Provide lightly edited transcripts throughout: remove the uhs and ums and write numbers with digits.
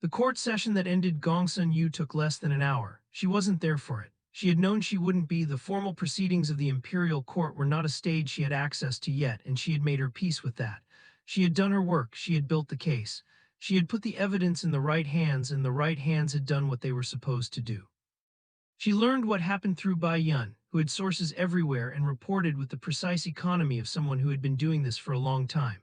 The court session that ended Gong Sun Yu took less than an hour. She wasn't there for it. She had known she wouldn't be. The formal proceedings of the imperial court were not a stage she had access to yet, and she had made her peace with that. She had done her work. She had built the case. She had put the evidence in the right hands, and the right hands had done what they were supposed to do. She learned what happened through Bai Yun, who had sources everywhere and reported with the precise economy of someone who had been doing this for a long time.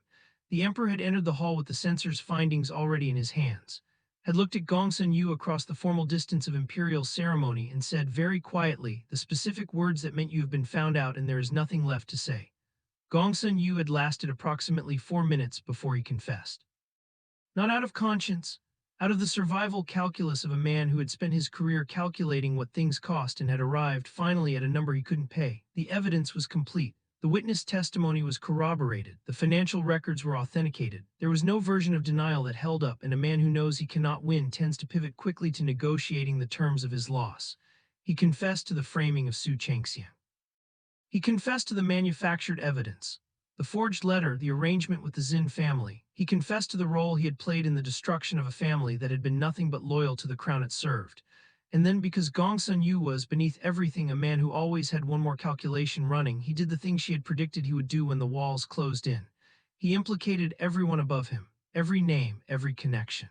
The emperor had entered the hall with the censor's findings already in his hands, had looked at Gong Sun Yu across the formal distance of imperial ceremony and said very quietly the specific words that meant you have been found out and there is nothing left to say. Gong Sun Yu had lasted approximately 4 minutes before he confessed. Not out of conscience, out of the survival calculus of a man who had spent his career calculating what things cost and had arrived finally at a number he couldn't pay. The evidence was complete. The witness testimony was corroborated. The financial records were authenticated. There was no version of denial that held up, and a man who knows he cannot win tends to pivot quickly to negotiating the terms of his loss. He confessed to the framing of Su Chengxiang. He confessed to the manufactured evidence, the forged letter, the arrangement with the Zhen family. He confessed to the role he had played in the destruction of a family that had been nothing but loyal to the crown it served. And then, because Gong Sun Yu was, beneath everything, a man who always had one more calculation running, he did the thing she had predicted he would do when the walls closed in. He implicated everyone above him, every name, every connection.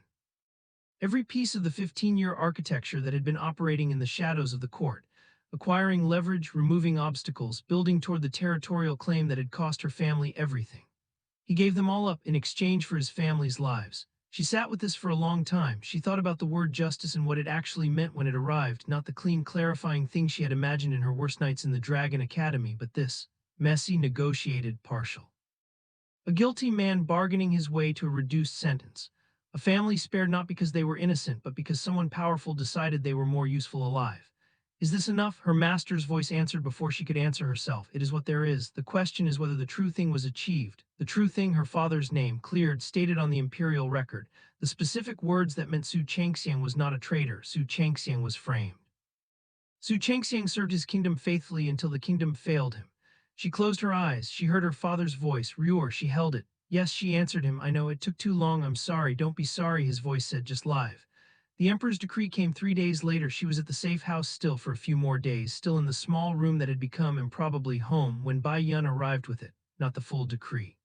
Every piece of the 15-year architecture that had been operating in the shadows of the court, acquiring leverage, removing obstacles, building toward the territorial claim that had cost her family everything. He gave them all up in exchange for his family's lives. She sat with this for a long time. She thought about the word justice and what it actually meant when it arrived, not the clean, clarifying thing she had imagined in her worst nights in the Dragon Academy, but this messy, negotiated, partial. A guilty man bargaining his way to a reduced sentence. A family spared not because they were innocent, but because someone powerful decided they were more useful alive. Is this enough? Her master's voice answered before she could answer herself. It is what there is. The question is whether the true thing was achieved. The true thing, her father's name, cleared, stated on the imperial record. The specific words that meant Su Chengxiang was not a traitor. Su Chengxiang was framed. Su Chengxiang served his kingdom faithfully until the kingdom failed him. She closed her eyes. She heard her father's voice. Ruor, she held it. Yes, she answered him. I know it took too long. I'm sorry. Don't be sorry, his voice said, just live. The emperor's decree came 3 days later. She was at the safe house still for a few more days, still in the small room that had become improbably home when Bai Yun arrived with it, not the full decree.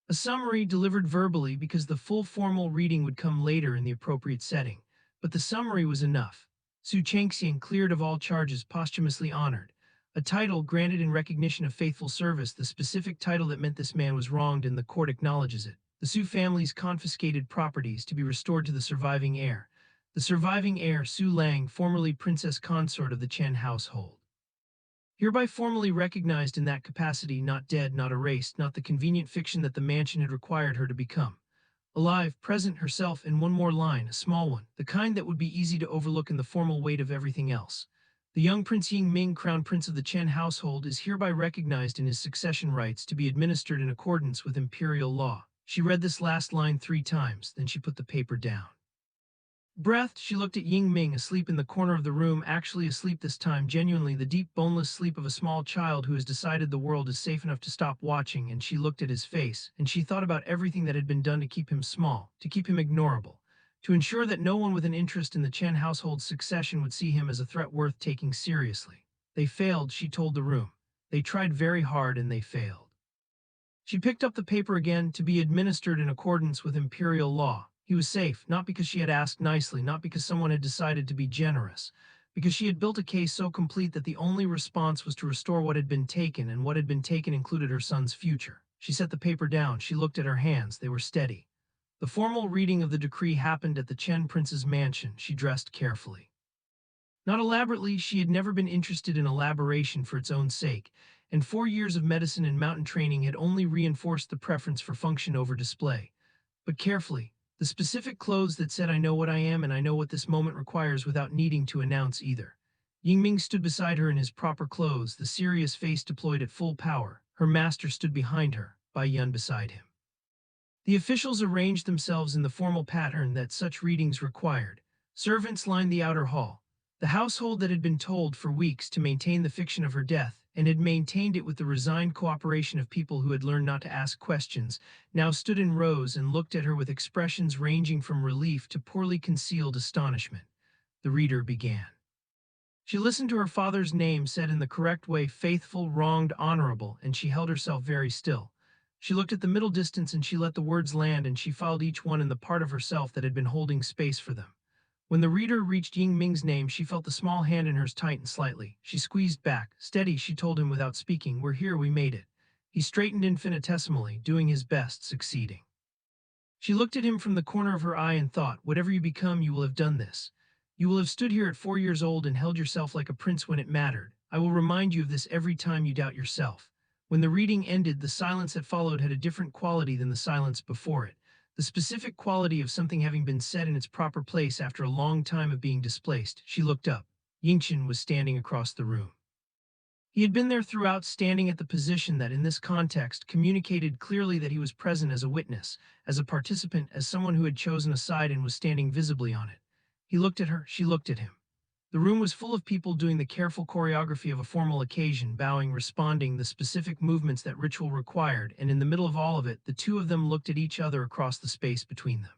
A summary delivered verbally because the full formal reading would come later in the appropriate setting, but the summary was enough. Su Chengxiang cleared of all charges, posthumously honored. A title granted in recognition of faithful service, the specific title that meant this man was wronged, and the court acknowledges it. The Su family's confiscated properties to be restored to the surviving heir. The surviving heir, Su Lang, formerly princess consort of the Chen household. Hereby formally recognized in that capacity, not dead, not erased, not the convenient fiction that the mansion had required her to become. Alive, present herself in one more line, a small one, the kind that would be easy to overlook in the formal weight of everything else. The young Prince Yingming, crown prince of the Chen household, is hereby recognized in his succession rights to be administered in accordance with imperial law. She read this last line 3 times, then she put the paper down. Breathed, she looked at Yingming, asleep in the corner of the room, actually asleep this time, genuinely the deep, boneless sleep of a small child who has decided the world is safe enough to stop watching, and she looked at his face, and she thought about everything that had been done to keep him small, to keep him ignorable, to ensure that no one with an interest in the Chen household's succession would see him as a threat worth taking seriously. They failed, she told the room. They tried very hard and they failed. She picked up the paper again, to be administered in accordance with imperial law. He was safe, not because she had asked nicely, not because someone had decided to be generous, because she had built a case so complete that the only response was to restore what had been taken, and what had been taken included her son's future. She set the paper down. She looked at her hands. They were steady. The formal reading of the decree happened at the Chen prince's mansion. She dressed carefully. Not elaborately. She had never been interested in elaboration for its own sake, and 4 years of medicine and mountain training had only reinforced the preference for function over display. But carefully. The specific clothes that said, I know what I am and I know what this moment requires, without needing to announce either. Yingming stood beside her in his proper clothes, the serious face deployed at full power. Her master stood behind her, Bai Yun beside him. The officials arranged themselves in the formal pattern that such readings required. Servants lined the outer hall. The household that had been told for weeks to maintain the fiction of her death, and had maintained it with the resigned cooperation of people who had learned not to ask questions, now stood in rows and looked at her with expressions ranging from relief to poorly concealed astonishment. The reader began. She listened to her father's name said in the correct way, faithful, wronged, honorable, and she held herself very still. She looked at the middle distance and she let the words land, and she filed each one in the part of herself that had been holding space for them. When the reader reached Ying Ming's name, she felt the small hand in hers tighten slightly. She squeezed back. Steady, she told him without speaking. We're here, we made it. He straightened infinitesimally, doing his best, succeeding. She looked at him from the corner of her eye and thought, whatever you become, you will have done this. You will have stood here at 4 years old and held yourself like a prince when it mattered. I will remind you of this every time you doubt yourself. When the reading ended, the silence that followed had a different quality than the silence before it. The specific quality of something having been set in its proper place after a long time of being displaced. She looked up. Yingchen was standing across the room. He had been there throughout, standing at the position that, in this context, communicated clearly that he was present as a witness, as a participant, as someone who had chosen a side and was standing visibly on it. He looked at her, she looked at him. The room was full of people doing the careful choreography of a formal occasion, bowing, responding, the specific movements that ritual required, and in the middle of all of it, the two of them looked at each other across the space between them.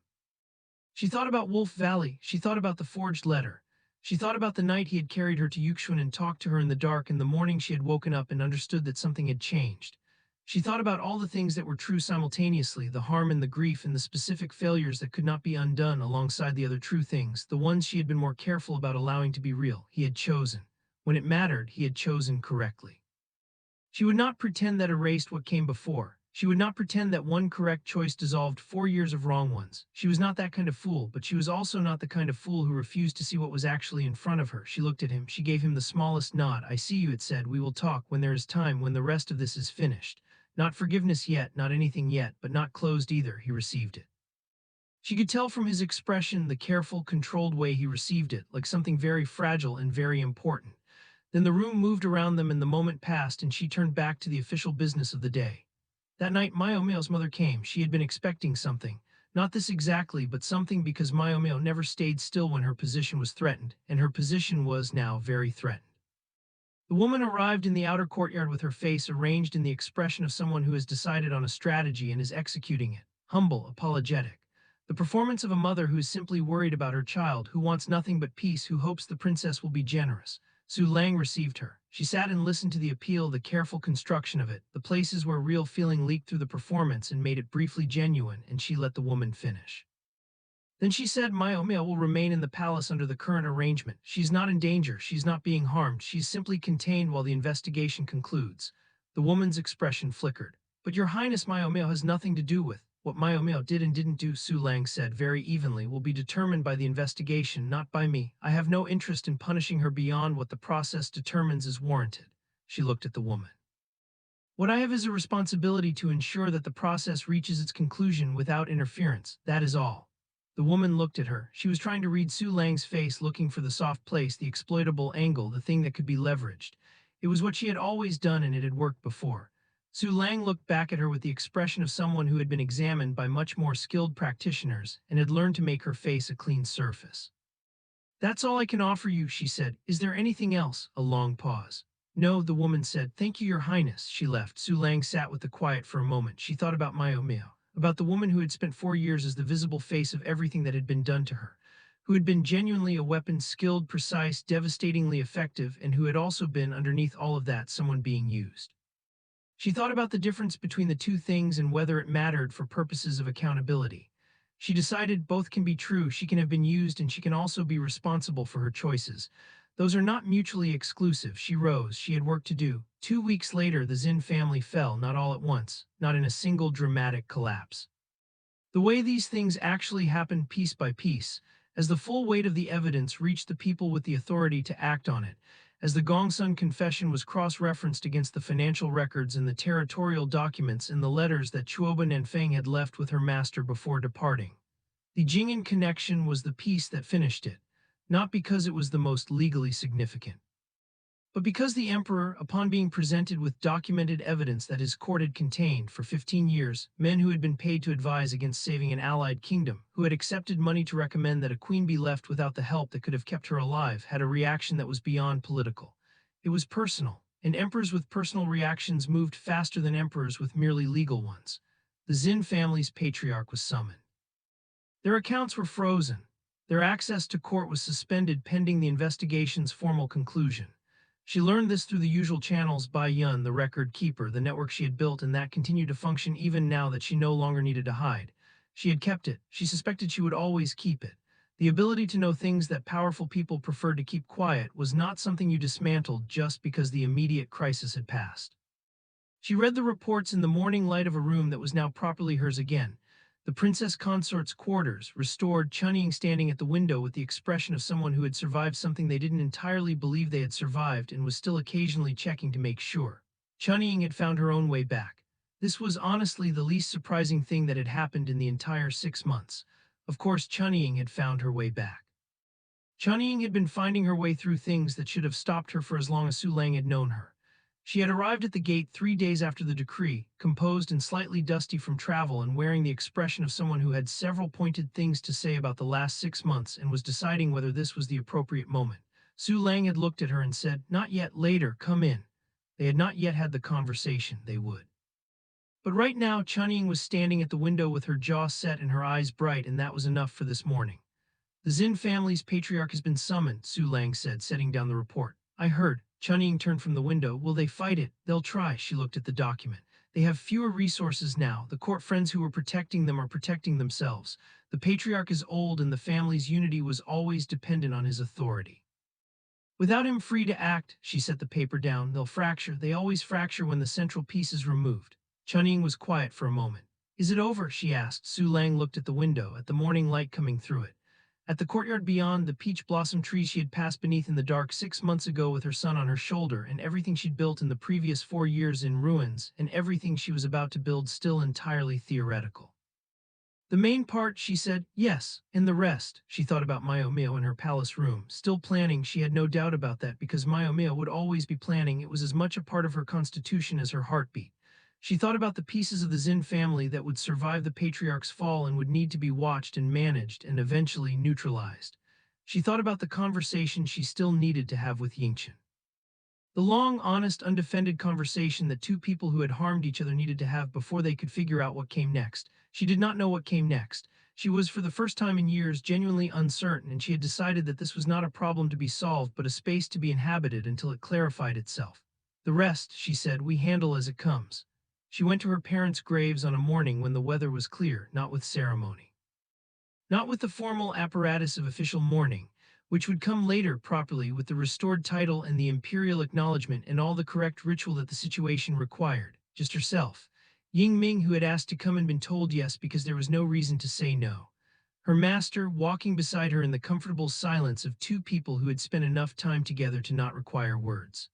She thought about Wolf Valley, she thought about the forged letter. She thought about the night he had carried her to Yuxuan and talked to her in the dark, and the morning she had woken up and understood that something had changed. She thought about all the things that were true simultaneously, the harm and the grief and the specific failures that could not be undone alongside the other true things, the ones she had been more careful about allowing to be real. He had chosen. When it mattered, he had chosen correctly. She would not pretend that erased what came before. She would not pretend that one correct choice dissolved 4 years of wrong ones. She was not that kind of fool, but she was also not the kind of fool who refused to see what was actually in front of her. She looked at him. She gave him the smallest nod. I see you, it said. We will talk when there is time, when the rest of this is finished. Not forgiveness yet, not anything yet, but not closed either. He received it. She could tell from his expression, the careful, controlled way he received it, like something very fragile and very important. Then the room moved around them and the moment passed, and she turned back to the official business of the day. That night, Mayomeo's mother came. She had been expecting something. Not this exactly, but something, because Mayomeo never stayed still when her position was threatened, and her position was now very threatened. The woman arrived in the outer courtyard with her face arranged in the expression of someone who has decided on a strategy and is executing it, humble, apologetic. The performance of a mother who is simply worried about her child, who wants nothing but peace, who hopes the princess will be generous. Su Lang received her. She sat and listened to the appeal, the careful construction of it, the places where real feeling leaked through the performance and made it briefly genuine, and she let the woman finish. Then she said, Mayomeo will remain in the palace under the current arrangement. She's not in danger, she's not being harmed, she's simply contained while the investigation concludes. The woman's expression flickered. But your highness, Mayomeo has nothing to do with what Mayomeo did and didn't do, Su Lang said very evenly, will be determined by the investigation, not by me. I have no interest in punishing her beyond what the process determines is warranted. She looked at the woman. What I have is a responsibility to ensure that the process reaches its conclusion without interference, that is all. The woman looked at her. She was trying to read Su Lang's face, looking for the soft place, the exploitable angle, the thing that could be leveraged. It was what she had always done, and it had worked before. Su Lang looked back at her with the expression of someone who had been examined by much more skilled practitioners and had learned to make her face a clean surface. That's all I can offer you, she said. Is there anything else? A long pause. No, the woman said. Thank you, your highness. She left. Su Lang sat with the quiet for a moment. She thought about Mayomeo, about the woman who had spent 4 years as the visible face of everything that had been done to her, who had been genuinely a weapon, skilled, precise, devastatingly effective, and who had also been, underneath all of that, someone being used. She thought about the difference between the two things and whether it mattered for purposes of accountability. She decided both can be true. She can have been used and she can also be responsible for her choices. Those are not mutually exclusive. She rose. She had work to do. 2 weeks later, the Zhen family fell, not all at once, not in a single dramatic collapse. The way these things actually happened, piece by piece, as the full weight of the evidence reached the people with the authority to act on it, as the Gongsun confession was cross-referenced against the financial records and the territorial documents and the letters that Chuoba Nanfeng had left with her master before departing. The Jing'an connection was the piece that finished it, not because it was the most legally significant, But because the emperor, upon being presented with documented evidence that his court had contained for 15 years men who had been paid to advise against saving an allied kingdom, who had accepted money to recommend that a queen be left without the help that could have kept her alive, had a reaction that was beyond political. It was personal, and emperors with personal reactions moved faster than emperors with merely legal ones. The Zhen family's patriarch was summoned. Their accounts were frozen. Their access to court was suspended pending the investigation's formal conclusion. She learned this through the usual channels by Yuan, the record keeper, the network she had built, and that continued to function even now that she no longer needed to hide. She had kept it. She suspected she would always keep it. The ability to know things that powerful people preferred to keep quiet was not something you dismantled just because the immediate crisis had passed. She read the reports in the morning light of a room that was now properly hers again. The princess consort's quarters, restored, Chunying standing at the window with the expression of someone who had survived something they didn't entirely believe they had survived and was still occasionally checking to make sure. Chunying had found her own way back. This was honestly the least surprising thing that had happened in the entire 6 months. Of course, Chunying had found her way back. Chunying had been finding her way through things that should have stopped her for as long as Su Lang had known her. She had arrived at the gate 3 days after the decree, composed and slightly dusty from travel and wearing the expression of someone who had several pointed things to say about the last 6 months and was deciding whether this was the appropriate moment. Su Lang had looked at her and said, "Not yet, later, come in." They had not yet had the conversation they would. But right now, Chunying was standing at the window with her jaw set and her eyes bright, and that was enough for this morning. "The Zhen family's patriarch has been summoned," Su Lang said, setting down the report. "I heard." Chunying turned from the window. "Will they fight it?" "They'll try." She looked at the document. "They have fewer resources now. The court friends who were protecting them are protecting themselves. The patriarch is old and the family's unity was always dependent on his authority. Without him free to act," she set the paper down, "they'll fracture. They always fracture when the central piece is removed." Chunying was quiet for a moment. "Is it over?" she asked. Su Lang looked at the window, at the morning light coming through it. At the courtyard beyond, the peach blossom trees she had passed beneath in the dark 6 months ago with her son on her shoulder, and everything she'd built in the previous 4 years in ruins, and everything she was about to build still entirely theoretical. "The main part," she said. "Yes, and the rest." She thought about Mio in her palace room, still planning. She had no doubt about that, because Mio would always be planning. It was as much a part of her constitution as her heartbeat. She thought about the pieces of the Zhen family that would survive the patriarch's fall and would need to be watched and managed and eventually neutralized. She thought about the conversation she still needed to have with Yingchen. The long, honest, undefended conversation that two people who had harmed each other needed to have before they could figure out what came next. She did not know what came next. She was, for the first time in years, genuinely uncertain, and she had decided that this was not a problem to be solved but a space to be inhabited until it clarified itself. "The rest," she said, "we handle as it comes." She went to her parents' graves on a morning when the weather was clear, not with ceremony. Not with the formal apparatus of official mourning, which would come later properly with the restored title and the imperial acknowledgement and all the correct ritual that the situation required. Just herself. Ying Ming, who had asked to come and been told yes because there was no reason to say no. Her master, walking beside her in the comfortable silence of two people who had spent enough time together to not require words.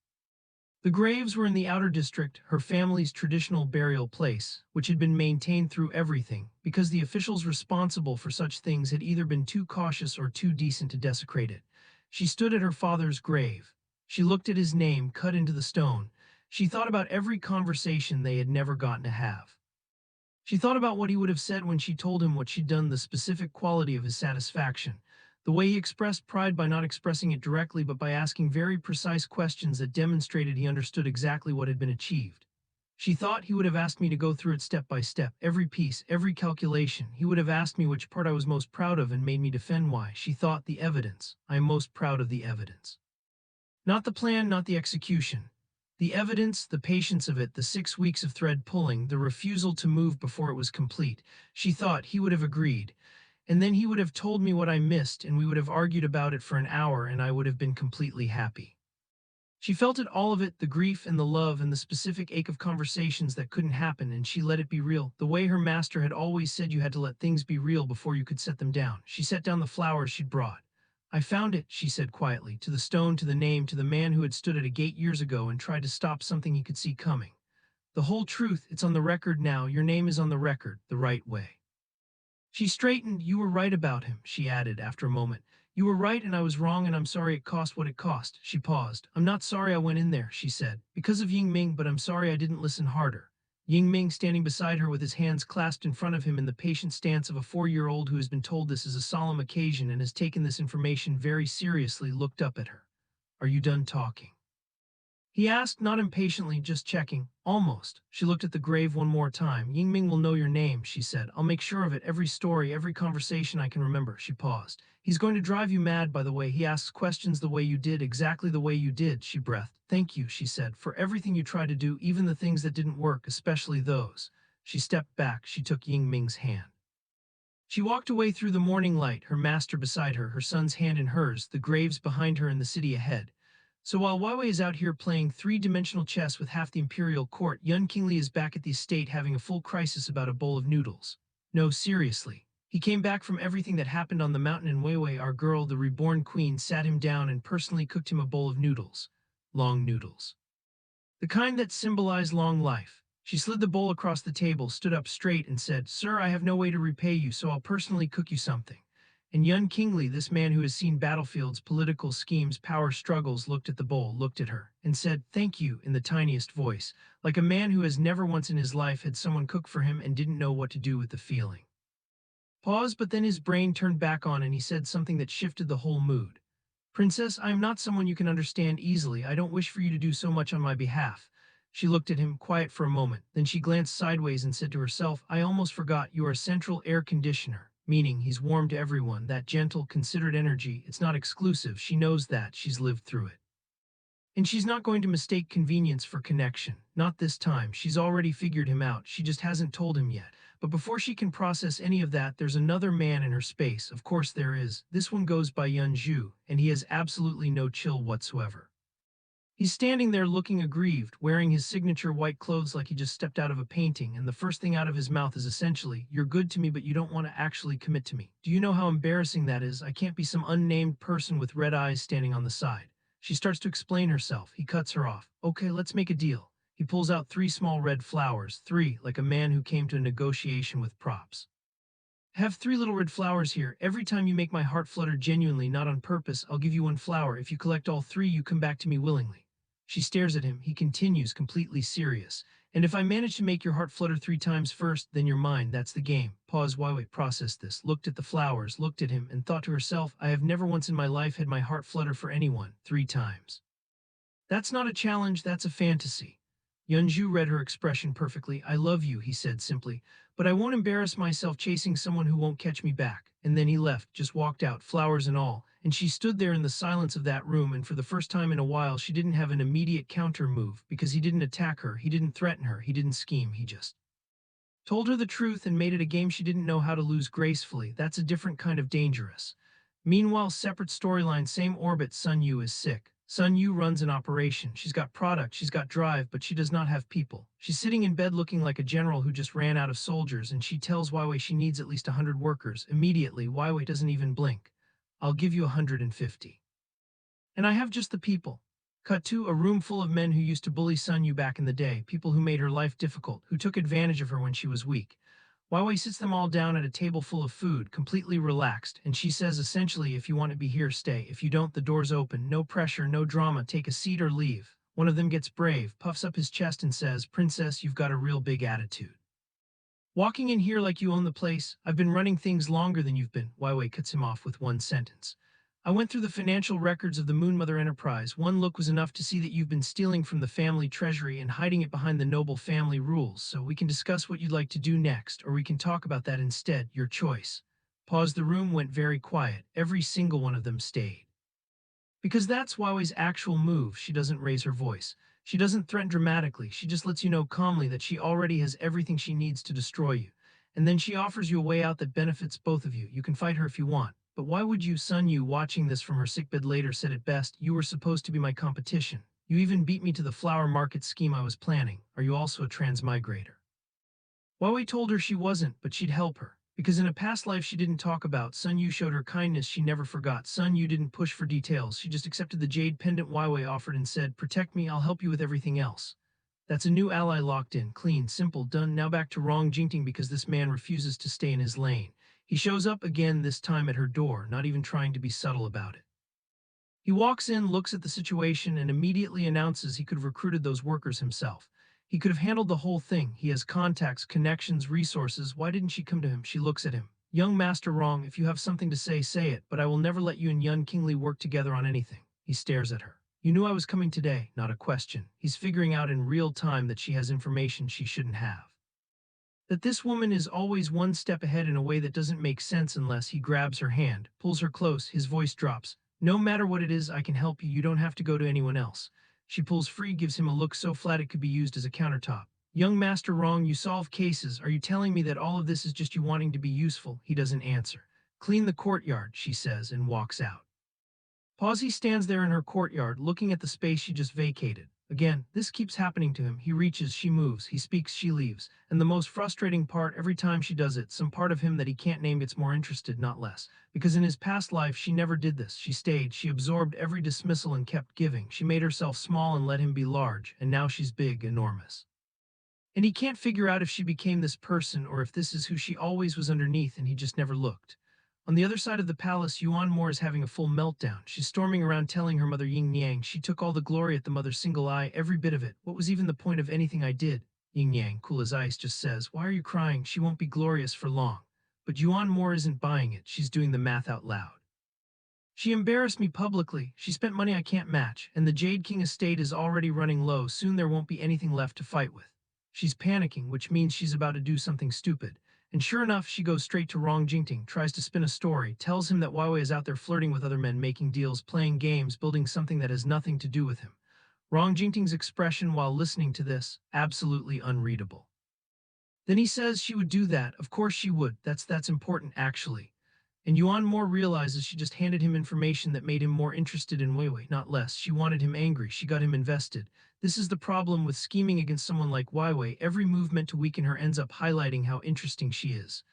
The graves were in the outer district, her family's traditional burial place, which had been maintained through everything, because the officials responsible for such things had either been too cautious or too decent to desecrate it. She stood at her father's grave. She looked at his name cut into the stone. She thought about every conversation they had never gotten to have. She thought about what he would have said when she told him what she'd done, the specific quality of his satisfaction. The way he expressed pride by not expressing it directly but by asking very precise questions that demonstrated he understood exactly what had been achieved. She thought he would have asked me to go through it step by step, every piece, every calculation. He would have asked me which part I was most proud of and made me defend why. She thought, the evidence. I am most proud of the evidence. Not the plan, not the execution. The evidence, the patience of it, the 6 weeks of thread pulling, the refusal to move before it was complete. She thought he would have agreed. And then he would have told me what I missed, and we would have argued about it for an hour, and I would have been completely happy. She felt it, all of it, the grief and the love and the specific ache of conversations that couldn't happen, and she let it be real, the way her master had always said you had to let things be real before you could set them down. She set down the flowers she'd brought. "I found it," she said quietly, to the stone, to the name, to the man who had stood at a gate years ago and tried to stop something he could see coming. "The whole truth, it's on the record now. Your name is on the record, the right way." She straightened. "You were right about him," she added after a moment. You were right and I was wrong and I'm sorry it cost what it cost. She paused. I'm not sorry I went in there, she said, because of Ying Ming, but I'm sorry I didn't listen harder. Ying Ming, standing beside her with his hands clasped in front of him in the patient stance of a 4-year-old who has been told this is a solemn occasion and has taken this information very seriously, looked up at her. Are you done talking? He asked, not impatiently, just checking. Almost. She looked at the grave one more time. Yingming will know your name, she said. I'll make sure of it. Every story, every conversation I can remember. She paused. He's going to drive you mad, by the way. He asks questions the way you did, exactly the way you did, she breathed. Thank you, she said, for everything you tried to do, even the things that didn't work, especially those. She stepped back. She took Yingming's hand. She walked away through the morning light, her master beside her, her son's hand in hers, the graves behind her and the city ahead. So while Weiwei is out here playing three-dimensional chess with half the imperial court, Yuan Qingli is back at the estate having a full crisis about a bowl of noodles. No, seriously. He came back from everything that happened on the mountain and Weiwei, our girl, the reborn queen, sat him down and personally cooked him a bowl of noodles. Long noodles. The kind that symbolize long life. She slid the bowl across the table, stood up straight, and said, Sir, I have no way to repay you, so I'll personally cook you something. And Yuan Qingli, this man who has seen battlefields, political schemes, power struggles, looked at the bowl, looked at her, and said, Thank you, in the tiniest voice, like a man who has never once in his life had someone cook for him and didn't know what to do with the feeling. Pause, but then his brain turned back on and he said something that shifted the whole mood. Princess, I am not someone you can understand easily. I don't wish for you to do so much on my behalf. She looked at him, quiet for a moment. Then she glanced sideways and said to herself, I almost forgot you are a central air conditioner, meaning he's warm to everyone, that gentle, considerate energy. It's not exclusive. She knows that. She's lived through it. And she's not going to mistake convenience for connection. Not this time. She's already figured him out. She just hasn't told him yet. But before she can process any of that, there's another man in her space. Of course there is. This one goes by Yun Zhu, and he has absolutely no chill whatsoever. He's standing there looking aggrieved, wearing his signature white clothes like he just stepped out of a painting, and the first thing out of his mouth is essentially, You're good to me, but you don't want to actually commit to me. Do you know how embarrassing that is? I can't be some unnamed person with red eyes standing on the side. She starts to explain herself. He cuts her off. Okay, let's make a deal. He pulls out 3 small red flowers, 3, like a man who came to a negotiation with props. Have 3 little red flowers here. Every time you make my heart flutter genuinely, not on purpose, I'll give you 1 flower. If you collect all 3, you come back to me willingly. She stares at him. He continues, completely serious. And if I manage to make your heart flutter 3 times first, then you're mine. That's the game. Pause. Weiwei processed this, looked at the flowers, looked at him, and thought to herself, I have never once in my life had my heart flutter for anyone 3 times. That's not a challenge, that's a fantasy. Yunju read her expression perfectly. I love you, he said simply, but I won't embarrass myself chasing someone who won't catch me back. And then he left, just walked out, flowers and all, and she stood there in the silence of that room, and for the first time in a while she didn't have an immediate counter move, because he didn't attack her, he didn't threaten her, he didn't scheme, he just told her the truth and made it a game she didn't know how to lose gracefully. That's a different kind of dangerous. Meanwhile, separate storyline, same orbit. Sun Yu is sick. Sun Yu runs an operation. She's got product, she's got drive, but she does not have people. She's sitting in bed looking like a general who just ran out of soldiers, and she tells Weiwei she needs at least 100 workers. Immediately, Weiwei doesn't even blink. I'll give you 150. And I have just the people. Cut to a room full of men who used to bully Sun Yu back in the day, people who made her life difficult, who took advantage of her when she was weak. Weiwei sits them all down at a table full of food, completely relaxed, and she says essentially, if you want to be here, stay. If you don't, the door's open. No pressure, no drama. Take a seat or leave. One of them gets brave, puffs up his chest and says, Princess, you've got a real big attitude. Walking in here like you own the place. I've been running things longer than you've been. Weiwei cuts him off with one sentence. I went through the financial records of the Moonmother Enterprise. One look was enough to see that you've been stealing from the family treasury and hiding it behind the noble family rules, so we can discuss what you'd like to do next, or we can talk about that instead, your choice. Pause. The room went very quiet. Every single one of them stayed. Because that's Huawei's actual move. She doesn't raise her voice. She doesn't threaten dramatically. She just lets you know calmly that she already has everything she needs to destroy you. And then she offers you a way out that benefits both of you. You can fight her if you want. But why would you? Sun Yu, watching this from her sickbed later, said it best. You were supposed to be my competition. You even beat me to the flower market scheme I was planning. Are you also a transmigrator? Huawei told her she wasn't, but she'd help her. Because in a past life she didn't talk about, Sun Yu showed her kindness she never forgot. Sun Yu didn't push for details. She just accepted the jade pendant Huawei offered and said, Protect me, I'll help you with everything else. That's a new ally locked in. Clean, simple, done. Now back to Rong Jingting because this man refuses to stay in his lane. He shows up again, this time at her door, not even trying to be subtle about it. He walks in, looks at the situation, and immediately announces he could have recruited those workers himself. He could have handled the whole thing. He has contacts, connections, resources. Why didn't she come to him? She looks at him. Young Master Rong, if you have something to say, say it, but I will never let you and Yuan Qingli work together on anything. He stares at her. You knew I was coming today, not a question. He's figuring out in real time that she has information she shouldn't have. That this woman is always one step ahead in a way that doesn't make sense unless he grabs her hand, pulls her close, his voice drops. No matter what it is, I can help you. You don't have to go to anyone else. She pulls free, gives him a look so flat it could be used as a countertop. Young Master Rong, you solve cases. Are you telling me that all of this is just you wanting to be useful? He doesn't answer. Clean the courtyard, she says, and walks out. He stands there in her courtyard, looking at the space she just vacated. Again, this keeps happening to him. He reaches, she moves, he speaks, she leaves. And the most frustrating part, every time she does it, some part of him that he can't name gets more interested, not less. Because in his past life, she never did this. She stayed, she absorbed every dismissal and kept giving. She made herself small and let him be large, and now she's big, enormous. And he can't figure out if she became this person or if this is who she always was underneath and he just never looked. On the other side of the palace, Yuan Moore is having a full meltdown. She's storming around telling her mother Yin Yang she took all the glory at the mother's single eye, every bit of it. What was even the point of anything I did? Yin Yang, cool as ice, just says, why are you crying? She won't be glorious for long. But Yuan Moore isn't buying it. She's doing the math out loud. She embarrassed me publicly. She spent money I can't match, and the Jade King estate is already running low. Soon there won't be anything left to fight with. She's panicking, which means she's about to do something stupid. And sure enough, she goes straight to Rong Jingting, tries to spin a story, tells him that Weiwei is out there flirting with other men, making deals, playing games, building something that has nothing to do with him. Rong Jingting's expression while listening to this, absolutely unreadable. Then he says she would do that. Of course she would. That's important, actually. And Yuan Moore realizes she just handed him information that made him more interested in Weiwei, not less. She wanted him angry. She got him invested. This is the problem with scheming against someone like Weiwei. Every move meant to weaken her ends up highlighting how interesting she is.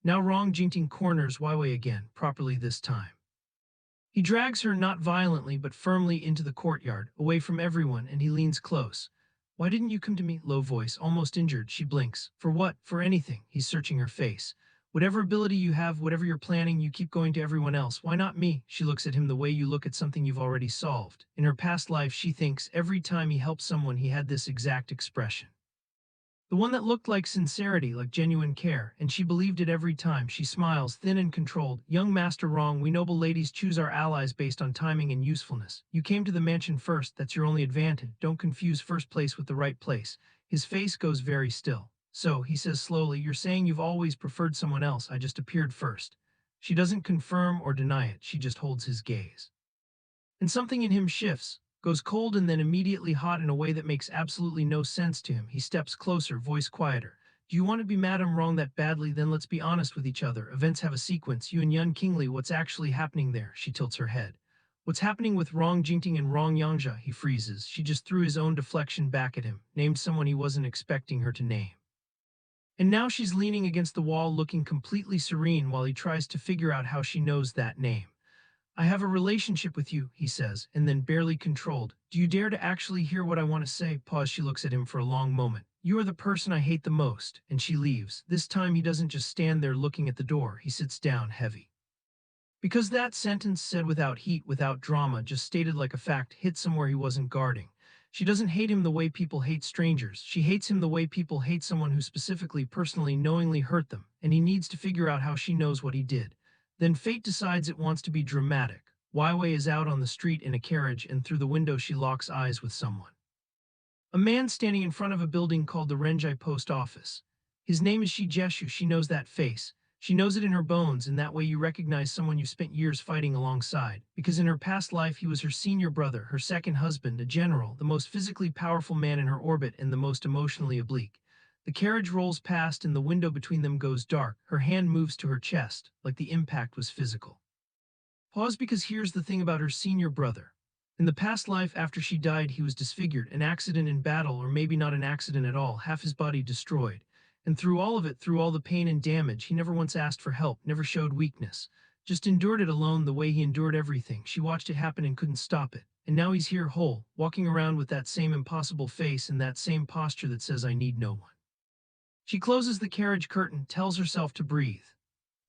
Now Rong Jingting corners Weiwei again, properly this time. He drags her not violently but firmly into the courtyard, away from everyone, and he leans close. Why didn't you come to me? Low voice, almost injured. She blinks. For what? For anything. He's searching her face. Whatever ability you have, whatever you're planning, you keep going to everyone else. Why not me? She looks at him the way you look at something you've already solved. In her past life, she thinks every time he helped someone, he had this exact expression. The one that looked like sincerity, like genuine care, and she believed it every time. She smiles, thin and controlled. Young Master Rong, we noble ladies choose our allies based on timing and usefulness. You came to the mansion first, that's your only advantage. Don't confuse first place with the right place. His face goes very still. So, he says slowly, you're saying you've always preferred someone else, I just appeared first. She doesn't confirm or deny it, she just holds his gaze. And something in him shifts, goes cold and then immediately hot in a way that makes absolutely no sense to him. He steps closer, voice quieter. Do you want to be Madame Wrong that badly? Then let's be honest with each other. Events have a sequence. You and Yuan Qingli, what's actually happening there? She tilts her head. What's happening with Rong Jingting and Rong Yangja? He freezes. She just threw his own deflection back at him, named someone he wasn't expecting her to name. And now she's leaning against the wall looking completely serene while he tries to figure out how she knows that name. I have a relationship with you, he says, and then barely controlled. Do you dare to actually hear what I want to say? Pause. She looks at him for a long moment. You are the person I hate the most. And she leaves. This time he doesn't just stand there looking at the door. He sits down heavy. Because that sentence said without heat, without drama, just stated like a fact, hit somewhere he wasn't guarding. She doesn't hate him the way people hate strangers. She hates him the way people hate someone who specifically, personally, knowingly hurt them, and he needs to figure out how she knows what he did. Then fate decides it wants to be dramatic. Weiwei is out on the street in a carriage, and through the window she locks eyes with someone. A man standing in front of a building called the Renjai Post Office. His name is Shi Jeshu. She knows that face. She knows it in her bones, and that way you recognize someone you spent years fighting alongside. Because in her past life he was her senior brother, her second husband, a general, the most physically powerful man in her orbit and the most emotionally oblique. The carriage rolls past and the window between them goes dark. Her hand moves to her chest, like the impact was physical. Pause, because here's the thing about her senior brother. In the past life after she died he was disfigured, an accident in battle, or maybe not an accident at all, half his body destroyed. And through all of it, through all the pain and damage, he never once asked for help, never showed weakness. Just endured it alone the way he endured everything. She watched it happen and couldn't stop it. And now he's here whole, walking around with that same impossible face and that same posture that says I need no one. She closes the carriage curtain, tells herself to breathe.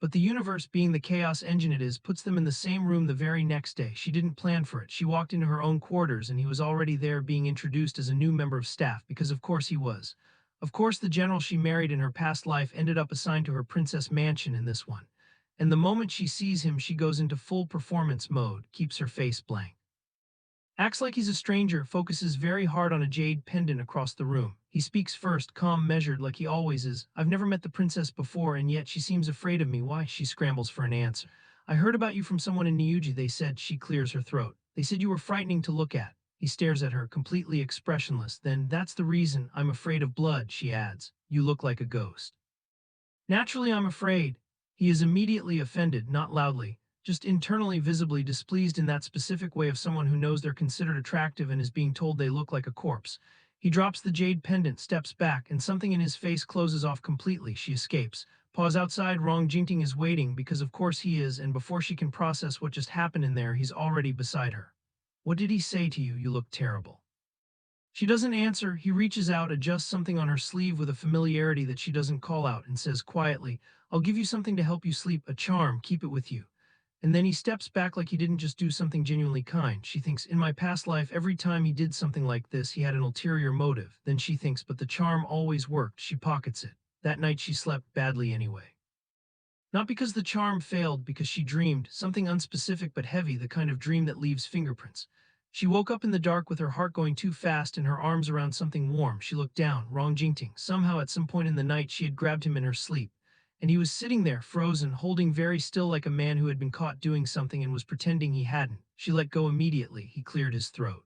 But the universe, being the chaos engine it is, puts them in the same room the very next day. She didn't plan for it. She walked into her own quarters and he was already there, being introduced as a new member of staff, because of course he was. Of course the general she married in her past life ended up assigned to her princess mansion in this one. And the moment she sees him, she goes into full performance mode, keeps her face blank. Acts like he's a stranger, focuses very hard on a jade pendant across the room. He speaks first, calm, measured, like he always is. I've never met the princess before, and yet she seems afraid of me. Why? She scrambles for an answer. I heard about you from someone in Niuji, they said. She clears her throat. They said you were frightening to look at. He stares at her, completely expressionless. Then, that's the reason I'm afraid of blood, she adds. You look like a ghost. Naturally, I'm afraid. He is immediately offended, not loudly, just internally visibly displeased in that specific way of someone who knows they're considered attractive and is being told they look like a corpse. He drops the jade pendant, steps back, and something in his face closes off completely. She escapes. Pause outside. Rong Jingting is waiting, because of course he is, and before she can process what just happened in there, he's already beside her. What did he say to you? You look terrible. She doesn't answer. He reaches out, adjusts something on her sleeve with a familiarity that she doesn't call out, and says quietly, I'll give you something to help you sleep, a charm, keep it with you. And then he steps back like he didn't just do something genuinely kind. She thinks, in my past life, every time he did something like this, he had an ulterior motive. Then she thinks, but the charm always worked. She pockets it. That night she slept badly anyway. Not because the charm failed, because she dreamed, something unspecific but heavy, the kind of dream that leaves fingerprints. She woke up in the dark with her heart going too fast and her arms around something warm. She looked down. Rong Jingting. Somehow at some point in the night she had grabbed him in her sleep. And he was sitting there, frozen, holding very still like a man who had been caught doing something and was pretending he hadn't. She let go immediately. He cleared his throat.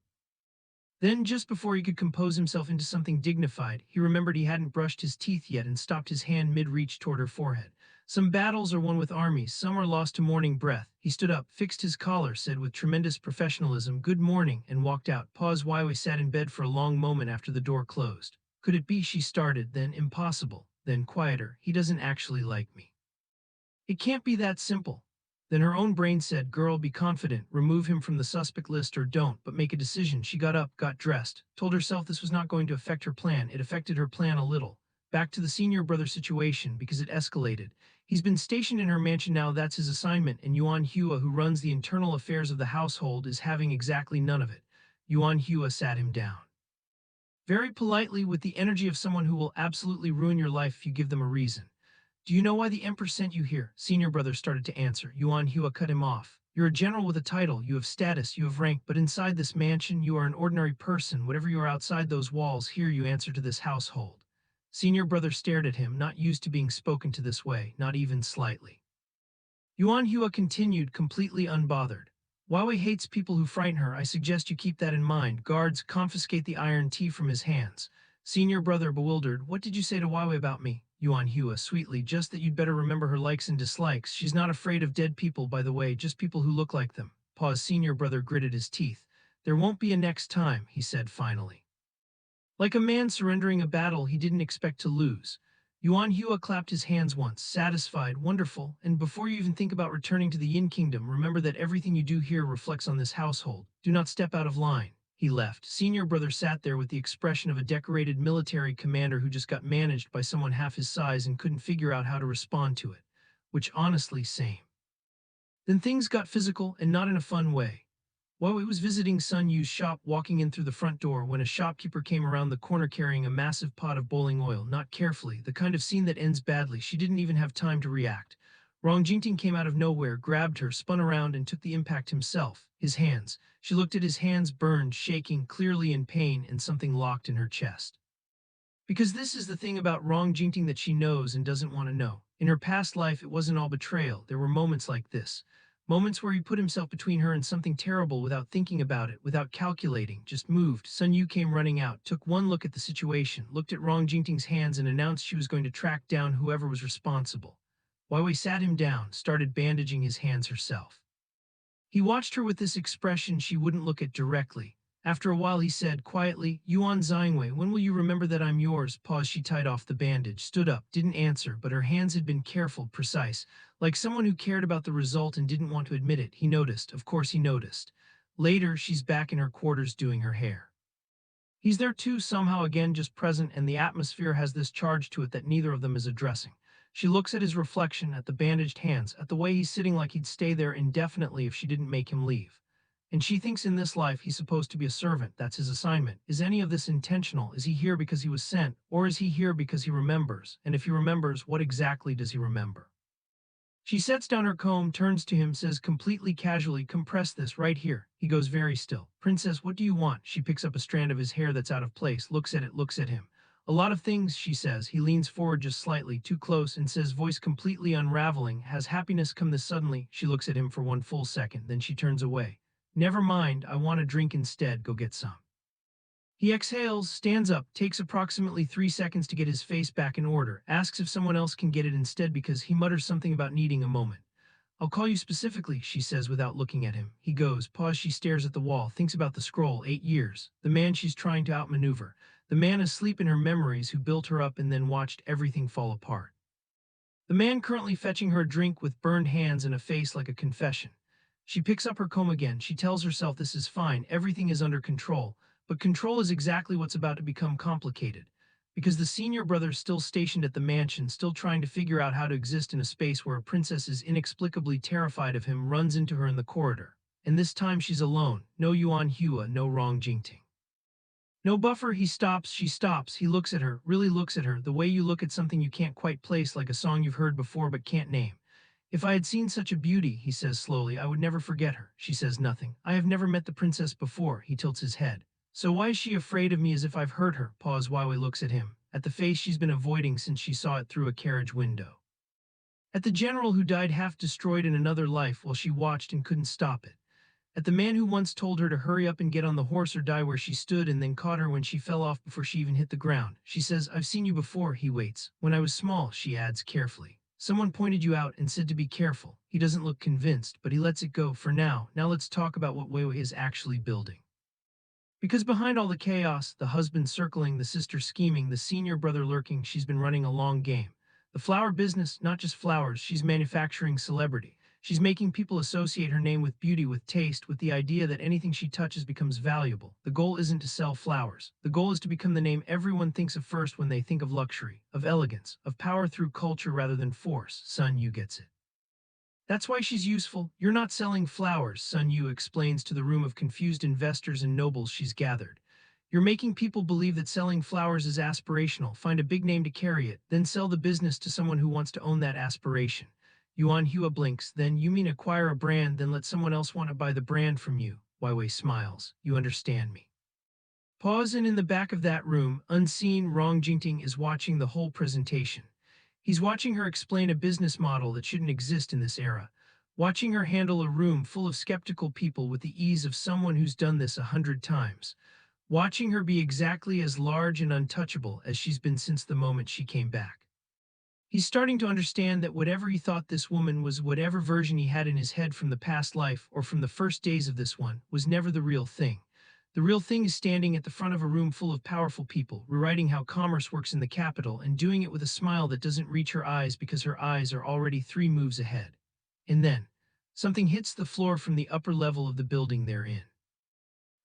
Then, just before he could compose himself into something dignified, he remembered he hadn't brushed his teeth yet and stopped his hand mid-reach toward her forehead. Some battles are won with armies, some are lost to morning breath. He stood up, fixed his collar, said with tremendous professionalism, good morning, and walked out. Pause. Weiwei sat in bed for a long moment after the door closed. Could it be, she started, then impossible, then quieter, he doesn't actually like me. It can't be that simple. Then her own brain said, girl, be confident, remove him from the suspect list or don't, but make a decision. She got up, got dressed, told herself this was not going to affect her plan. It affected her plan a little. Back to the senior brother situation, because it escalated. He's been stationed in her mansion now, that's his assignment, and Yuan Hua, who runs the internal affairs of the household, is having exactly none of it. Yuan Hua sat him down. Very politely, with the energy of someone who will absolutely ruin your life if you give them a reason. Do you know why the Empress sent you here? Senior brother started to answer. Yuan Hua cut him off. You're a general with a title, you have status, you have rank, but inside this mansion you are an ordinary person. Whatever you are outside those walls, here you answer to this household. Senior brother stared at him, not used to being spoken to this way, not even slightly. Yuan Hua continued, completely unbothered. Weiwei hates people who frighten her. I suggest you keep that in mind. Guards, confiscate the iron tea from his hands. Senior brother bewildered. What did you say to Weiwei about me? Yuan Hua sweetly, just that you'd better remember her likes and dislikes. She's not afraid of dead people, by the way, just people who look like them. Pause. Senior brother gritted his teeth. There won't be a next time, he said finally. Like a man surrendering a battle he didn't expect to lose. Yuan Hua clapped his hands once, satisfied, wonderful, and before you even think about returning to the Yin Kingdom, remember that everything you do here reflects on this household. Do not step out of line. He left. Senior brother sat there with the expression of a decorated military commander who just got managed by someone half his size and couldn't figure out how to respond to it. Which honestly, same. Then things got physical, and not in a fun way. Weiwei was visiting Sun Yu's shop, walking in through the front door when a shopkeeper came around the corner carrying a massive pot of boiling oil, not carefully, the kind of scene that ends badly. She didn't even have time to react. Rong Jingting came out of nowhere, grabbed her, spun around, and took the impact himself. His hands. She looked at his hands, burned, shaking, clearly in pain, and something locked in her chest. Because this is the thing about Rong Jingting that she knows and doesn't want to know. In her past life, it wasn't all betrayal. There were moments like this. Moments where he put himself between her and something terrible without thinking about it, without calculating, just moved. Sun Yu came running out, took one look at the situation, looked at Rong Jingting's hands and announced she was going to track down whoever was responsible. Weiwei sat him down, started bandaging his hands herself. He watched her with this expression she wouldn't look at directly. After a while he said quietly, Yuan Zingwei, when will you remember that I'm yours? Pause. She tied off the bandage, stood up, didn't answer, but her hands had been careful, precise, like someone who cared about the result and didn't want to admit it. He noticed, of course he noticed. Later, she's back in her quarters doing her hair. He's there too, somehow again just present, and the atmosphere has this charge to it that neither of them is addressing. She looks at his reflection, at the bandaged hands, at the way he's sitting like he'd stay there indefinitely if she didn't make him leave. And she thinks in this life he's supposed to be a servant, that's his assignment. Is any of this intentional? Is he here because he was sent, or is he here because he remembers? And if he remembers, what exactly does he remember? She sets down her comb, turns to him, says completely casually, compress this right here. He goes very still. Princess, what do you want? She picks up a strand of his hair that's out of place, looks at it, looks at him. A lot of things, she says. He leans forward just slightly, too close, and says, voice completely unraveling, has happiness come this suddenly? She looks at him for one full second, then she turns away. Never mind, I want a drink instead, go get some. He exhales, stands up, takes approximately 3 seconds to get his face back in order, asks if someone else can get it instead because he mutters something about needing a moment. I'll call you specifically, she says without looking at him. He goes, pause, she stares at the wall, thinks about the scroll, 8 years, the man she's trying to outmaneuver, the man asleep in her memories who built her up and then watched everything fall apart. The man currently fetching her a drink with burned hands and a face like a confession. She picks up her comb again. She tells herself this is fine, everything is under control. But control is exactly what's about to become complicated. Because the senior brother's still stationed at the mansion, still trying to figure out how to exist in a space where a princess is inexplicably terrified of him, runs into her in the corridor. And this time she's alone. No Yuan Hua, no Rong Jingting. No buffer, he stops, she stops, he looks at her, really looks at her, the way you look at something you can't quite place, like a song you've heard before but can't name. If I had seen such a beauty, he says slowly, I would never forget her. She says nothing. I have never met the princess before, he tilts his head. So why is she afraid of me as if I've hurt her? Pause. Weiwei looks at him, at the face she's been avoiding since she saw it through a carriage window. At the general who died half destroyed in another life while she watched and couldn't stop it. At the man who once told her to hurry up and get on the horse or die where she stood and then caught her when she fell off before she even hit the ground. She says, I've seen you before, he waits. When I was small, she adds carefully. Someone pointed you out and said to be careful. He doesn't look convinced, but he lets it go for now. Now let's talk about what Weiwei is actually building. Because behind all the chaos, the husband circling, the sister scheming, the senior brother lurking, she's been running a long game. The flower business, not just flowers, she's manufacturing celebrity. She's making people associate her name with beauty, with taste, with the idea that anything she touches becomes valuable. The goal isn't to sell flowers. The goal is to become the name everyone thinks of first when they think of luxury, of elegance, of power through culture rather than force. Sun Yu gets it. That's why she's useful. You're not selling flowers, Sun Yu explains to the room of confused investors and nobles she's gathered. You're making people believe that selling flowers is aspirational. Find a big name to carry it, then sell the business to someone who wants to own that aspiration. Yuan Hua blinks. Then you mean acquire a brand, then let someone else want to buy the brand from you. Weiwei smiles. You understand me. Pause, and in the back of that room, unseen, Rong Jingting is watching the whole presentation. He's watching her explain a business model that shouldn't exist in this era, watching her handle a room full of skeptical people with the ease of someone who's done this 100 times, watching her be exactly as large and untouchable as she's been since the moment she came back. He's starting to understand that whatever he thought this woman was, whatever version he had in his head from the past life or from the first days of this one, was never the real thing. The real thing is standing at the front of a room full of powerful people, rewriting how commerce works in the capital and doing it with a smile that doesn't reach her eyes because her eyes are already 3 moves ahead. And then, something hits the floor from the upper level of the building they're in.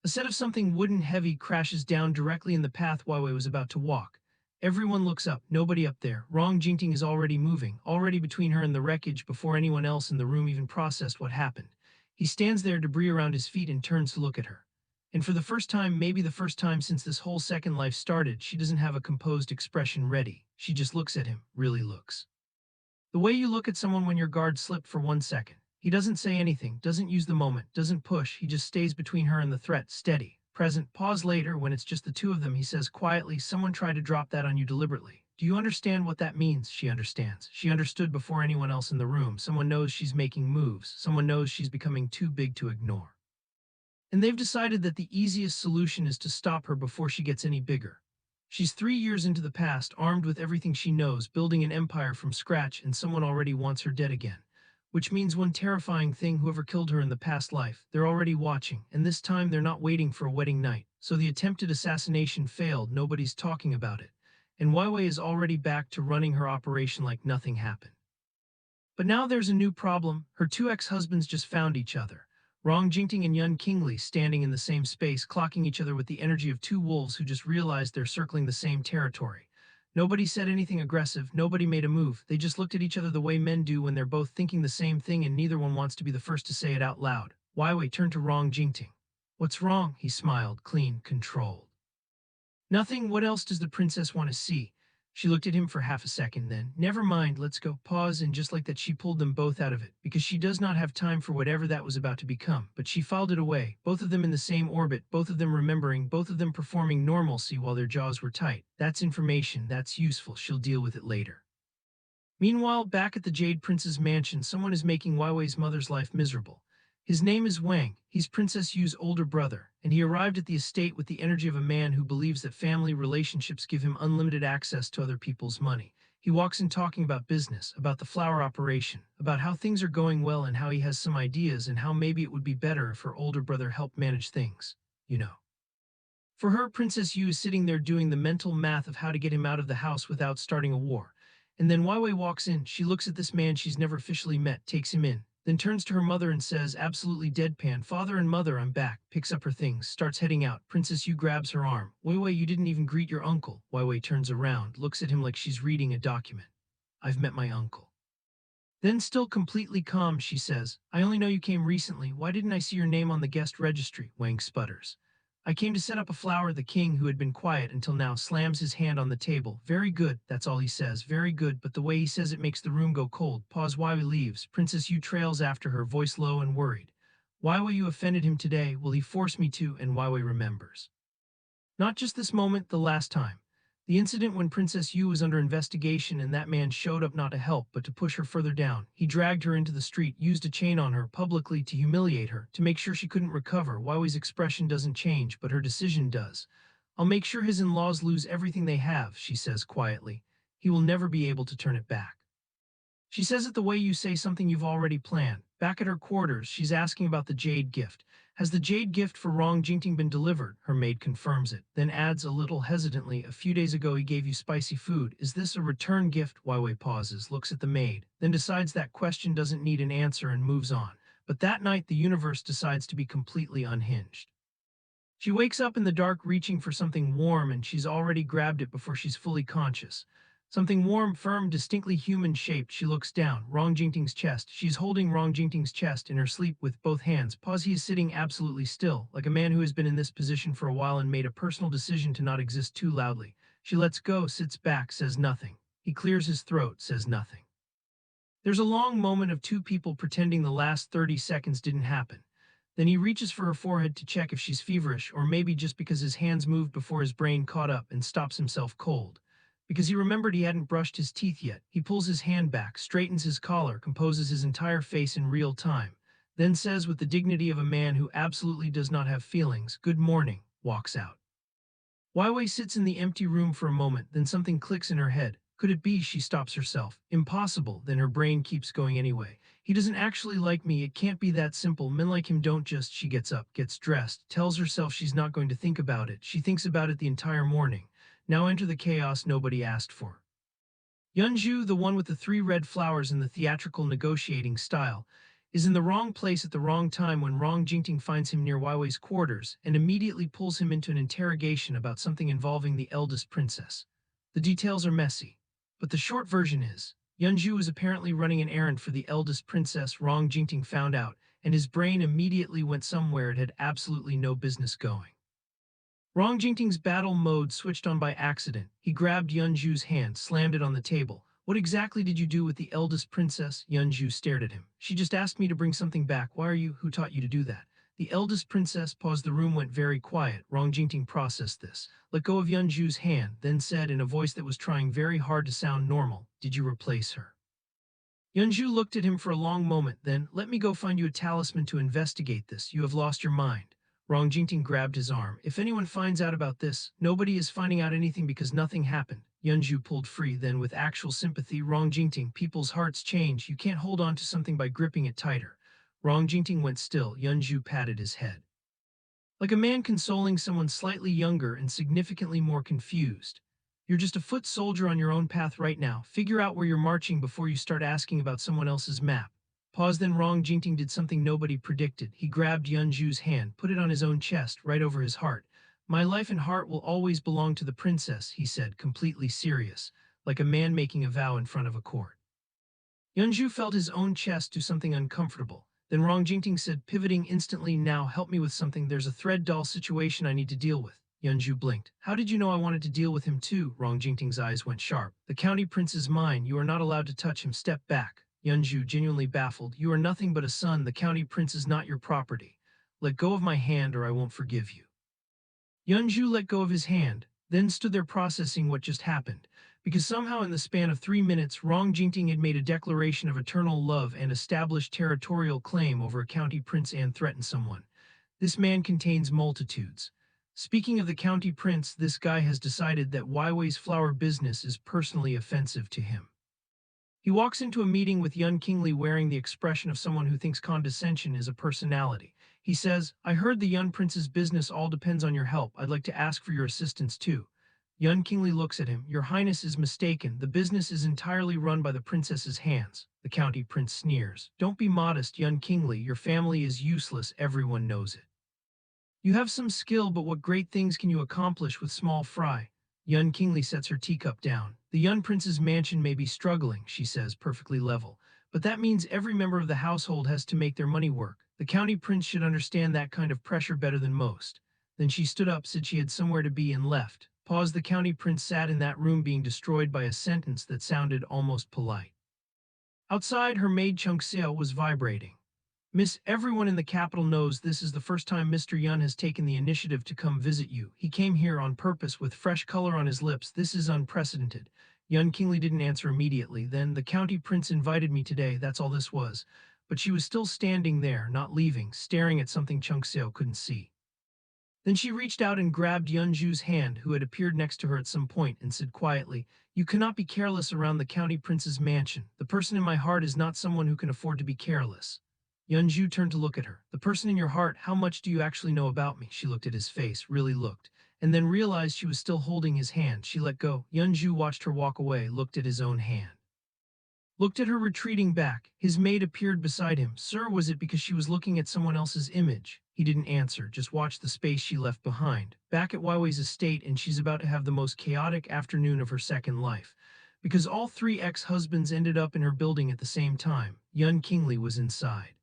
A set of something wooden heavy crashes down directly in the path Weiwei was about to walk. Everyone looks up, nobody up there. Rong Jingting is already moving, already between her and the wreckage before anyone else in the room even processed what happened. He stands there, debris around his feet, and turns to look at her. And for the first time, maybe the first time since this whole second life started, she doesn't have a composed expression ready. She just looks at him, really looks. The way you look at someone when your guard slipped for 1 second. He doesn't say anything, doesn't use the moment, doesn't push, he just stays between her and the threat, steady, present. Pause later, when it's just the two of them, he says quietly, someone tried to drop that on you deliberately. Do you understand what that means? She understands. She understood before anyone else in the room. Someone knows she's making moves. Someone knows she's becoming too big to ignore. And they've decided that the easiest solution is to stop her before she gets any bigger. She's 3 years into the past, armed with everything she knows, building an empire from scratch, and someone already wants her dead again. Which means one terrifying thing: whoever killed her in the past life, they're already watching, and this time they're not waiting for a wedding night. So the attempted assassination failed, nobody's talking about it. And Weiwei is already back to running her operation like nothing happened. But now there's a new problem. Her 2 ex-husbands just found each other. Rong Jingting and Yuan Qingli standing in the same space, clocking each other with the energy of 2 wolves who just realized they're circling the same territory. Nobody said anything aggressive, nobody made a move. They just looked at each other the way men do when they're both thinking the same thing and neither one wants to be the first to say it out loud. Weiwei turned to Rong Jingting. What's wrong? He smiled, clean, controlled. Nothing. What else does the princess want to see? She looked at him for half a second, then, never mind, let's go. Pause, and just like that she pulled them both out of it, because she does not have time for whatever that was about to become. But she filed it away, both of them in the same orbit, both of them remembering, both of them performing normalcy while their jaws were tight. That's information, that's useful, she'll deal with it later. Meanwhile, back at the Jade Prince's mansion, someone is making Weiwei's mother's life miserable. His name is Wang, he's Princess Yu's older brother, and he arrived at the estate with the energy of a man who believes that family relationships give him unlimited access to other people's money. He walks in talking about business, about the flower operation, about how things are going well and how he has some ideas and how maybe it would be better if her older brother helped manage things, you know. For her, Princess Yu is sitting there doing the mental math of how to get him out of the house without starting a war. And then Weiwei walks in, she looks at this man she's never officially met, takes him in, then turns to her mother and says, absolutely deadpan, father and mother, I'm back, picks up her things, starts heading out. Princess Yu grabs her arm. Weiwei, you didn't even greet your uncle. Weiwei turns around, looks at him like she's reading a document. I've met my uncle. Then still completely calm, she says, I only know you came recently. Why didn't I see your name on the guest registry? Wang sputters. I came to set up a flower. The king, who had been quiet until now, slams his hand on the table. Very good, that's all he says. Very good, but the way he says it makes the room go cold. Pause. Weiwei leaves. Princess Yu trails after her, voice low and worried. Weiwei, you offended him today. Will he force me to? And Weiwei remembers. Not just this moment, the last time. The incident when Princess Yu was under investigation and that man showed up not to help but to push her further down. He dragged her into the street, used a chain on her publicly to humiliate her, to make sure she couldn't recover. Weiwei's expression doesn't change, but her decision does. I'll make sure his in-laws lose everything they have, she says quietly. He will never be able to turn it back. She says it the way you say something you've already planned. Back at her quarters, she's asking about the jade gift. Has the jade gift for Rong Jingting been delivered? Her maid confirms it, then adds a little hesitantly, a few days ago he gave you spicy food. Is this a return gift? Weiwei pauses, looks at the maid, then decides that question doesn't need an answer and moves on. But that night the universe decides to be completely unhinged. She wakes up in the dark reaching for something warm and she's already grabbed it before she's fully conscious. Something warm, firm, distinctly human-shaped. She looks down. Rong Jingting's chest. She's holding Rong Jingting's chest in her sleep with both hands. Pause. He is sitting absolutely still, like a man who has been in this position for a while and made a personal decision to not exist too loudly. She lets go, sits back, says nothing. He clears his throat, says nothing. There's a long moment of two people pretending the last 30 seconds didn't happen. Then he reaches for her forehead to check if she's feverish, or maybe just because his hands moved before his brain caught up, and stops himself cold. Because he remembered he hadn't brushed his teeth yet, he pulls his hand back, straightens his collar, composes his entire face in real time, then says with the dignity of a man who absolutely does not have feelings, "Good morning," walks out. Weiwei sits in the empty room for a moment, then something clicks in her head. Could it be? She stops herself. Impossible. Then her brain keeps going anyway. He doesn't actually like me. It can't be that simple. Men like him don't just. She gets up, gets dressed, tells herself she's not going to think about it. She thinks about it the entire morning. Now enter the chaos nobody asked for. Yunju, the one with the 3 red flowers in the theatrical negotiating style, is in the wrong place at the wrong time when Rong Jingting finds him near Weiwei's quarters and immediately pulls him into an interrogation about something involving the eldest princess. The details are messy, but the short version is, Yunju is apparently running an errand for the eldest princess. Rong Jingting found out, and his brain immediately went somewhere it had absolutely no business going. Rong Jingting's battle mode switched on by accident. He grabbed Yunju's hand, slammed it on the table. What exactly did you do with the eldest princess? Yunju stared at him. She just asked me to bring something back. Why are you? Who taught you to do that? The eldest princess paused. The room went very quiet. Rong Jingting processed this, let go of Yunju's hand, then said in a voice that was trying very hard to sound normal, did you replace her? Yunju looked at him for a long moment, then, let me go find you a talisman to investigate this. You have lost your mind. Rong Jingting grabbed his arm. If anyone finds out about this, nobody is finding out anything because nothing happened. Yunju pulled free, then with actual sympathy, Rong Jingting, people's hearts change. You can't hold on to something by gripping it tighter. Rong Jingting went still. Yunju patted his head. Like a man consoling someone slightly younger and significantly more confused. You're just a foot soldier on your own path right now. Figure out where you're marching before you start asking about someone else's map. Pause. Then Rong Jingting did something nobody predicted. He grabbed Yunju's hand, put it on his own chest, right over his heart. My life and heart will always belong to the princess, he said, completely serious, like a man making a vow in front of a court. Yunju felt his own chest do something uncomfortable. Then Rong Jingting said, pivoting instantly, now help me with something. There's a thread doll situation I need to deal with. Yunju blinked. How did you know I wanted to deal with him too? Rong Jingting's eyes went sharp. The county prince is mine. You are not allowed to touch him. Step back. Yunju, genuinely baffled. You are nothing but a son. The county prince is not your property. Let go of my hand or I won't forgive you. Yunju let go of his hand, then stood there processing what just happened, because somehow in the span of 3 minutes, Rong Jingting had made a declaration of eternal love and established territorial claim over a county prince and threatened someone. This man contains multitudes. Speaking of the county prince, this guy has decided that Weiwei's flower business is personally offensive to him. He walks into a meeting with Yuan Qingli wearing the expression of someone who thinks condescension is a personality. He says, I heard the Yuan prince's business all depends on your help. I'd like to ask for your assistance too. Yuan Qingli looks at him. Your Highness is mistaken. The business is entirely run by the princess's hands. The county prince sneers. Don't be modest, Yuan Qingli. Your family is useless. Everyone knows it. You have some skill, but what great things can you accomplish with small fry? Yuan Qingli sets her teacup down. The Yuan prince's mansion may be struggling, she says, perfectly level. But that means every member of the household has to make their money work. The county prince should understand that kind of pressure better than most. Then she stood up, said she had somewhere to be, and left. Paused. The county prince sat in that room being destroyed by a sentence that sounded almost polite. Outside, her maid Chungseo was vibrating. Miss, everyone in the capital knows this is the first time Mr. Yuan has taken the initiative to come visit you. He came here on purpose with fresh color on his lips. This is unprecedented. Yuan Qingli didn't answer immediately. Then, the county prince invited me today, that's all this was. But she was still standing there, not leaving, staring at something Chungseo couldn't see. Then she reached out and grabbed Yunju's hand, who had appeared next to her at some point, and said quietly, You cannot be careless around the county prince's mansion. The person in my heart is not someone who can afford to be careless. Yunju turned to look at her. The person in your heart, how much do you actually know about me? She looked at his face, really looked, and then realized she was still holding his hand. She let go. Yunju watched her walk away, looked at his own hand. Looked at her retreating back. His maid appeared beside him. Sir, was it because she was looking at someone else's image? He didn't answer, just watched the space she left behind. Back at Weiwei's estate, and she's about to have the most chaotic afternoon of her second life. Because all three ex-husbands ended up in her building at the same time. Yuan Qingli was inside.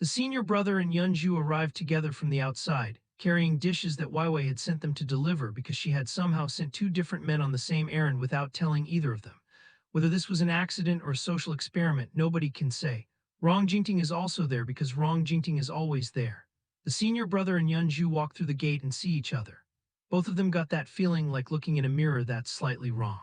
The senior brother and Yunju arrived together from the outside, carrying dishes that Weiwei had sent them to deliver because she had somehow sent two different men on the same errand without telling either of them. Whether this was an accident or a social experiment, nobody can say. Rong Jingting is also there because Rong Jingting is always there. The senior brother and Yunju walk through the gate and see each other. Both of them got that feeling like looking in a mirror that's slightly wrong.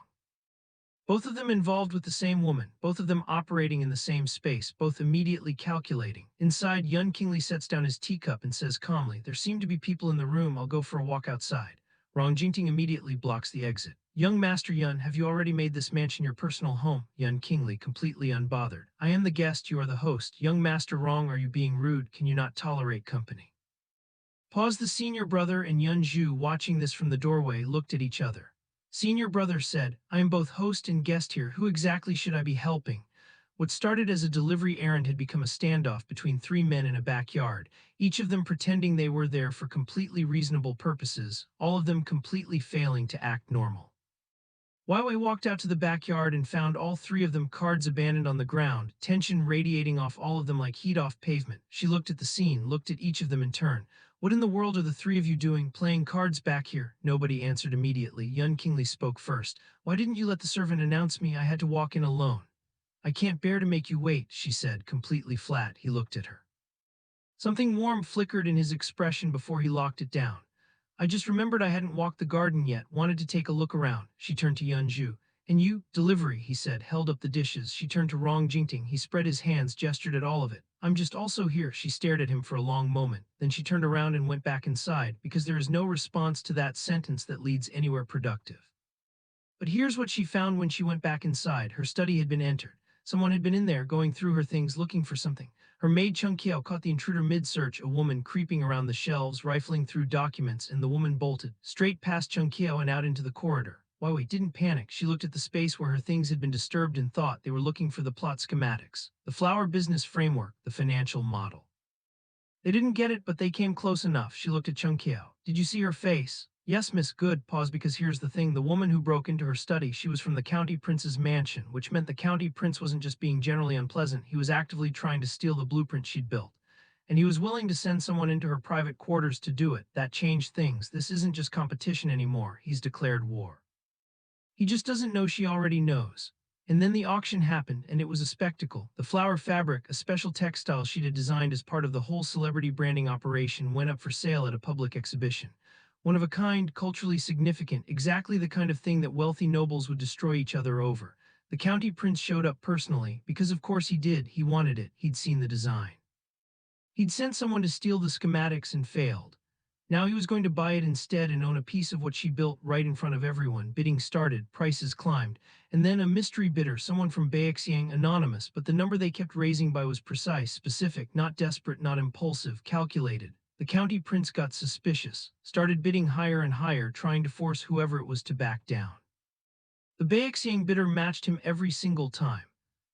Both of them involved with the same woman, both of them operating in the same space, both immediately calculating. Inside, Yuan Qingli sets down his teacup and says calmly, There seem to be people in the room, I'll go for a walk outside. Rong Jingting immediately blocks the exit. Young Master Yuan, have you already made this mansion your personal home? Yuan Qingli, completely unbothered. I am the guest, you are the host. Young Master Rong, are you being rude? Can you not tolerate company? Pause. The senior brother and Yunju, watching this from the doorway, looked at each other. Senior brother said, I am both host and guest here. Who exactly should I be helping? What started as a delivery errand had become a standoff between three men in a backyard, each of them pretending they were there for completely reasonable purposes, all of them completely failing to act normal. Weiwei walked out to the backyard and found all three of them cards abandoned on the ground, tension radiating off all of them like heat off pavement. She looked at the scene, looked at each of them in turn. What in the world are the three of you doing, playing cards back here? Nobody answered immediately. Yuan Qingli spoke first. Why didn't you let the servant announce me? I had to walk in alone. I can't bear to make you wait, she said, completely flat. He looked at her. Something warm flickered in his expression before he locked it down. I just remembered I hadn't walked the garden yet, wanted to take a look around. She turned to Yunju. And you? Delivery, he said, held up the dishes. She turned to Rong Jingting. He spread his hands, gestured at all of it. I'm just also here. She stared at him for a long moment. Then she turned around and went back inside, because there is no response to that sentence that leads anywhere productive. But here's what she found when she went back inside. Her study had been entered. Someone had been in there, going through her things, looking for something. Her maid Chung Kiao caught the intruder mid-search, a woman creeping around the shelves, rifling through documents, and the woman bolted straight past Chung Kiao and out into the corridor. Weiwei didn't panic. She looked at the space where her things had been disturbed and thought they were looking for the plot schematics, the flower business framework, the financial model. They didn't get it, but they came close enough. She looked at Chung Kyo. Did you see her face? Yes, miss. Good. Pause, because here's the thing. The woman who broke into her study, she was from the county prince's mansion, which meant the county prince wasn't just being generally unpleasant. He was actively trying to steal the blueprint she'd built. And he was willing to send someone into her private quarters to do it. That changed things. This isn't just competition anymore. He's declared war. He just doesn't know she already knows. And then the auction happened, and it was a spectacle. The flower fabric, a special textile she'd had designed as part of the whole celebrity branding operation, went up for sale at a public exhibition. One of a kind, culturally significant, exactly the kind of thing that wealthy nobles would destroy each other over. The county prince showed up personally, because of course he did. He wanted it. He'd seen the design. He'd sent someone to steal the schematics and failed. Now he was going to buy it instead and own a piece of what she built right in front of everyone. Bidding started, prices climbed, and then a mystery bidder, someone from Beixiang, anonymous, but the number they kept raising by was precise, specific, not desperate, not impulsive, calculated. The county prince got suspicious, started bidding higher and higher, trying to force whoever it was to back down. The Beixiang bidder matched him every single time.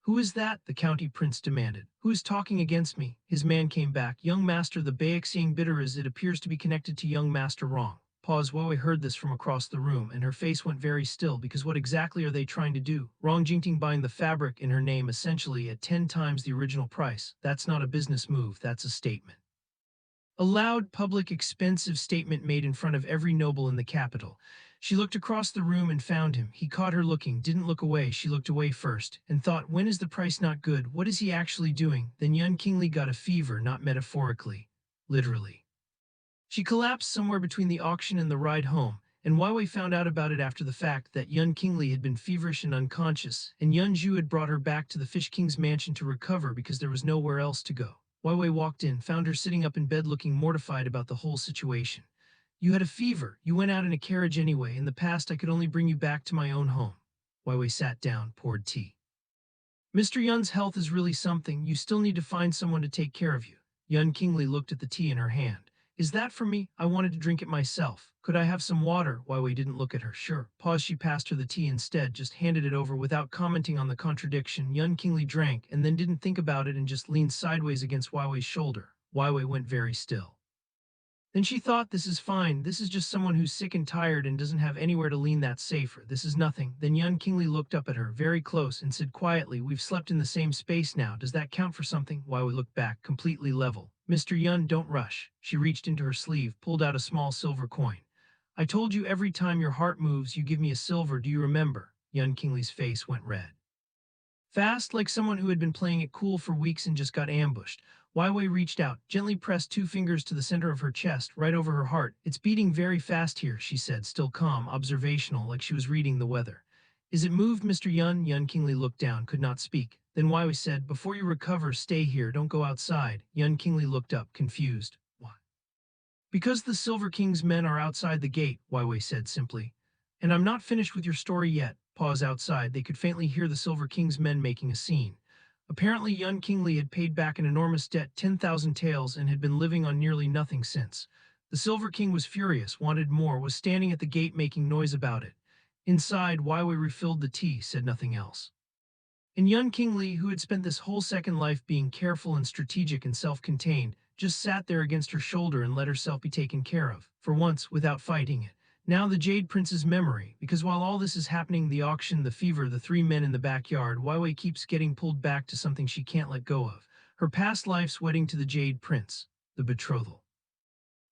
Who is that? The county prince demanded. Who is talking against me? His man came back. Young master, the Beixiang bidder is, it appears to be connected to young master Rong. Pause. Weiwei heard this from across the room, and her face went very still, because what exactly are they trying to do? Rong Jingting buying the fabric in her name essentially at 10 times the original price. That's not a business move, that's a statement. A loud, public, expensive statement made in front of every noble in the capital. She looked across the room and found him. He caught her looking, didn't look away. She looked away first, and thought, when is the price not good? What is he actually doing? Then Yuan Qingli got a fever, not metaphorically, literally. She collapsed somewhere between the auction and the ride home, and Weiwei found out about it after the fact that Yuan Qingli had been feverish and unconscious, and Yuan Zhu had brought her back to the Fish King's mansion to recover because there was nowhere else to go. Weiwei walked in, found her sitting up in bed looking mortified about the whole situation. You had a fever. You went out in a carriage anyway. In the past, I could only bring you back to my own home. Weiwei sat down, poured tea. Mr. Yun's health is really something. You still need to find someone to take care of you. Yuan Qingli looked at the tea in her hand. Is that for me? I wanted to drink it myself. Could I have some water? Weiwei didn't look at her. Sure. Pause. She passed her the tea instead, just handed it over without commenting on the contradiction. Yuan Qingli drank and then didn't think about it and just leaned sideways against Weiwei's shoulder. Weiwei went very still. Then she thought, this is fine. This is just someone who's sick and tired and doesn't have anywhere to lean. That's safer. This is nothing. Then Yuan Qingli looked up at her very close and said quietly, we've slept in the same space now. Does that count for something? Weiwei looked back, completely level. Mr. Yuan, don't rush. She reached into her sleeve, pulled out a small silver coin. I told you every time your heart moves, you give me a silver. Do you remember? Yuan Qingli's face went red. Fast, like someone who had been playing it cool for weeks and just got ambushed. Weiwei reached out, gently pressed 2 fingers to the center of her chest, right over her heart. It's beating very fast here, she said, still calm, observational, like she was reading the weather. Is it moved, Mr. Yuan? Yuan Qingli looked down, could not speak. Then Weiwei said, before you recover, stay here, don't go outside. Yuan Qingli looked up, confused. Why? Because the Silver King's men are outside the gate, Weiwei said simply. And I'm not finished with your story yet. Pause. Outside, they could faintly hear the Silver King's men making a scene. Apparently Yuan Qingli had paid back an enormous debt, 10,000 taels, and had been living on nearly nothing since. The Silver King was furious, wanted more, was standing at the gate making noise about it. Inside, Weiwei refilled the tea, said nothing else. And Yuan Qingli, who had spent this whole second life being careful and strategic and self-contained, just sat there against her shoulder and let herself be taken care of, for once, without fighting it. Now the Jade Prince's memory, because while all this is happening, the auction, the fever, the 3 men in the backyard, Weiwei keeps getting pulled back to something she can't let go of. Her past life's wedding to the Jade Prince, the betrothal.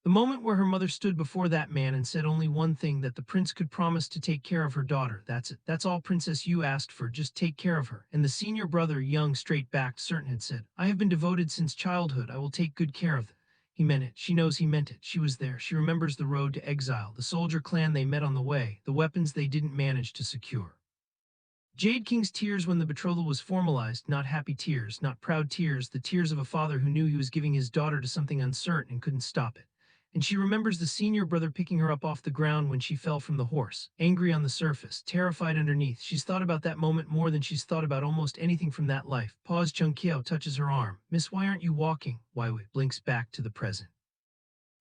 The moment where her mother stood before that man and said only one thing, that the prince could promise to take care of her daughter. That's it. That's all, Princess, you asked for, just take care of her. And the senior brother, young, straight-backed, certain, had said, I have been devoted since childhood. I will take good care of them. He meant it. She knows he meant it. She was there. She remembers the road to exile, the soldier clan they met on the way, the weapons they didn't manage to secure. Jade King's tears when the betrothal was formalized, not happy tears, not proud tears, the tears of a father who knew he was giving his daughter to something uncertain and couldn't stop it. And she remembers the senior brother picking her up off the ground when she fell from the horse, angry on the surface, terrified underneath. She's thought about that moment more than she's thought about almost anything from that life. Pause. Chung Kyo touches her arm. Miss, why aren't you walking? Weiwei blinks back to the present.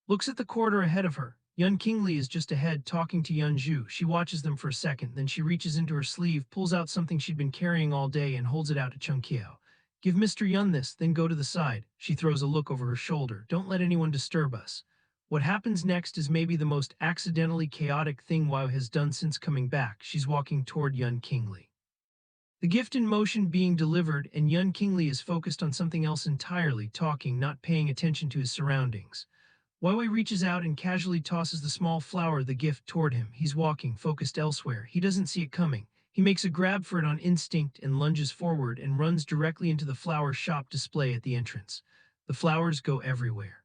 Looks at the corridor ahead of her. Yuan Qingli is just ahead, talking to Yuan Zhu. She watches them for a second, then she reaches into her sleeve, pulls out something she'd been carrying all day and holds it out to Chung Kyo. Give Mr. Yun this, then go to the side. She throws a look over her shoulder. Don't let anyone disturb us. What happens next is maybe the most accidentally chaotic thing Wao has done since coming back. She's walking toward Yuan Qingli. The gift in motion being delivered, and Yuan Qingli is focused on something else entirely, talking, not paying attention to his surroundings. Weiwei reaches out and casually tosses the small flower, the gift, toward him. He's walking, focused elsewhere. He doesn't see it coming. He makes a grab for it on instinct and lunges forward and runs directly into the flower shop display at the entrance. The flowers go everywhere.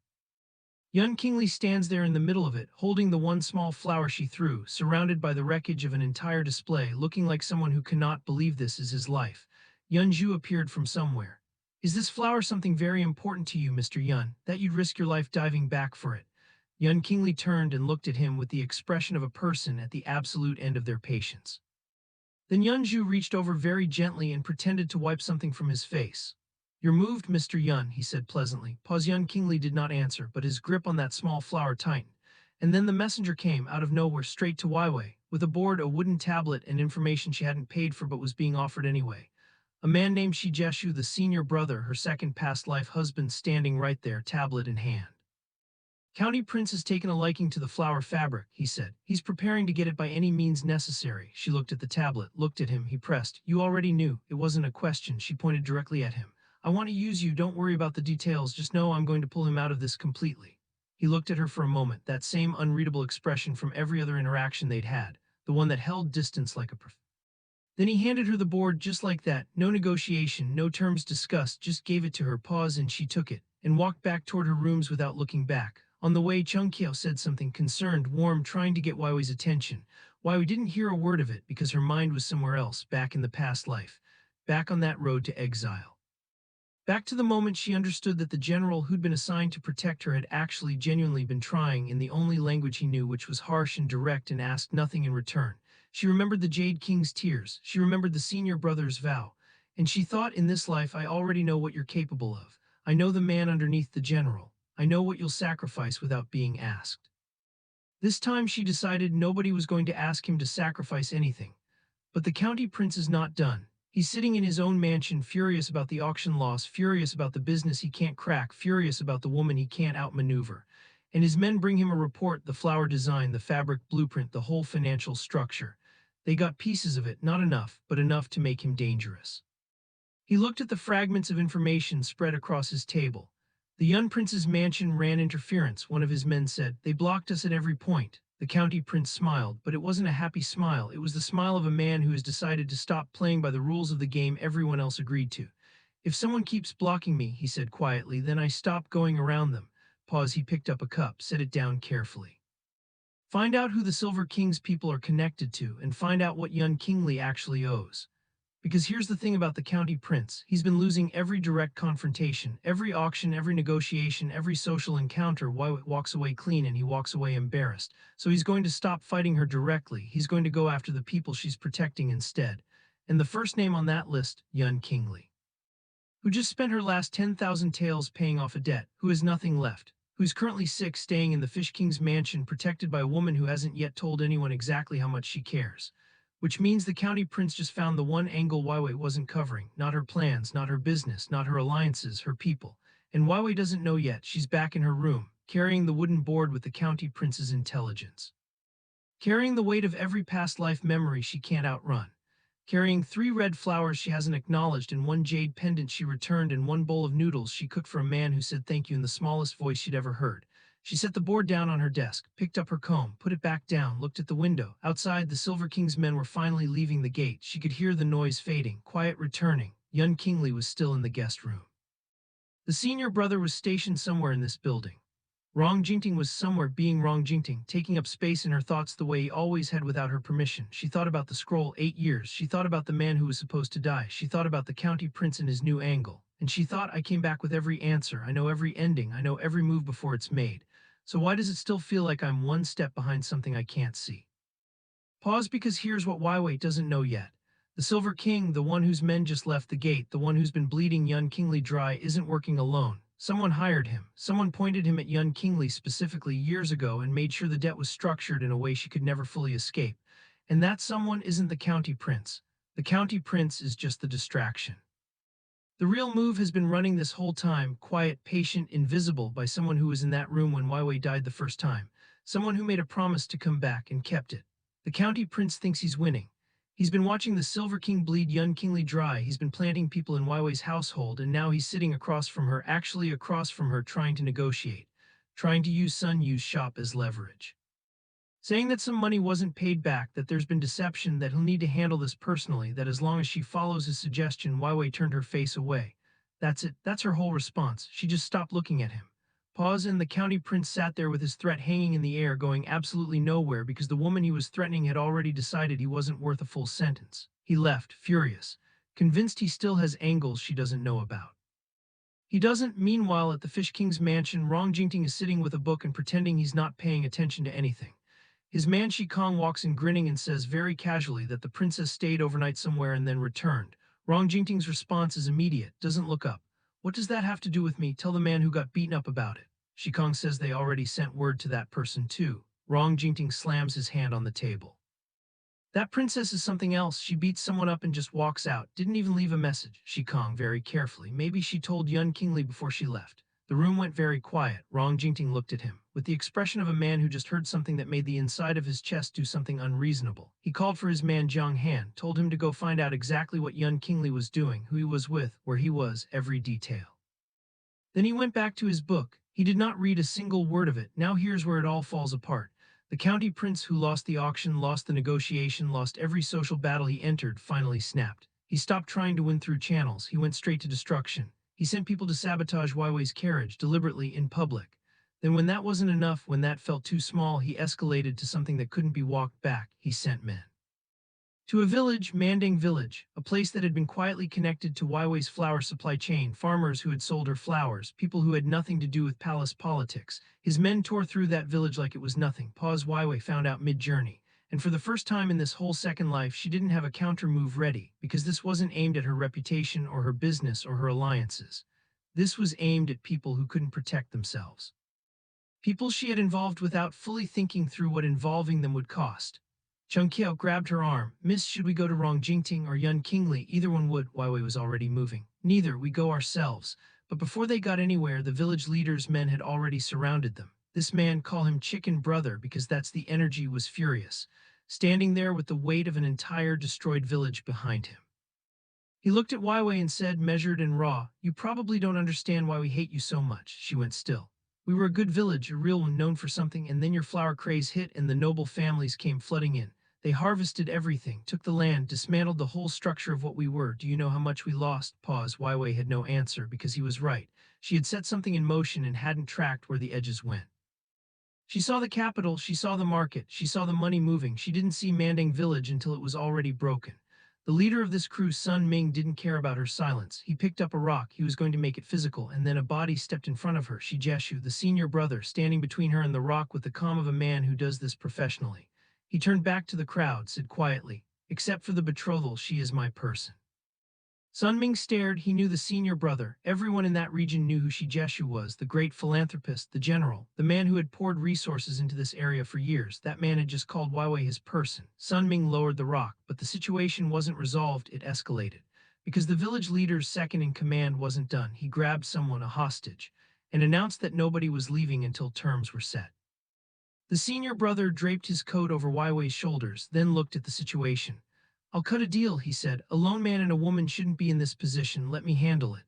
Yuan Qingli stands there in the middle of it, holding the one small flower she threw, surrounded by the wreckage of an entire display, looking like someone who cannot believe this is his life. Yun Zhu appeared from somewhere. Is this flower something very important to you, Mr. Yun, that you'd risk your life diving back for it? Yuan Qingli turned and looked at him with the expression of a person at the absolute end of their patience. Then Yun Zhu reached over very gently and pretended to wipe something from his face. You're moved, Mr. Yun, he said pleasantly. Yuan Qingli did not answer, but his grip on that small flower tightened. And then the messenger came out of nowhere straight to Weiwei, with aboard a wooden tablet and information she hadn't paid for but was being offered anyway. A man named Shi Jeshu, the senior brother, her second past life husband, standing right there, tablet in hand. County Prince has taken a liking to the flower fabric, he said. He's preparing to get it by any means necessary. She looked at the tablet, looked at him, he pressed. You already knew. It wasn't a question. She pointed directly at him. I want to use you, don't worry about the details, just know I'm going to pull him out of this completely. He looked at her for a moment, that same unreadable expression from every other interaction they'd had, the one that held distance like a Then he handed her the board just like that, no negotiation, no terms discussed, just gave it to her, and she took it, and walked back toward her rooms without looking back. On the way, Chung Kiao said something, concerned, warm, trying to get Weiwei's attention. Weiwei didn't hear a word of it because her mind was somewhere else, back in the past life, back on that road to exile. Back to the moment she understood that the general who'd been assigned to protect her had actually genuinely been trying in the only language he knew, which was harsh and direct, and asked nothing in return. She remembered the Jade King's tears, she remembered the senior brother's vow, and she thought, in this life I already know what you're capable of. I know the man underneath the general. I know what you'll sacrifice without being asked. This time she decided nobody was going to ask him to sacrifice anything. But the county prince is not done. He's sitting in his own mansion, furious about the auction loss, furious about the business he can't crack, furious about the woman he can't outmaneuver. And his men bring him a report, the flower design, the fabric blueprint, the whole financial structure. They got pieces of it, not enough, but enough to make him dangerous. He looked at the fragments of information spread across his table. The young prince's mansion ran interference, one of his men said. They blocked us at every point. The county prince smiled, but it wasn't a happy smile. It was the smile of a man who has decided to stop playing by the rules of the game everyone else agreed to. If someone keeps blocking me, he said quietly, then I stop going around them. He picked up a cup, set it down carefully. Find out who the Silver King's people are connected to, and find out what Yuan Qingli actually owes. Because here's the thing about the county prince, he's been losing every direct confrontation, every auction, every negotiation, every social encounter. Weiwei walks away clean and he walks away embarrassed. So he's going to stop fighting her directly. He's going to go after the people she's protecting instead. And the first name on that list, Yuan Qingli, who just spent her last 10,000 taels paying off a debt, who has nothing left, who's currently sick, staying in the Fish King's mansion, protected by a woman who hasn't yet told anyone exactly how much she cares. Which means the county prince just found the one angle Weiwei wasn't covering, not her plans, not her business, not her alliances, her people. And Weiwei doesn't know yet. She's back in her room, carrying the wooden board with the county prince's intelligence. Carrying the weight of every past life memory she can't outrun. Carrying 3 red flowers she hasn't acknowledged, and 1 jade pendant she returned, and 1 bowl of noodles she cooked for a man who said thank you in the smallest voice she'd ever heard. She set the board down on her desk, picked up her comb, put it back down, looked at the window. Outside, the Silver King's men were finally leaving the gate. She could hear the noise fading, quiet returning. Yuan Qingli was still in the guest room. The senior brother was stationed somewhere in this building. Rong Jingting was somewhere being Rong Jingting, taking up space in her thoughts the way he always had without her permission. She thought about the scroll, 8 years. She thought about the man who was supposed to die. She thought about the county prince and his new angle. And she thought, I came back with every answer. I know every ending. I know every move before it's made. So why does it still feel like I'm one step behind something I can't see? Because here's what Weiwei doesn't know yet. The Silver King, the one whose men just left the gate, the one who's been bleeding Yuan Qingli dry, isn't working alone. Someone hired him. Someone pointed him at Yuan Qingli specifically years ago and made sure the debt was structured in a way she could never fully escape. And that someone isn't the county prince. The county prince is just the distraction. The real move has been running this whole time, quiet, patient, invisible, by someone who was in that room when Weiwei died the first time. Someone who made a promise to come back and kept it. The county prince thinks he's winning. He's been watching the Silver King bleed Yuan Qingli dry, he's been planting people in Weiwei's household, and now he's sitting across from her, actually across from her, trying to negotiate. Trying to use Sun Yu's shop as leverage. Saying that some money wasn't paid back, that there's been deception, that he'll need to handle this personally, that as long as she follows his suggestion. Weiwei turned her face away. That's it, that's her whole response. She just stopped looking at him. Pause, and the county prince sat there with his threat hanging in the air, going absolutely nowhere because the woman he was threatening had already decided he wasn't worth a full sentence. He left, furious, convinced he still has angles she doesn't know about. He doesn't. Meanwhile, at the Fish King's mansion, Rong Jingting is sitting with a book and pretending he's not paying attention to anything. His man Shikong walks in grinning and says very casually that the princess stayed overnight somewhere and then returned. Rong Jingting's response is immediate, doesn't look up. What does that have to do with me? Tell the man who got beaten up about it. Shikong says they already sent word to that person too. Rong Jingting slams his hand on the table. That princess is something else. She beats someone up and just walks out. Didn't even leave a message. Shikong very carefully. Maybe she told Yuan Qingli before she left. The room went very quiet. Rong Jingting looked at him with the expression of a man who just heard something that made the inside of his chest do something unreasonable. He called for his man Jiang Han, told him to go find out exactly what Yuan Qingli was doing, who he was with, where he was, every detail. Then he went back to his book. He did not read a single word of it. Now here's where it all falls apart. The county prince who lost the auction, lost the negotiation, lost every social battle he entered, finally snapped. He stopped trying to win through channels. He went straight to destruction. He sent people to sabotage Weiwei's carriage deliberately in public. Then when that wasn't enough, when that felt too small, he escalated to something that couldn't be walked back. He sent men to a village, Mandang village, a place that had been quietly connected to Weiwei's flower supply chain, farmers who had sold her flowers, people who had nothing to do with palace politics. His men tore through that village like it was nothing. Pause. Weiwei found out mid-journey. And for the first time in this whole second life, she didn't have a counter move ready, because this wasn't aimed at her reputation or her business or her alliances. This was aimed at people who couldn't protect themselves. People she had involved without fully thinking through what involving them would cost. Chung Kiao grabbed her arm. Miss, should we go to Rong Jingting or Yuan Qingli? Either one would. Weiwei was already moving. Neither, we go ourselves. But before they got anywhere, the village leader's men had already surrounded them. This man, call him Chicken Brother because that's the energy, was furious, standing there with the weight of an entire destroyed village behind him. He looked at Weiwei and said, measured and raw, you probably don't understand why we hate you so much. She went still. We were a good village, a real one, known for something, and then your flower craze hit and the noble families came flooding in. They harvested everything, took the land, dismantled the whole structure of what we were. Do you know how much we lost? Pause. Weiwei had no answer because he was right. She had set something in motion and hadn't tracked where the edges went. She saw the capital, she saw the market, she saw the money moving. She didn't see Mandang village until it was already broken. The leader of this crew, Sun Ming, didn't care about her silence. He picked up a rock, he was going to make it physical, and then a body stepped in front of her. Shi Jeshu, the senior brother, standing between her and the rock with the calm of a man who does this professionally. He turned back to the crowd, said quietly, except for the betrothal, she is my person. Sun Ming stared. He knew the senior brother. Everyone in that region knew who Shi Jeshu was, the great philanthropist, the general, the man who had poured resources into this area for years. That man had just called Weiwei his person. Sun Ming lowered the rock, but the situation wasn't resolved, it escalated. Because the village leader's second in command wasn't done, he grabbed someone, a hostage, and announced that nobody was leaving until terms were set. The senior brother draped his coat over Weiwei's shoulders, then looked at the situation. I'll cut a deal, he said. A lone man and a woman shouldn't be in this position. Let me handle it.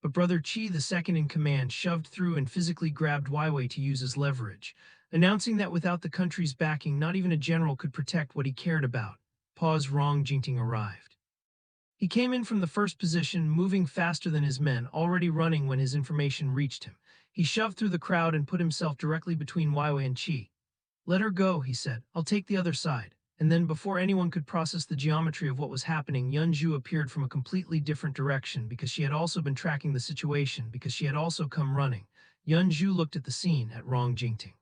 But Brother Qi, the second in command, shoved through and physically grabbed Weiwei to use as leverage, announcing that without the country's backing, not even a general could protect what he cared about. Pause. Rong Jingting arrived. He came in from the first position, moving faster than his men, already running when his information reached him. He shoved through the crowd and put himself directly between Weiwei and Qi. Let her go, he said. I'll take the other side. And then before anyone could process the geometry of what was happening, Yunju appeared from a completely different direction because she had also been tracking the situation, because she had also come running. Yunju looked at the scene, at Rong Jingting,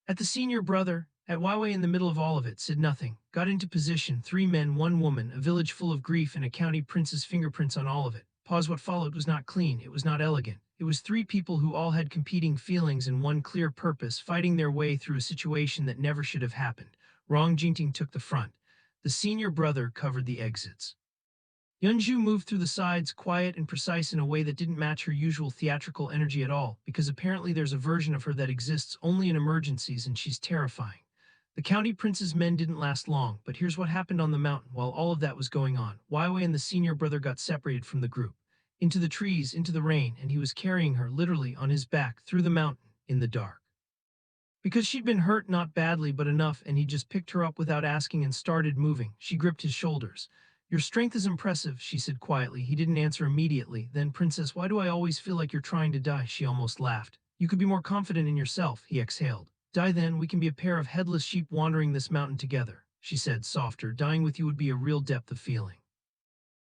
at the senior brother, at Weiwei in the middle of all of it, said nothing, got into position, 3 men, 1 woman, a village full of grief and a county prince's fingerprints on all of it. Pause. What followed was not clean, it was not elegant. It was 3 people who all had competing feelings and one clear purpose, fighting their way through a situation that never should have happened. Rong Jingting took the front. The senior brother covered the exits. Yunju moved through the sides, quiet and precise in a way that didn't match her usual theatrical energy at all, because apparently there's a version of her that exists only in emergencies and she's terrifying. The county prince's men didn't last long, but here's what happened on the mountain while all of that was going on. Weiwei and the senior brother got separated from the group. Into the trees, into the rain, and he was carrying her literally on his back through the mountain in the dark. Because she'd been hurt not badly but enough and he just picked her up without asking and started moving, she gripped his shoulders. Your strength is impressive, she said quietly. He didn't answer immediately. Then, Princess, why do I always feel like you're trying to die? She almost laughed. You could be more confident in yourself, he exhaled. Die then, we can be a pair of headless sheep wandering this mountain together, she said softer. Dying with you would be a real depth of feeling.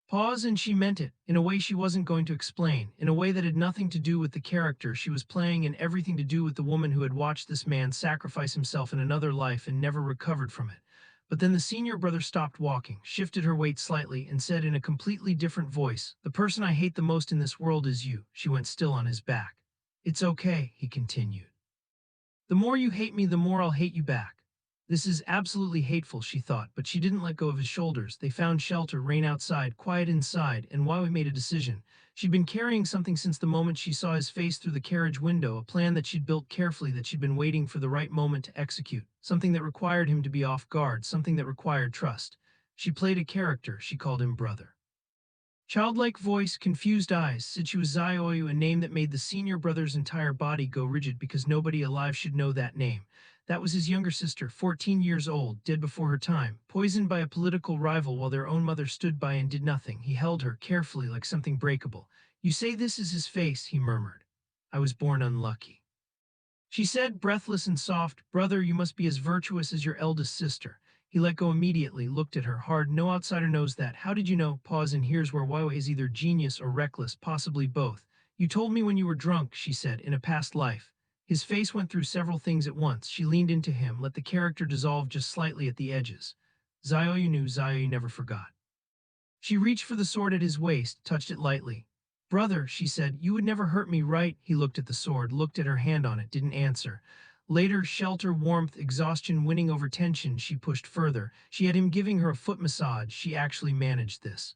Pause, and she meant it, in a way she wasn't going to explain, in a way that had nothing to do with the character she was playing and everything to do with the woman who had watched this man sacrifice himself in another life and never recovered from it. But then the senior brother stopped walking, shifted her weight slightly, and said in a completely different voice, the person I hate the most in this world is you. She went still on his back. It's okay, he continued. The more you hate me, the more I'll hate you back. This is absolutely hateful, she thought, but she didn't let go of his shoulders. They found shelter, rain outside, quiet inside, and Weiwei made a decision. She'd been carrying something since the moment she saw his face through the carriage window, a plan that she'd built carefully, that she'd been waiting for the right moment to execute, something that required him to be off guard, something that required trust. She played a character, she called him brother. Childlike voice, confused eyes, said she was Zioyu, a name that made the senior brother's entire body go rigid because nobody alive should know that name. That was his younger sister, 14 years old, dead before her time, poisoned by a political rival while their own mother stood by and did nothing. He held her carefully like something breakable. You say this is his face, he murmured. I was born unlucky. She said, breathless and soft, brother, you must be as virtuous as your eldest sister. He let go immediately, looked at her hard. No outsider knows that. How did you know? Pause, and here's where Weiwei is either genius or reckless, possibly both. You told me when you were drunk, she said, in a past life. His face went through several things at once. She leaned into him, let the character dissolve just slightly at the edges. Zioyu knew, Zioyu never forgot. She reached for the sword at his waist, touched it lightly. Brother, she said, you would never hurt me, right? He looked at the sword, looked at her hand on it, didn't answer. Later, shelter, warmth, exhaustion winning over tension, she pushed further. She had him giving her a foot massage. She actually managed this.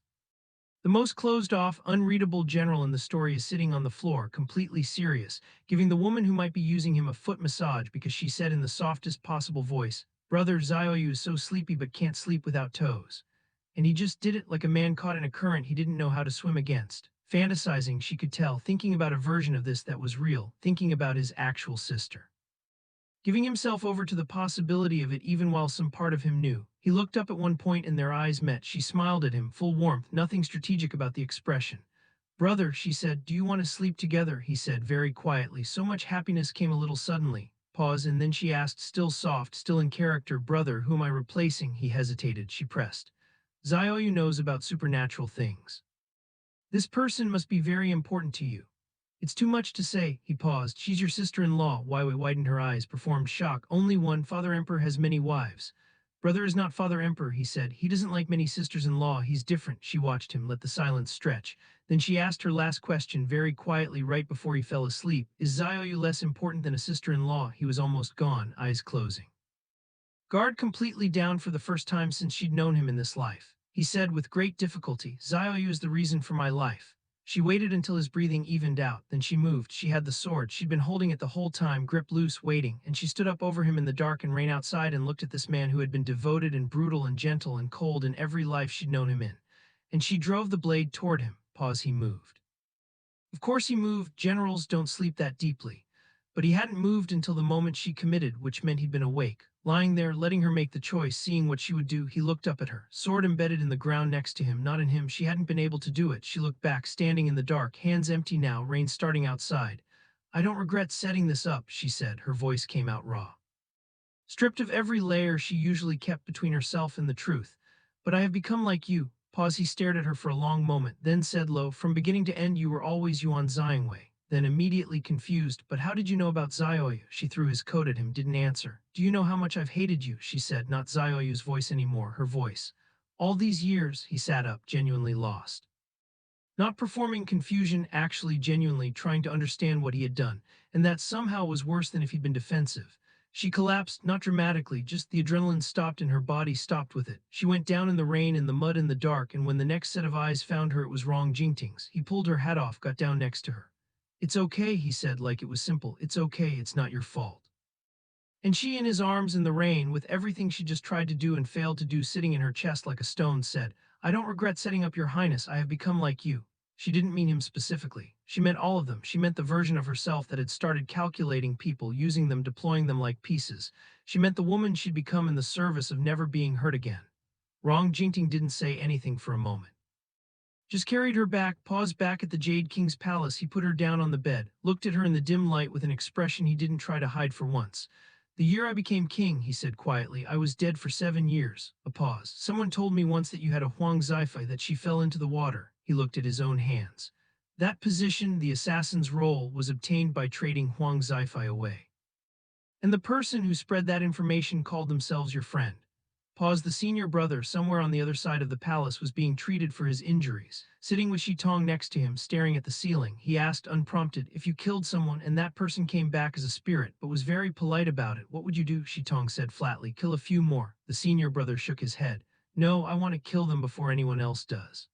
The most closed-off, unreadable general in the story is sitting on the floor, completely serious, giving the woman who might be using him a foot massage because she said in the softest possible voice, Brother, Zioyu is so sleepy but can't sleep without toes. And he just did it like a man caught in a current he didn't know how to swim against. Fantasizing, she could tell, thinking about a version of this that was real, thinking about his actual sister. Giving himself over to the possibility of it even while some part of him knew. He looked up at one point and their eyes met. She smiled at him, full warmth, nothing strategic about the expression. Brother, she said, do you want to sleep together? He said very quietly. So much happiness came a little suddenly. Pause, and then she asked, still soft, still in character, brother, who am I replacing? He hesitated. She pressed. Zioyu knows about supernatural things. This person must be very important to you. It's too much to say, he paused. She's your sister-in-law. Weiwei widened her eyes, performed shock. Only one. Father Emperor has many wives. Brother is not Father Emperor, he said. He doesn't like many sisters-in-law. He's different. She watched him, let the silence stretch. Then she asked her last question very quietly right before he fell asleep. Is Zioyu less important than a sister-in-law? He was almost gone, eyes closing. Guard completely down for the first time since she'd known him in this life. He said with great difficulty, Zioyu is the reason for my life. She waited until his breathing evened out, then she moved. She had the sword. She'd been holding it the whole time, grip loose, waiting, and she stood up over him in the dark and rain outside and looked at this man who had been devoted and brutal and gentle and cold in every life she'd known him in. And she drove the blade toward him. Pause, he moved. Of course he moved. Generals don't sleep that deeply. But he hadn't moved until the moment she committed, which meant he'd been awake. Lying there, letting her make the choice, seeing what she would do, he looked up at her, sword embedded in the ground next to him, not in him. She hadn't been able to do it. She looked back, standing in the dark, hands empty now, rain starting outside. I don't regret setting this up, she said. Her voice came out raw. Stripped of every layer she usually kept between herself and the truth. But I have become like you. Pause, he stared at her for a long moment, then said low, from beginning to end you were always Yuan Zhangwei. Then immediately confused, but how did you know about Zioyu? She threw his coat at him, didn't answer. Do you know how much I've hated you? She said, not Zioyu's voice anymore, her voice. All these years, he sat up, genuinely lost. Not performing confusion, actually genuinely trying to understand what he had done, and that somehow was worse than if he'd been defensive. She collapsed, not dramatically, just the adrenaline stopped and her body stopped with it. She went down in the rain, in the mud, in the dark, and when the next set of eyes found her, it was Rong Jingting's. He pulled her hat off, got down next to her. "It's okay," he said like it was simple. "It's okay, it's not your fault." And she, in his arms in the rain, with everything she just tried to do and failed to do sitting in her chest like a stone, said, "I don't regret setting up your highness. I have become like you." She didn't mean him specifically. She meant all of them. She meant the version of herself that had started calculating people, using them, deploying them like pieces. She meant the woman she'd become in the service of never being hurt again. Rong Jingting didn't say anything for a moment. Just carried her back, paused back at the Jade King's palace. He put her down on the bed, looked at her in the dim light with an expression he didn't try to hide for once. "The year I became king," he said quietly, "I was dead for 7 years." A pause. "Someone told me once that you had a Huang Zifei, that she fell into the water." He looked at his own hands. That position, the assassin's role, was obtained by trading Huang Zifei away. And the person who spread that information called themselves your friend. Pause. The senior brother, somewhere on the other side of the palace, was being treated for his injuries. Sitting with Shitong next to him, staring at the ceiling, he asked unprompted, "If you killed someone and that person came back as a spirit, but was very polite about it, what would you do?" Shitong said flatly, "Kill a few more." The senior brother shook his head. "No, I want to kill them before anyone else does,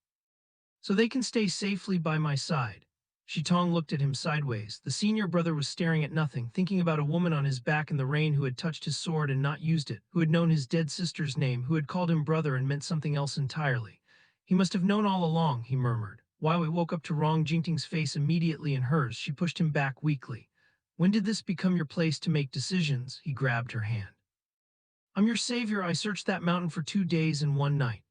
so they can stay safely by my side." Shitong looked at him sideways. The senior brother was staring at nothing, thinking about a woman on his back in the rain who had touched his sword and not used it, who had known his dead sister's name, who had called him brother and meant something else entirely. "He must have known all along," he murmured. Weiwei woke up to Rong Jingting's face immediately in hers. She pushed him back weakly. "When did this become your place to make decisions?" He grabbed her hand. "I'm your savior. I searched that mountain for 2 days and one night."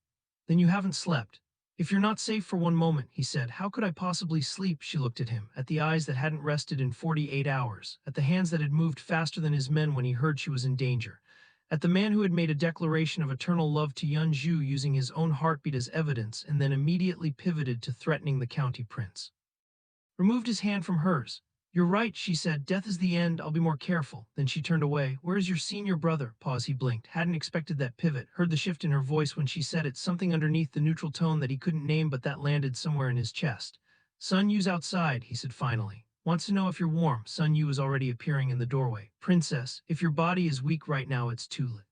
"Then you haven't slept." "If you're not safe for one moment," he said, "how could I possibly sleep?" She looked at him, at the eyes that hadn't rested in 48 hours, at the hands that had moved faster than his men when he heard she was in danger, at the man who had made a declaration of eternal love to Yun Zhu using his own heartbeat as evidence and then immediately pivoted to threatening the county prince. Removed his hand from hers. "You're right," she said. "Death is the end. I'll be more careful." Then she turned away. "Where's your senior brother?" Pause. He blinked. Hadn't expected that pivot. Heard the shift in her voice when she said it. Something underneath the neutral tone that he couldn't name, but that landed somewhere in his chest. "Sun Yu's outside," he said finally. "Wants to know if you're warm." Sun Yu was already appearing in the doorway. "Princess, if your body is weak right now, it's too late."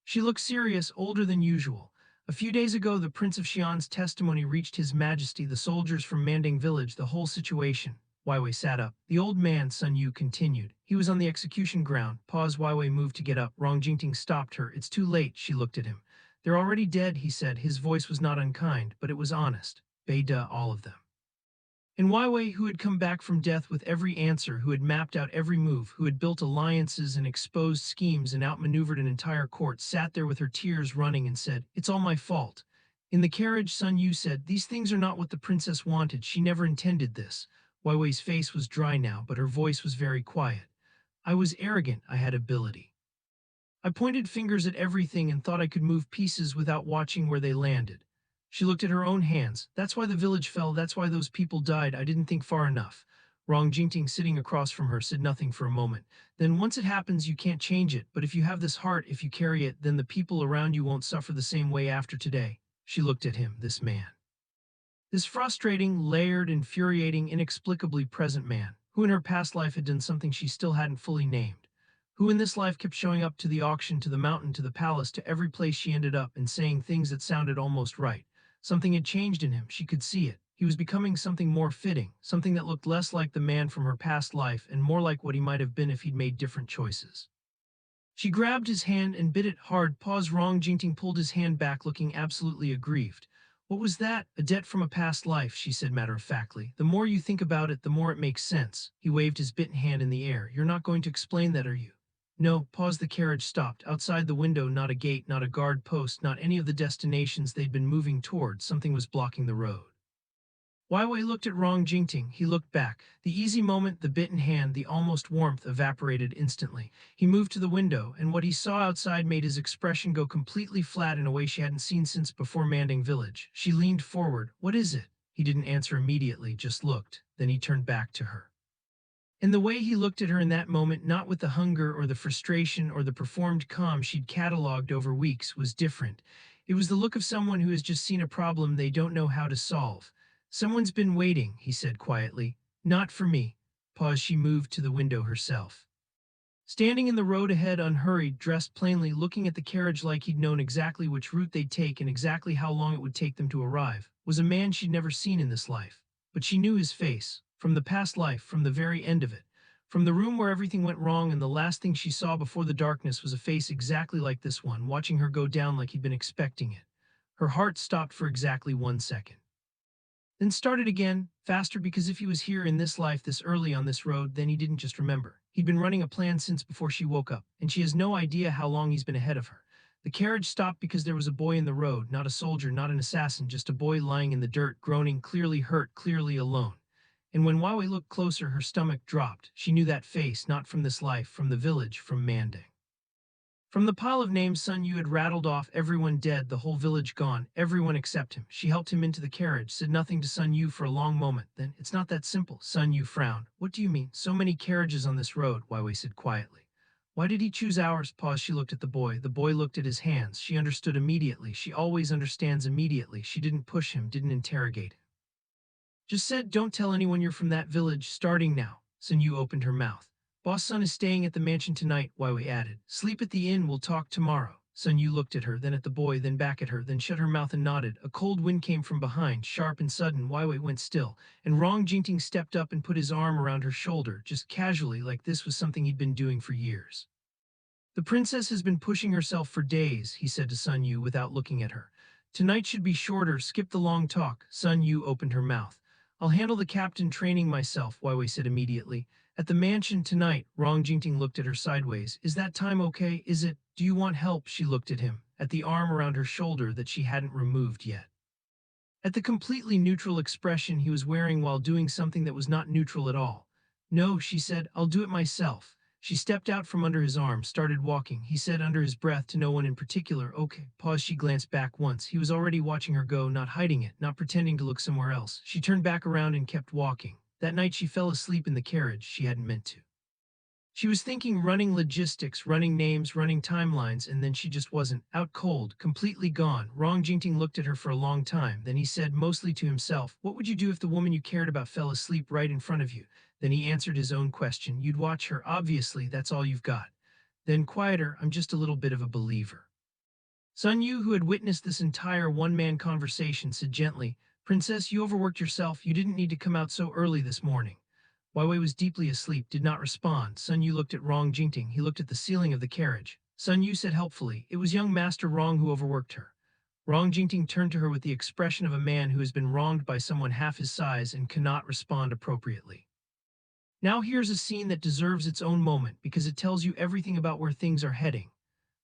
She looked serious, older than usual. "A few days ago, the Prince of Xi'an's testimony reached His Majesty, the soldiers from Mandang village, the whole situation." Weiwei sat up. "The old man," Sun Yu continued. "He was on the execution ground." Pause. Weiwei moved to get up. Rong Jingting stopped her. "It's too late." She looked at him. "They're already dead," he said. His voice was not unkind, but it was honest. "Beta, all of them." And Weiwei, who had come back from death with every answer, who had mapped out every move, who had built alliances and exposed schemes and outmaneuvered an entire court, sat there with her tears running and said, "It's all my fault." In the carriage, Sun Yu said, "These things are not what the princess wanted. She never intended this." Weiwei's face was dry now, but her voice was very quiet. "I was arrogant. I had ability. I pointed fingers at everything and thought I could move pieces without watching where they landed." She looked at her own hands. "That's why the village fell. That's why those people died. I didn't think far enough." Rong Jingting, sitting across from her, said nothing for a moment. "Then once it happens, you can't change it. But if you have this heart, if you carry it, then the people around you won't suffer the same way after today." She looked at him, this man. This frustrating, layered, infuriating, inexplicably present man, who in her past life had done something she still hadn't fully named, who in this life kept showing up to the auction, to the mountain, to the palace, to every place she ended up, and saying things that sounded almost right. Something had changed in him, she could see it. He was becoming something more fitting, something that looked less like the man from her past life and more like what he might have been if he'd made different choices. She grabbed his hand and bit it hard. Pause. Rong Jingting pulled his hand back, looking absolutely aggrieved. "What was that?" "A debt from a past life," she said matter-of-factly. "The more you think about it, the more it makes sense." He waved his bitten hand in the air. "You're not going to explain that, are you?" "No." Pause. The carriage stopped. Outside the window, not a gate, not a guard post, not any of the destinations they'd been moving toward. Something was blocking the road. Weiwei looked at Rong Jingting. He looked back. The easy moment, the bitten hand, the almost warmth evaporated instantly. He moved to the window, and what he saw outside made his expression go completely flat in a way she hadn't seen since before Mandang village. She leaned forward. "What is it?" He didn't answer immediately, just looked. Then he turned back to her. And the way he looked at her in that moment, not with the hunger or the frustration or the performed calm she'd catalogued over weeks, was different. It was the look of someone who has just seen a problem they don't know how to solve. "Someone's been waiting," he said quietly. "Not for me." Pause. She moved to the window herself. Standing in the road ahead unhurried, dressed plainly, looking at the carriage like he'd known exactly which route they'd take and exactly how long it would take them to arrive, was a man she'd never seen in this life. But she knew his face, from the past life, from the very end of it. From the room where everything went wrong, and the last thing she saw before the darkness was a face exactly like this one, watching her go down like he'd been expecting it. Her heart stopped for exactly 1 second. Then started again, faster, because if he was here in this life this early on this road, then he didn't just remember. He'd been running a plan since before she woke up, and she has no idea how long he's been ahead of her. The carriage stopped because there was a boy in the road, not a soldier, not an assassin, just a boy lying in the dirt, groaning, clearly hurt, clearly alone. And when Weiwei looked closer, her stomach dropped. She knew that face, not from this life, from the village, from Mandang. From the pile of names Sun Yu had rattled off, everyone dead, the whole village gone, everyone except him. She helped him into the carriage, said nothing to Sun Yu for a long moment. Then, "It's not that simple." Sun Yu frowned. "What do you mean? So many carriages on this road," Weiwei said quietly. "Why did he choose ours?" Pause. She looked at the boy. The boy looked at his hands. She understood immediately. She always understands immediately. She didn't push him, didn't interrogate him. Just said, "Don't tell anyone you're from that village, starting now." Sun Yu opened her mouth. "Boss Sun is staying at the mansion tonight," Weiwei added. "Sleep at the inn, we'll talk tomorrow." Sun Yu looked at her, then at the boy, then back at her, then shut her mouth and nodded. A cold wind came from behind, sharp and sudden. Weiwei went still, and Rong Jingting stepped up and put his arm around her shoulder, just casually, like this was something he'd been doing for years. "The princess has been pushing herself for days," he said to Sun Yu without looking at her. "Tonight should be shorter, skip the long talk." Sun Yu opened her mouth. "I'll handle the captain training myself," Weiwei said immediately. "At the mansion tonight." Rong Jingting looked at her sideways. "Is that time okay? Is it? Do you want help?" She looked at him, at the arm around her shoulder that she hadn't removed yet, at the completely neutral expression he was wearing while doing something that was not neutral at all. "No," she said, "I'll do it myself." She stepped out from under his arm, started walking. He said under his breath to no one in particular, "Okay." Pause. She glanced back once. He was already watching her go, not hiding it, not pretending to look somewhere else. She turned back around and kept walking. That night she fell asleep in the carriage. She hadn't meant to. She was thinking, running logistics, running names, running timelines, and then she just wasn't. Out cold, completely gone. Rong Jingting looked at her for a long time. Then he said, mostly to himself, "What would you do if the woman you cared about fell asleep right in front of you?" Then he answered his own question. "You'd watch her, obviously, that's all you've got." Then quieter, "I'm just a little bit of a believer." Sun Yu, who had witnessed this entire one-man conversation, said gently, "Princess, you overworked yourself. You didn't need to come out so early this morning." Weiwei was deeply asleep, did not respond. Sun Yu looked at Rong Jingting. He looked at the ceiling of the carriage. Sun Yu said helpfully, "It was young Master Rong who overworked her." Rong Jingting turned to her with the expression of a man who has been wronged by someone half his size and cannot respond appropriately. Now here's a scene that deserves its own moment because it tells you everything about where things are heading.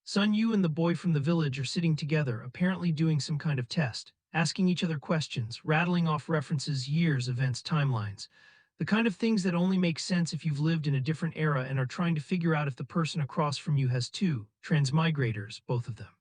Sun Yu and the boy from the village are sitting together, apparently doing some kind of test, asking each other questions, rattling off references, years, events, timelines. The kind of things that only make sense if you've lived in a different era and are trying to figure out if the person across from you has two transmigrators, both of them.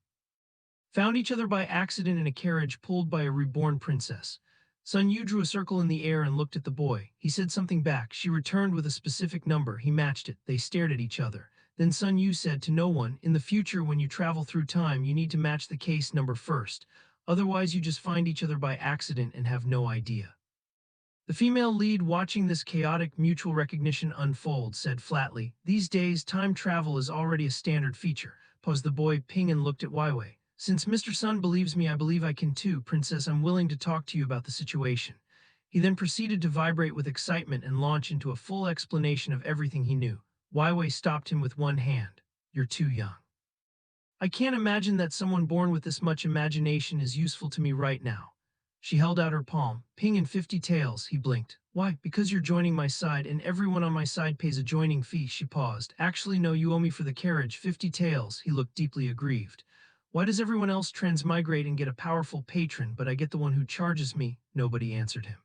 Found each other by accident in a carriage pulled by a reborn princess. Sun Yu drew a circle in the air and looked at the boy. He said something back. She returned with a specific number. He matched it. They stared at each other. Then Sun Yu said to no one, "In the future when you travel through time, you need to match the case number first. Otherwise you just find each other by accident and have no idea." The female lead, watching this chaotic mutual recognition unfold, said flatly, "These days, time travel is already a standard feature." Posed the boy Ping and looked at Weiwei. "Since Mr. Sun believes me, I believe I can too. Princess, I'm willing to talk to you about the situation." He then proceeded to vibrate with excitement and launch into a full explanation of everything he knew. Weiwei stopped him with one hand. "You're too young. I can't imagine that someone born with this much imagination is useful to me right now." She held out her palm. "Ping and 50 taels," he blinked. "Why?" "Because you're joining my side, and everyone on my side pays a joining fee." She paused. "Actually, no, you owe me for the carriage, 50 taels." He looked deeply aggrieved. "Why does everyone else transmigrate and get a powerful patron, but I get the one who charges me?" Nobody answered him.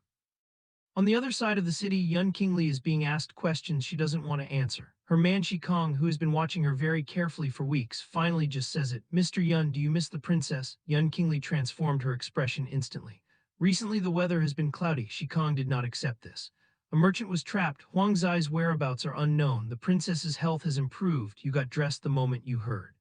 On the other side of the city, Yuan Qingli is being asked questions she doesn't want to answer. Her man Kong, who has been watching her very carefully for weeks, finally just says it. "Mr. Yuan, do you miss the princess?" Yuan Qingli transformed her expression instantly. "Recently the weather has been cloudy." Kong did not accept this. "A merchant was trapped. Huang Zai's whereabouts are unknown. The princess's health has improved. You got dressed the moment you heard.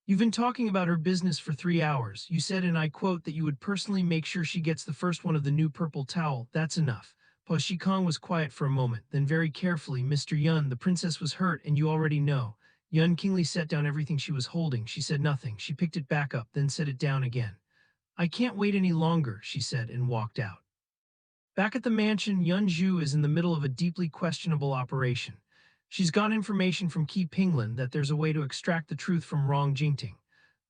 You've been talking about her business for 3 hours. You said, and I quote, that you would personally make sure she gets the first one of the new purple towel. That's enough." Pa Shikong was quiet for a moment, then very carefully, Mr. Yun, the princess was hurt and you already know. Yun Qingli set down everything she was holding. She said nothing. She picked it back up, then set it down again. I can't wait any longer, she said and walked out. Back at the mansion, Yun Zhu is in the middle of a deeply questionable operation. She's got information from Qi Pinglin that there's a way to extract the truth from Rong Jingting.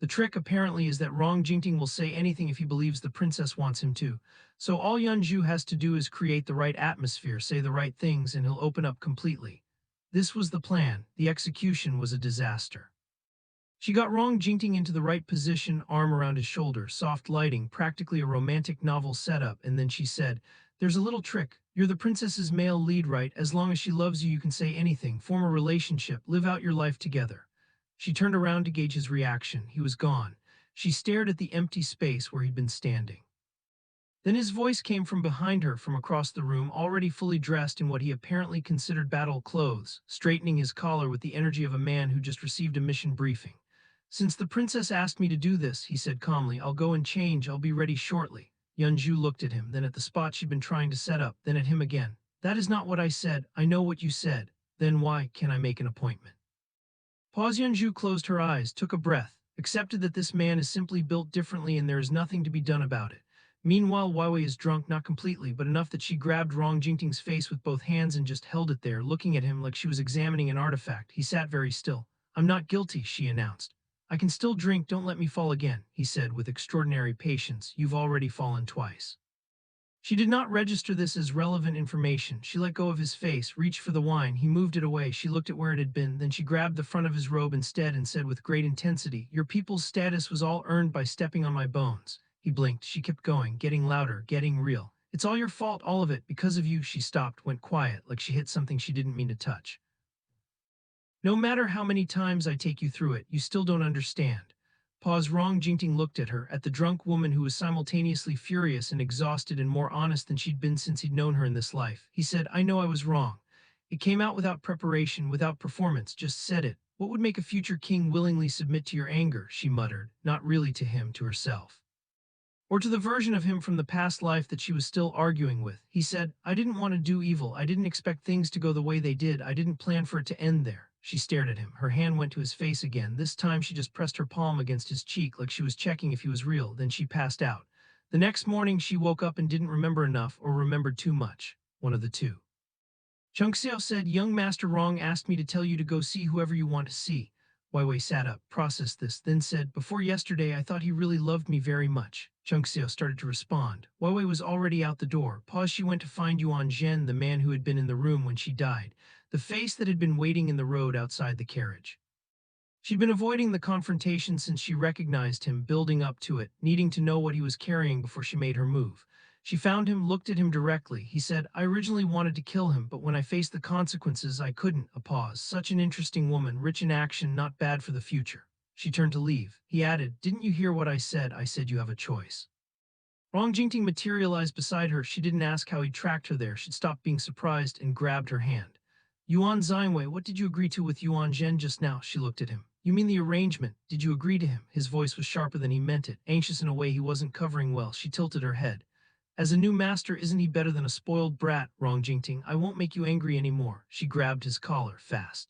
The trick apparently is that Rong Jingting will say anything if he believes the princess wants him to. So all Yun Zhu has to do is create the right atmosphere, say the right things, and he'll open up completely. This was the plan. The execution was a disaster. She got Rong Jingting into the right position, arm around his shoulder, soft lighting, practically a romantic novel setup, and then she said, there's a little trick. You're the princess's male lead, right? As long as she loves you, you can say anything, form a relationship, live out your life together. She turned around to gauge his reaction. He was gone. She stared at the empty space where he'd been standing. Then his voice came from behind her, from across the room, already fully dressed in what he apparently considered battle clothes, straightening his collar with the energy of a man who just received a mission briefing. Since the princess asked me to do this, he said calmly, I'll go and change. I'll be ready shortly. Yun Zhu looked at him, then at the spot she'd been trying to set up, then at him again. That is not what I said. I know what you said. Then why can't I make an appointment? Pause. Yun Zhu closed her eyes, took a breath, accepted that this man is simply built differently and there is nothing to be done about it. Meanwhile, Weiwei is drunk, not completely, but enough that she grabbed Rong Jingting's face with both hands and just held it there, looking at him like she was examining an artifact. He sat very still. I'm not guilty, she announced. I can still drink, don't let me fall again, he said with extraordinary patience. You've already fallen twice. She did not register this as relevant information. She let go of his face, reached for the wine. He moved it away. She looked at where it had been. Then she grabbed the front of his robe instead and said with great intensity, your people's status was all earned by stepping on my bones. He blinked. She kept going, getting louder, getting real. It's all your fault, all of it, because of you. She stopped, went quiet, like she hit something she didn't mean to touch. No matter how many times I take you through it, you still don't understand. Pause. Rong Jingting looked at her, at the drunk woman who was simultaneously furious and exhausted and more honest than she'd been since he'd known her in this life. He said, I know I was wrong. It came out without preparation, without performance, just said it. What would make a future king willingly submit to your anger, she muttered, not really to him, to herself. Or to the version of him from the past life that she was still arguing with. He said, I didn't want to do evil. I didn't expect things to go the way they did. I didn't plan for it to end there. She stared at him. Her hand went to his face again. This time she just pressed her palm against his cheek like she was checking if he was real. Then she passed out. The next morning she woke up and didn't remember enough or remembered too much. One of the two. Chungxiao said, young Master Rong asked me to tell you to go see whoever you want to see. Weiwei sat up, processed this, then said, before yesterday I thought he really loved me very much. Chungxiao started to respond. Weiwei was already out the door. Pause. She went to find Yuan Zhen, the man who had been in the room when she died, the face that had been waiting in the road outside the carriage. She'd been avoiding the confrontation since she recognized him, building up to it, needing to know what he was carrying before she made her move. She found him, looked at him directly. He said, I originally wanted to kill him, but when I faced the consequences, I couldn't. A pause. Such an interesting woman, rich in action, not bad for the future. She turned to leave. He added, didn't you hear what I said? I said you have a choice. Rong Jingting materialized beside her. She didn't ask how he tracked her there. She'd stopped being surprised and grabbed her hand. Yuan Zaiwei, what did you agree to with Yuan Zhen just now? She looked at him. You mean the arrangement? Did you agree to him? His voice was sharper than he meant it, anxious in a way he wasn't covering well. She tilted her head. As a new master, isn't he better than a spoiled brat, Rong Jingting? I won't make you angry anymore. She grabbed his collar, fast.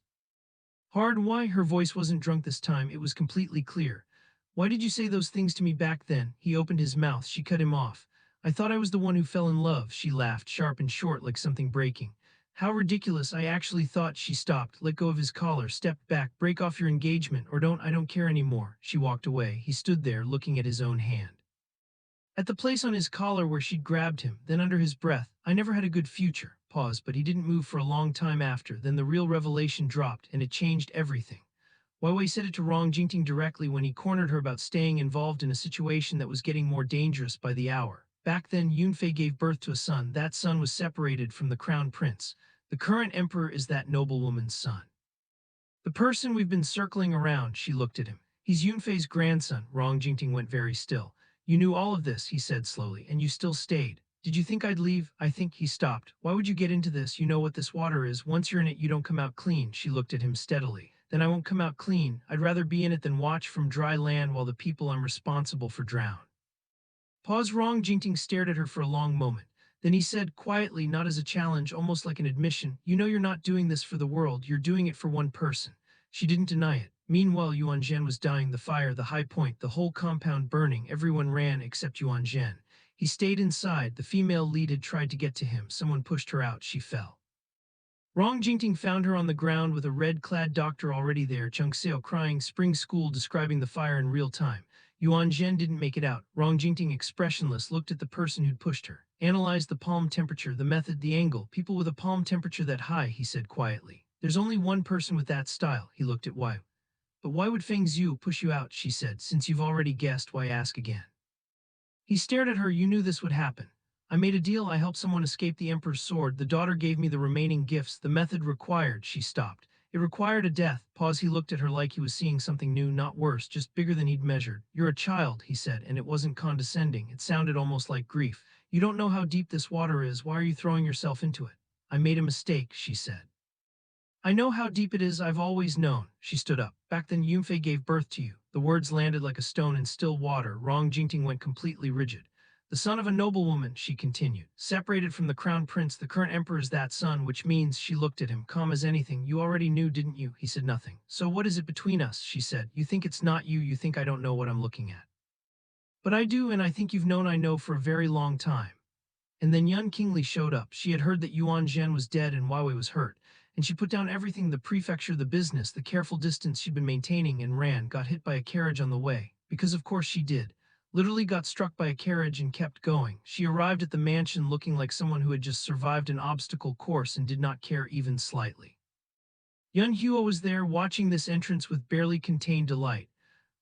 Hard. Why? Her voice wasn't drunk this time. It was completely clear. Why did you say those things to me back then? He opened his mouth. She cut him off. I thought I was the one who fell in love. She laughed, sharp and short like something breaking. How ridiculous. I actually thought. She stopped, let go of his collar, stepped back. Break off your engagement, or I don't care anymore. She walked away. He stood there, looking at his own hand. At the place on his collar where she'd grabbed him, then under his breath, I never had a good future. Pause, but he didn't move for a long time after. Then the real revelation dropped, and it changed everything. Weiwei said it to Rong Jingting directly when he cornered her about staying involved in a situation that was getting more dangerous by the hour. Back then, Yunfei gave birth to a son. That son was separated from the crown prince. The current emperor is that noblewoman's son. The person we've been circling around. She looked at him. He's Yunfei's grandson. Rong Jingting went very still. You knew all of this, he said slowly, and you still stayed. Did you think I'd leave? I think. He stopped. Why would you get into this? You know what this water is. Once you're in it, you don't come out clean. She looked at him steadily. Then I won't come out clean. I'd rather be in it than watch from dry land while the people I'm responsible for drown. Pause. Rong Jingting stared at her for a long moment. Then he said quietly, not as a challenge, almost like an admission, "You know you're not doing this for the world, you're doing it for one person." She didn't deny it. Meanwhile, Yuan Zhen was dying, the fire, the high point, the whole compound burning. Everyone ran except Yuan Zhen. He stayed inside. The female lead had tried to get to him. Someone pushed her out. She fell. Rong Jingting found her on the ground with a red-clad doctor already there, Chung Seo crying, spring school describing the fire in real time. Yuan Zhen didn't make it out. Rong Jingting, expressionless, looked at the person who'd pushed her. Analyzed the palm temperature, the method, the angle. People with a palm temperature that high, he said quietly. There's only one person with that style. He looked at Wei. But why would Feng Zhu push you out, she said. Since you've already guessed, why ask again? He stared at her. You knew this would happen. I made a deal. I helped someone escape the Emperor's sword. The daughter gave me the remaining gifts. The method required. She stopped. It required a death. Pause. He looked at her like he was seeing something new, not worse, just bigger than he'd measured. You're a child, he said, and it wasn't condescending. It sounded almost like grief. You don't know how deep this water is. Why are you throwing yourself into it? I made a mistake, she said. I know how deep it is. I've always known. She stood up. Back then Yunfei gave birth to you. The words landed like a stone in still water. Rong Jingting went completely rigid. The son of a noblewoman, she continued, separated from the crown prince. The current emperor is that son, which means, she looked at him, calm as anything. You already knew, didn't you? He said nothing. So what is it between us? She said. You think it's not you. You think I don't know what I'm looking at. But I do, and I think you've known I know for a very long time. And then young Qingli showed up. She had heard that Yuan Zhen was dead and Weiwei was hurt, and she put down everything, the prefecture, the business, the careful distance she'd been maintaining, and ran, got hit by a carriage on the way. Because of course she did. Literally got struck by a carriage and kept going. She arrived at the mansion looking like someone who had just survived an obstacle course and did not care even slightly. Yun Hua was there, watching this entrance with barely contained delight.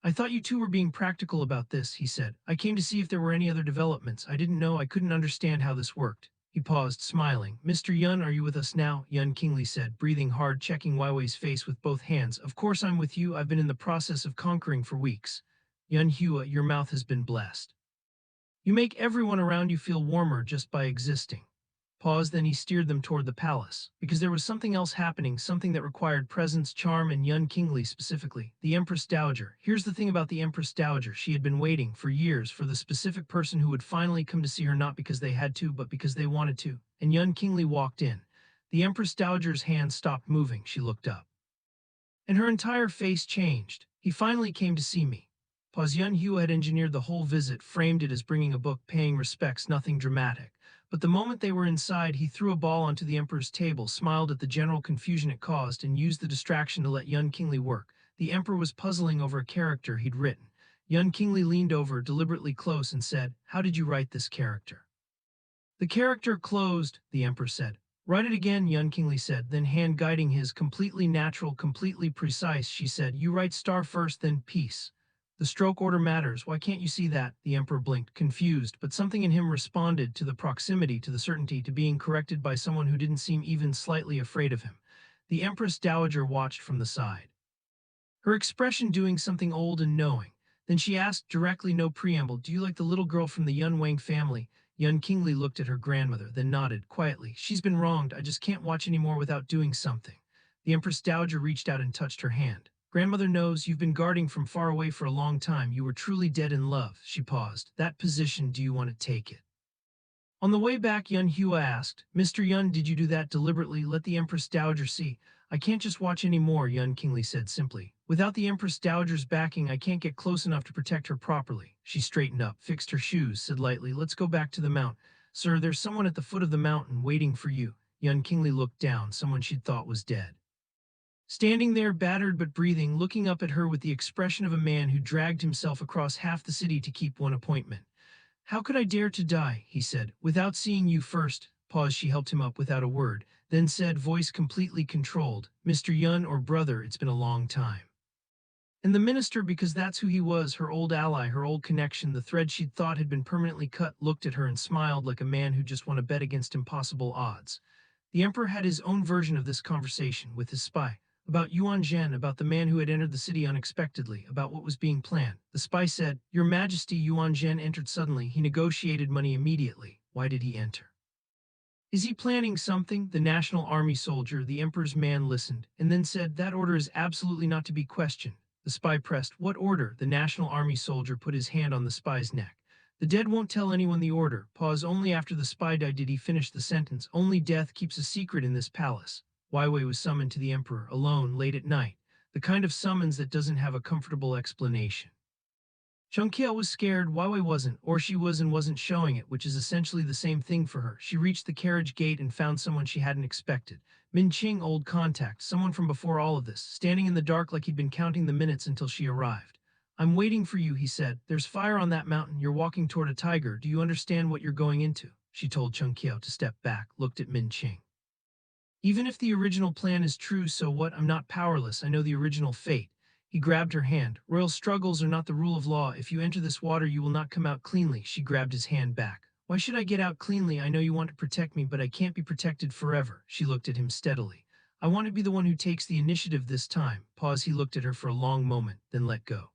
I thought you two were being practical about this, he said. I came to see if there were any other developments. I didn't know. I couldn't understand how this worked. He paused, smiling. Mr. Yun, are you with us now? Yun Qingli said, breathing hard, checking Weiwei's face with both hands. Of course I'm with you. I've been in the process of conquering for weeks. Yun Hua, your mouth has been blessed. You make everyone around you feel warmer just by existing. Pause, then he steered them toward the palace, because there was something else happening, something that required presence, charm, and Yun Qingli specifically, the Empress Dowager. Here's the thing about the Empress Dowager. She had been waiting for years for the specific person who would finally come to see her, not because they had to, but because they wanted to. And Yun Qingli walked in. The Empress Dowager's hand stopped moving. She looked up. And her entire face changed. He finally came to see me. Pause. Yun Hua had engineered the whole visit, framed it as bringing a book, paying respects, nothing dramatic. But the moment they were inside, he threw a ball onto the Emperor's table, smiled at the general confusion it caused, and used the distraction to let Yun Qingli work. The Emperor was puzzling over a character he'd written. Yun Qingli leaned over, deliberately close, and said, How did you write this character? The character closed, the Emperor said. Write it again, Yun Qingli said, then hand guiding his, completely natural, completely precise, she said, You write star first, then peace. The stroke order matters. Why can't you see that? The Emperor blinked, confused, but something in him responded to the proximity, to the certainty, to being corrected by someone who didn't seem even slightly afraid of him. The Empress Dowager watched from the side, her expression doing something old and knowing. Then she asked directly, no preamble, Do you like the little girl from the Yun Wang family? Yun Qingli looked at her grandmother, then nodded quietly. She's been wronged. I just can't watch anymore without doing something. The Empress Dowager reached out and touched her hand. Grandmother knows you've been guarding from far away for a long time. You were truly dead in love. She paused. That position, do you want to take it? On the way back, Yun Hua asked, Mr. Yun, did you do that deliberately? Let the Empress Dowager see. I can't just watch anymore, Yun Qingli said simply. Without the Empress Dowager's backing, I can't get close enough to protect her properly. She straightened up, fixed her shoes, said lightly, Let's go back to the mount. Sir, there's someone at the foot of the mountain waiting for you. Yun Qingli looked down, someone she'd thought was dead. Standing there, battered but breathing, looking up at her with the expression of a man who dragged himself across half the city to keep one appointment. How could I dare to die, he said, without seeing you first? Pause. She helped him up without a word, then said, voice completely controlled, Mr. Yun, or brother, it's been a long time. And the minister, because that's who he was, her old ally, her old connection, the thread she'd thought had been permanently cut, looked at her and smiled like a man who just won a bet against impossible odds. The Emperor had his own version of this conversation with his spy. About Yuan Zhen, about the man who had entered the city unexpectedly, about what was being planned. The spy said, Your Majesty, Yuan Zhen entered suddenly. He negotiated money immediately. Why did he enter? Is he planning something? The National Army soldier, the Emperor's man, listened, and then said, That order is absolutely not to be questioned. The spy pressed, What order? The National Army soldier put his hand on the spy's neck. The dead won't tell anyone the order. Pause. Only after the spy died did he finish the sentence. Only death keeps a secret in this palace. Weiwei was summoned to the emperor, alone, late at night. The kind of summons that doesn't have a comfortable explanation. Chungkia was scared, Weiwei wasn't, or she was and wasn't showing it, which is essentially the same thing for her. She reached the carriage gate and found someone she hadn't expected. Min Qing, old contact, someone from before all of this, standing in the dark like he'd been counting the minutes until she arrived. I'm waiting for you, he said. There's fire on that mountain. You're walking toward a tiger. Do you understand what you're going into? She told Chungkia to step back, looked at Min Qing. Even if the original plan is true, so what? I'm not powerless. I know the original fate. He grabbed her hand. Royal struggles are not the rule of law. If you enter this water, you will not come out cleanly. She grabbed his hand back. Why should I get out cleanly? I know you want to protect me, but I can't be protected forever. She looked at him steadily. I want to be the one who takes the initiative this time. Pause. He looked at her for a long moment, then let go.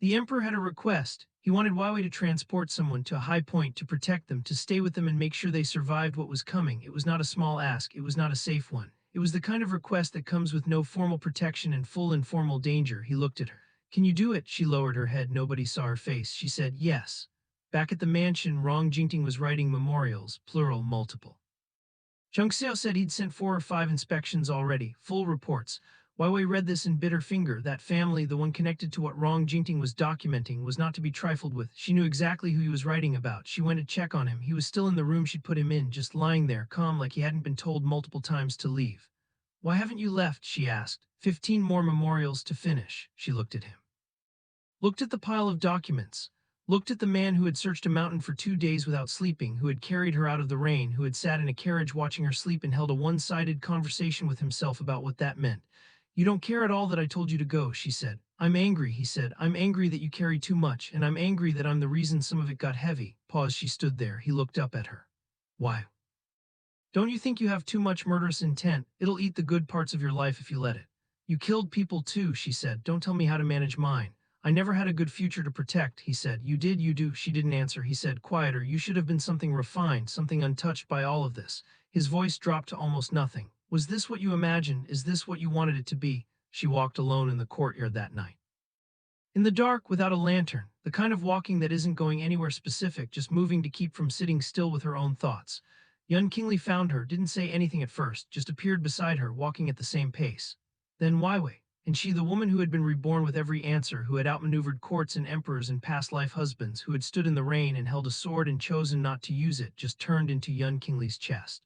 The emperor had a request. He wanted Weiwei to transport someone to a high point to protect them, to stay with them and make sure they survived what was coming. It was not a small ask. It was not a safe one. It was the kind of request that comes with no formal protection and full informal danger. He looked at her. Can you do it? She lowered her head. Nobody saw her face. She said, yes. Back at the mansion, Rong Jingting was writing memorials, plural, multiple. Zhang Xiao said he'd sent 4 or 5 inspections already, full reports. Weiwei read this and bit her finger. That family, the one connected to what Rong Jingting was documenting, was not to be trifled with. She knew exactly who he was writing about. She went to check on him. He was still in the room she'd put him in, just lying there, calm like he hadn't been told multiple times to leave. Why haven't you left? She asked. 15 more memorials to finish. She looked at him. Looked at the pile of documents. Looked at the man who had searched a mountain for 2 days without sleeping, who had carried her out of the rain, who had sat in a carriage watching her sleep and held a one-sided conversation with himself about what that meant. You don't care at all that I told you to go, she said. I'm angry, he said. I'm angry that you carry too much, and I'm angry that I'm the reason some of it got heavy. Pause. She stood there. He looked up at her. Why? Don't you think you have too much murderous intent? It'll eat the good parts of your life if you let it. You killed people too, she said. Don't tell me how to manage mine. I never had a good future to protect, he said. You did, you do. She didn't answer. He said, quieter. You should have been something refined, something untouched by all of this. His voice dropped to almost nothing. Was this what you imagined? Is this what you wanted it to be? She walked alone in the courtyard that night. In the dark, without a lantern, the kind of walking that isn't going anywhere specific, just moving to keep from sitting still with her own thoughts. Yuan Qingli found her, didn't say anything at first, just appeared beside her, walking at the same pace. Then Weiwei, and she, the woman who had been reborn with every answer, who had outmaneuvered courts and emperors and past life husbands, who had stood in the rain and held a sword and chosen not to use it, just turned into Yuan Qingli's chest.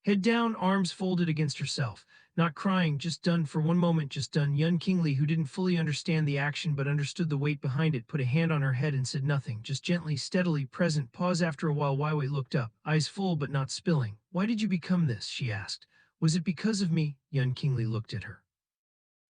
Head down, arms folded against herself, not crying, just done for one moment, just done. Yuan Qingli, who didn't fully understand the action but understood the weight behind it, put a hand on her head and said nothing, just gently, steadily, present. Pause. After a while, Weiwei looked up, eyes full but not spilling. Why did you become this? She asked. Was it because of me? Yuan Qingli looked at her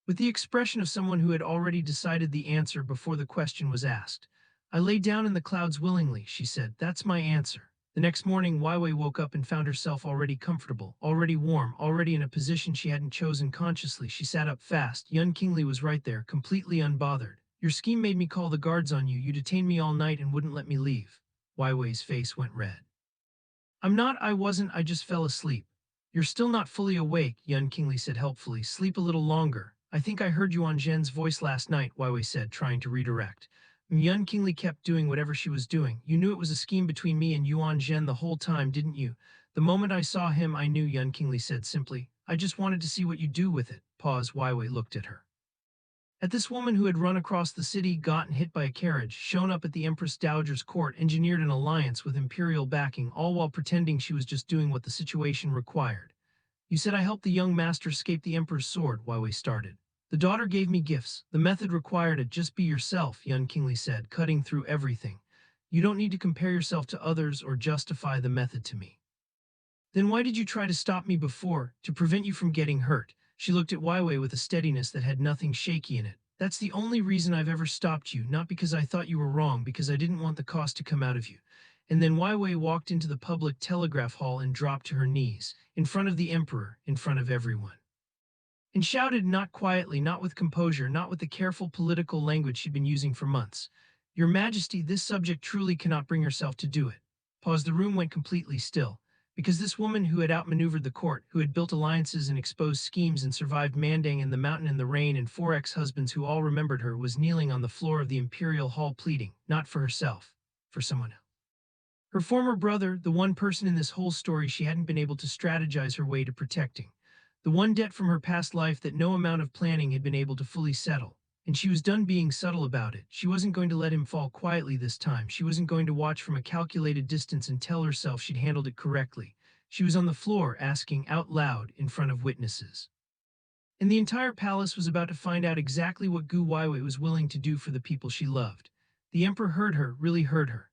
with the expression of someone who had already decided the answer before the question was asked. I lay down in the clouds willingly, she said. That's my answer. The next morning, Weiwei woke up and found herself already comfortable, already warm, already in a position she hadn't chosen consciously. She sat up fast. Yuan Qingli was right there, completely unbothered. Your scheme made me call the guards on you. You detained me all night and wouldn't let me leave. Weiwei's face went red. I wasn't, I just fell asleep. You're still not fully awake, Yuan Qingli said helpfully. Sleep a little longer. I think I heard Yuan Zhen's voice last night, Weiwei said, trying to redirect. Yuan Qingli kept doing whatever she was doing. You knew it was a scheme between me and Yuan Zhen the whole time, didn't you? The moment I saw him, I knew, Yuan Qingli said simply. I just wanted to see what you do with it. Pause. Weiwei looked at her. At this woman who had run across the city, gotten hit by a carriage, shown up at the Empress Dowager's court, engineered an alliance with imperial backing, all while pretending she was just doing what the situation required. You said I helped the young master escape the Emperor's sword, Weiwei started. The daughter gave me gifts. The method required it. Just be yourself, Yuan Qingli said, cutting through everything. You don't need to compare yourself to others or justify the method to me. Then why did you try to stop me before, to prevent you from getting hurt? She looked at Weiwei with a steadiness that had nothing shaky in it. That's the only reason I've ever stopped you, not because I thought you were wrong, because I didn't want the cost to come out of you. And then Weiwei walked into the public telegraph hall and dropped to her knees, in front of the emperor, in front of everyone. And shouted, not quietly, not with composure, not with the careful political language she'd been using for months. Your Majesty, this subject truly cannot bring herself to do it. Pause. The room went completely still, because this woman who had outmaneuvered the court, who had built alliances and exposed schemes and survived Mandang and the mountain and the rain and 4 ex-husbands who all remembered her, was kneeling on the floor of the imperial hall pleading, not for herself, for someone else. Her former brother, the one person in this whole story she hadn't been able to strategize her way to protecting. The one debt from her past life that no amount of planning had been able to fully settle. And she was done being subtle about it. She wasn't going to let him fall quietly this time. She wasn't going to watch from a calculated distance and tell herself she'd handled it correctly. She was on the floor asking out loud in front of witnesses. And the entire palace was about to find out exactly what Gu Weiwei was willing to do for the people she loved. The emperor heard her, really heard her.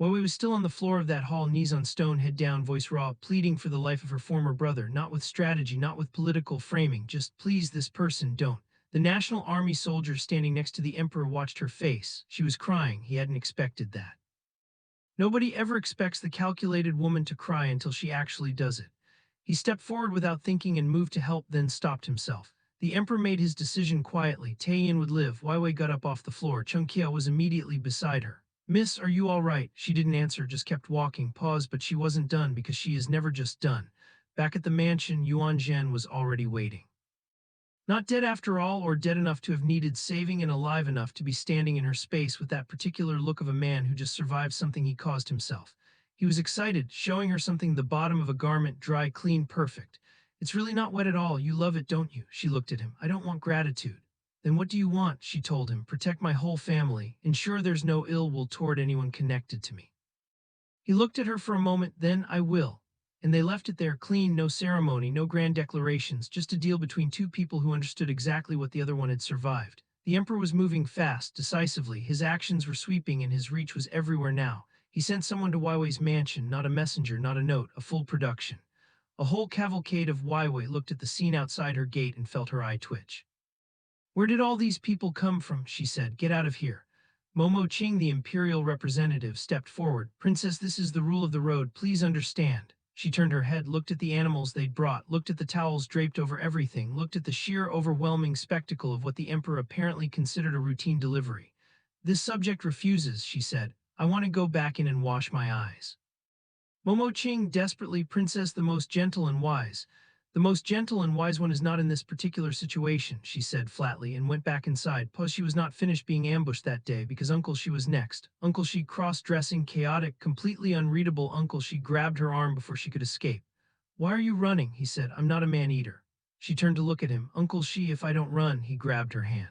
Weiwei was still on the floor of that hall, knees on stone, head down, voice raw, pleading for the life of her former brother, not with strategy, not with political framing, just please this person, don't. The National Army soldier standing next to the emperor watched her face. She was crying. He hadn't expected that. Nobody ever expects the calculated woman to cry until she actually does it. He stepped forward without thinking and moved to help, then stopped himself. The emperor made his decision quietly. Taeyin would live. Weiwei got up off the floor. Chungkia was immediately beside her. Miss, are you all right? She didn't answer, just kept walking, paused, but she wasn't done because she is never just done. Back at the mansion, Yuan Zhen was already waiting. Not dead after all, or dead enough to have needed saving, and alive enough to be standing in her space with that particular look of a man who just survived something he caused himself. He was excited, showing her something, the bottom of a garment, dry, clean, perfect. It's really not wet at all. You love it, don't you? She looked at him. I don't want gratitude. Then what do you want? She told him. Protect my whole family. Ensure there's no ill will toward anyone connected to me. He looked at her for a moment, then I will. And they left it there, clean, no ceremony, no grand declarations, just a deal between two people who understood exactly what the other one had survived. The emperor was moving fast, decisively. His actions were sweeping and his reach was everywhere now. He sent someone to Weiwei's mansion, not a messenger, not a note, a full production. A whole cavalcade of Weiwei looked at the scene outside her gate and felt her eye twitch. Where did all these people come from? She said. Get out of here. Momo Qing, the imperial representative, stepped forward. Princess, this is the rule of the road. Please understand. She turned her head, looked at the animals they'd brought, looked at the towels draped over everything, looked at the sheer overwhelming spectacle of what the emperor apparently considered a routine delivery. This subject refuses, she said. I want to go back in and wash my eyes. Momo Qing desperately, Princess, the most gentle and wise. The most gentle and wise one is not in this particular situation, she said flatly, and went back inside. Plus she was not finished being ambushed that day because Uncle She was next. Uncle She, cross-dressing, chaotic, completely unreadable Uncle She, grabbed her arm before she could escape. Why are you running? He said. I'm not a man-eater. She turned to look at him. Uncle She, if I don't run, he grabbed her hand.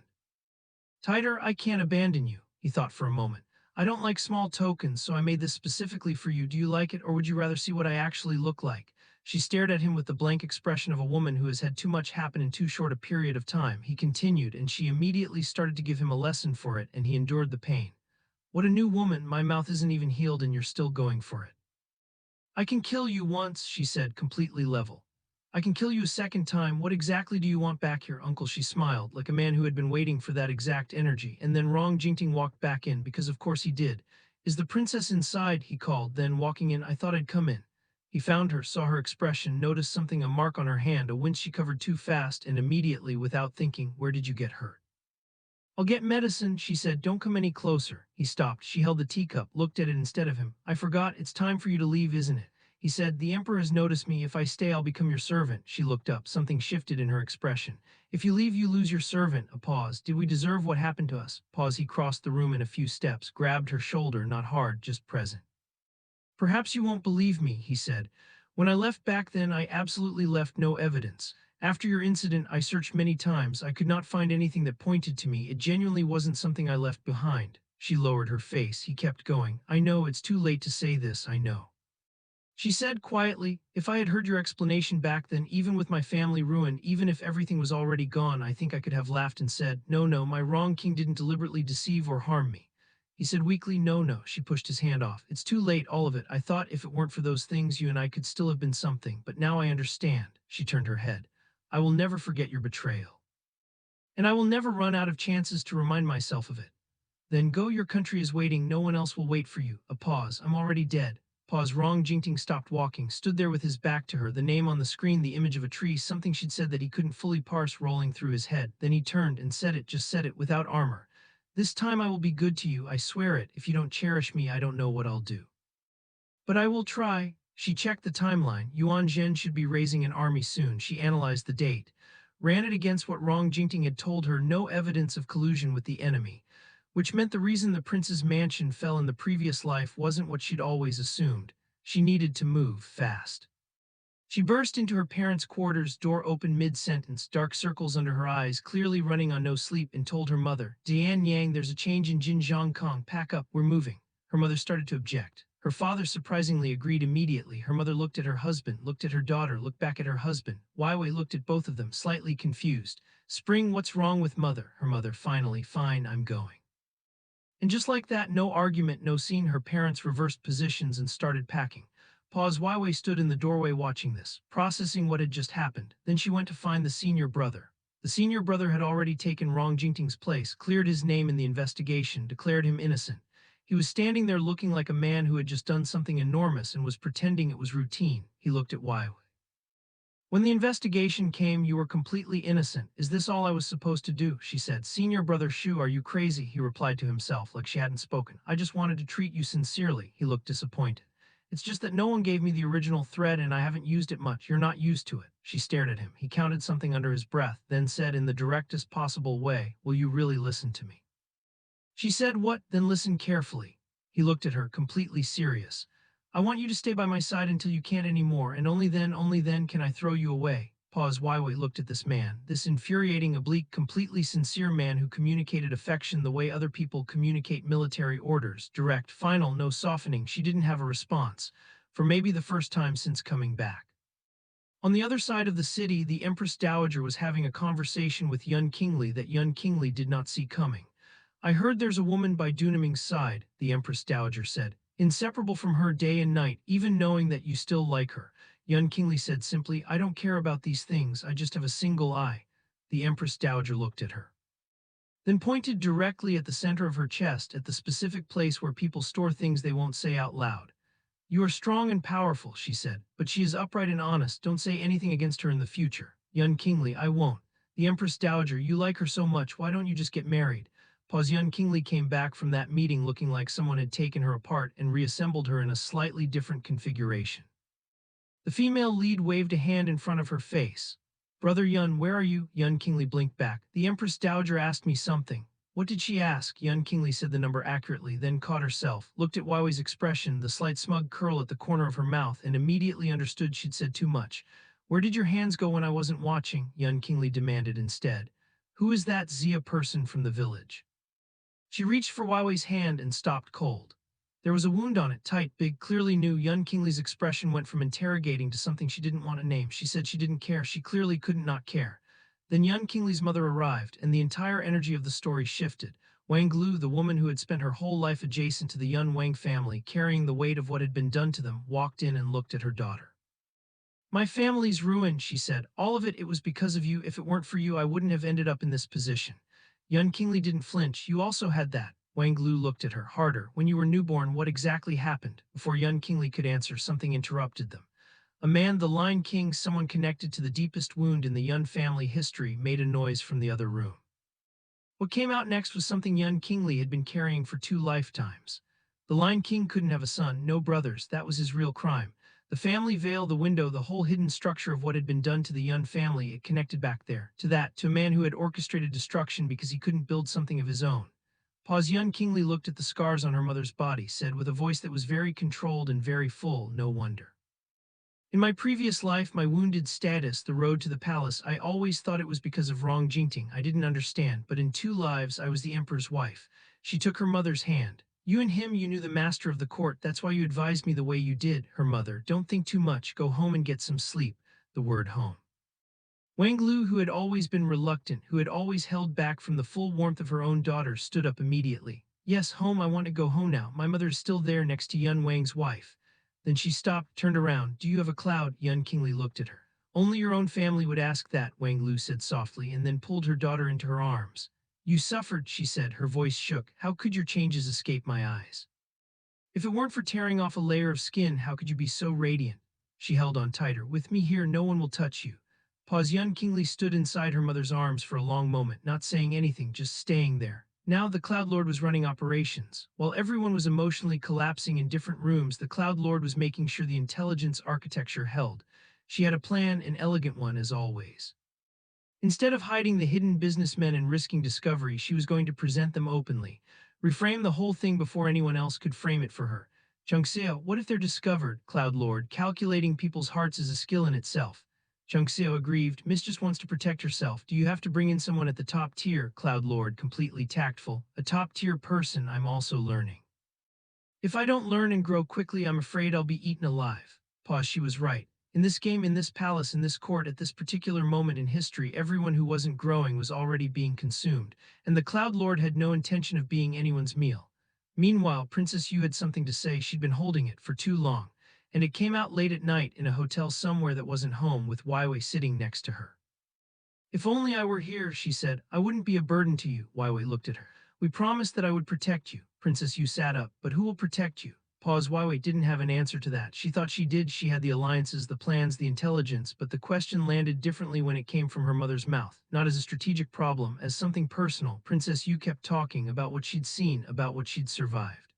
Tighter, I can't abandon you, he thought for a moment. I don't like small tokens, so I made this specifically for you. Do you like it, or would you rather see what I actually look like? She stared at him with the blank expression of a woman who has had too much happen in too short a period of time. He continued, and she immediately started to give him a lesson for it, and he endured the pain. What a new woman, my mouth isn't even healed and you're still going for it. I can kill you once, she said, completely level. I can kill you a second time. What exactly do you want back here, Uncle? She smiled, like a man who had been waiting for that exact energy, and then Rong Jingting walked back in, because of course he did. Is the princess inside? He called, then walking in, I thought I'd come in. He found her, saw her expression, noticed something, a mark on her hand, a wince she covered too fast, and immediately, without thinking, where did you get hurt? I'll get medicine, she said. Don't come any closer. He stopped. She held the teacup, looked at it instead of him. I forgot, it's time for you to leave, isn't it? He said, the emperor has noticed me. If I stay, I'll become your servant. She looked up. Something shifted in her expression. If you leave, you lose your servant. A pause. Did we deserve what happened to us? Pause. He crossed the room in a few steps, grabbed her shoulder, not hard, just present. Perhaps you won't believe me, he said. When I left back then, I absolutely left no evidence. After your incident, I searched many times. I could not find anything that pointed to me. It genuinely wasn't something I left behind. She lowered her face. He kept going. I know it's too late to say this, I know. She said quietly, if I had heard your explanation back then, even with my family ruined, even if everything was already gone, I think I could have laughed and said, no, my wrong king didn't deliberately deceive or harm me. He said weakly, no. She pushed his hand off. It's too late, all of it. I thought if it weren't for those things, you and I could still have been something, but now I understand. She turned her head. I will never forget your betrayal. And I will never run out of chances to remind myself of it. Then go, your country is waiting, no one else will wait for you. A pause. I'm already dead. Pause. Rong Jingting stopped walking, stood there with his back to her, the name on the screen, the image of a tree, something she'd said that he couldn't fully parse rolling through his head. Then he turned and said it, just said it, without armor. This time I will be good to you, I swear it. If you don't cherish me, I don't know what I'll do. But I will try. She checked the timeline. Yuan Zhen should be raising an army soon. She analyzed the date. Ran it against what Rong Jingting had told her, no evidence of collusion with the enemy. which meant the reason the prince's mansion fell in the previous life wasn't what she'd always assumed. She needed to move fast. She burst into her parents' quarters, door open mid-sentence, dark circles under her eyes, clearly running on no sleep, and told her mother, "Diane Yang, there's a change in Kong. Pack up, we're moving." Her mother started to object. Her father surprisingly agreed immediately. Her mother looked at her husband, looked at her daughter, looked back at her husband. Weiwei looked at both of them, slightly confused. "Spring, what's wrong with mother?" Her mother finally, "Fine, I'm going." And just like that, no argument, no scene, her parents reversed positions and started packing. Pause. Weiwei stood in the doorway watching this, processing what had just happened. Then she went to find the senior brother. The senior brother had already taken Rong Jingting's place, cleared his name in the investigation, declared him innocent. He was standing there looking like a man who had just done something enormous and was pretending it was routine. He looked at Weiwei. "When the investigation came, you were completely innocent. Is this all I was supposed to do?" she said. "Senior brother Shu, are you crazy?" he replied to himself, like she hadn't spoken. "I just wanted to treat you sincerely." He looked disappointed. "It's just that no one gave me the original thread and I haven't used it much. You're not used to it." She stared at him. He counted something under his breath, then said in the directest possible way, "Will you really listen to me?" She said, "What?" "Then listen carefully." He looked at her, completely serious. "I want you to stay by my side until you can't anymore, and only then can I throw you away." Pause. Weiwei looked at this man, this infuriating, oblique, completely sincere man who communicated affection the way other people communicate military orders, direct, final, no softening. She didn't have a response, for maybe the first time since coming back. On the other side of the city, the Empress Dowager was having a conversation with Yuan Qingli that Yuan Qingli did not see coming. "I heard there's a woman by Dunaming's side," the Empress Dowager said, "inseparable from her day and night, even knowing that you still like her." Yuan Qingli said simply, "I don't care about these things, I just have a single eye." The Empress Dowager looked at her, then pointed directly at the center of her chest, at the specific place where people store things they won't say out loud. "You are strong and powerful," she said, "but she is upright and honest. Don't say anything against her in the future." Yuan Qingli, "I won't." The Empress Dowager, "You like her so much, why don't you just get married?" Pause. Yuan Qingli came back from that meeting looking like someone had taken her apart and reassembled her in a slightly different configuration. The female lead waved a hand in front of her face. "Brother Yun, where are you?" Yuan Qingli blinked back. "The Empress Dowager asked me something." "What did she ask?" Yuan Qingli said the number accurately, then caught herself, looked at Weiwei's expression, the slight smug curl at the corner of her mouth, and immediately understood she'd said too much. "Where did your hands go when I wasn't watching?" Yuan Qingli demanded instead. "Who is that Zia person from the village?" She reached for Weiwei's hand and stopped cold. There was a wound on it, tight, big, clearly new. Yuan Qingli's expression went from interrogating to something she didn't want to name. She said she didn't care. She clearly couldn't not care. Then Yuan Qingli's mother arrived, and the entire energy of the story shifted. Wang Lu, the woman who had spent her whole life adjacent to the Yun Wang family, carrying the weight of what had been done to them, walked in and looked at her daughter. "My family's ruined," she said. "All of it. It was because of you. If it weren't for you, I wouldn't have ended up in this position." Yuan Qingli didn't flinch. "You also had that." Wang Lu looked at her harder. "When you were newborn, what exactly happened?" Before Yuan Qingli could answer, something interrupted them. A man, the Lion King, someone connected to the deepest wound in the Yun family history, made a noise from the other room. What came out next was something Yuan Qingli had been carrying for 2 lifetimes. The Lion King couldn't have a son, no brothers. That was his real crime. The family veil, the window, the whole hidden structure of what had been done to the Yun family, it connected back there, to that, to a man who had orchestrated destruction because he couldn't build something of his own. Pause. Yuan Qingli looked at the scars on her mother's body, said with a voice that was very controlled and very full, "No wonder. In my previous life, my wounded status, the road to the palace, I always thought it was because of Rong Jingting. I didn't understand, but in 2 lives I was the emperor's wife." She took her mother's hand. "You and him, you knew the master of the court. That's why you advised me the way you did." Her mother, "Don't think too much. Go home and get some sleep." The word home. Wang Lu, who had always been reluctant, who had always held back from the full warmth of her own daughter, stood up immediately. "Yes, home. I want to go home now. My mother is still there next to Yun Wang's wife." Then she stopped, turned around. "Do you have a cloud?" Yuan Qingli looked at her. "Only your own family would ask that," Wang Lu said softly, and then pulled her daughter into her arms. "You suffered," she said, her voice shook. "How could your changes escape my eyes? If it weren't for tearing off a layer of skin, how could you be so radiant?" She held on tighter. "With me here, no one will touch you." Pause. Yuan Qingli stood inside her mother's arms for a long moment, not saying anything, just staying there. Now the Cloud Lord was running operations. While everyone was emotionally collapsing in different rooms, the Cloud Lord was making sure the intelligence architecture held. She had a plan, an elegant one as always. Instead of hiding the hidden businessmen and risking discovery, she was going to present them openly, reframe the whole thing before anyone else could frame it for her. Chungxia, what if they're discovered? Cloud Lord, calculating people's hearts is a skill in itself. Chungxia aggrieved, Miss just wants to protect herself. Do you have to bring in someone at the top tier? Cloud Lord, completely tactful. A top tier person, I'm also learning. If I don't learn and grow quickly, I'm afraid I'll be eaten alive. Pause, she was right. In this game, in this palace, in this court, at this particular moment in history, everyone who wasn't growing was already being consumed, and the Cloud Lord had no intention of being anyone's meal. Meanwhile, Princess Yu had something to say. She'd been holding it for too long, and it came out late at night in a hotel somewhere that wasn't home with Weiwei sitting next to her. If only I were here, she said, I wouldn't be a burden to you. Weiwei looked at her. We promised that I would protect you. Princess Yu sat up, but who will protect you? Pause. Weiwei didn't have an answer to that. She thought she did. She had the alliances, the plans, the intelligence, but the question landed differently when it came from her mother's mouth. Not as a strategic problem, as something personal. Princess Yu kept talking about what she'd seen, about what she'd survived.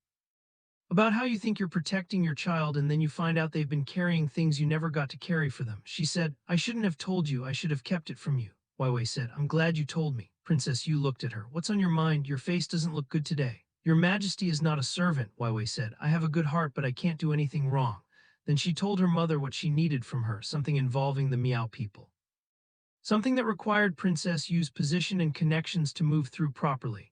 About how you think you're protecting your child and then you find out they've been carrying things you never got to carry for them. She said, I shouldn't have told you, I should have kept it from you. Weiwei said, I'm glad you told me. Princess Yu looked at her. What's on your mind? Your face doesn't look good today. Your Majesty is not a servant, Weiwei said. I have a good heart, but I can't do anything wrong. Then she told her mother what she needed from her, something involving the Miao people. Something that required Princess Yu's position and connections to move through properly.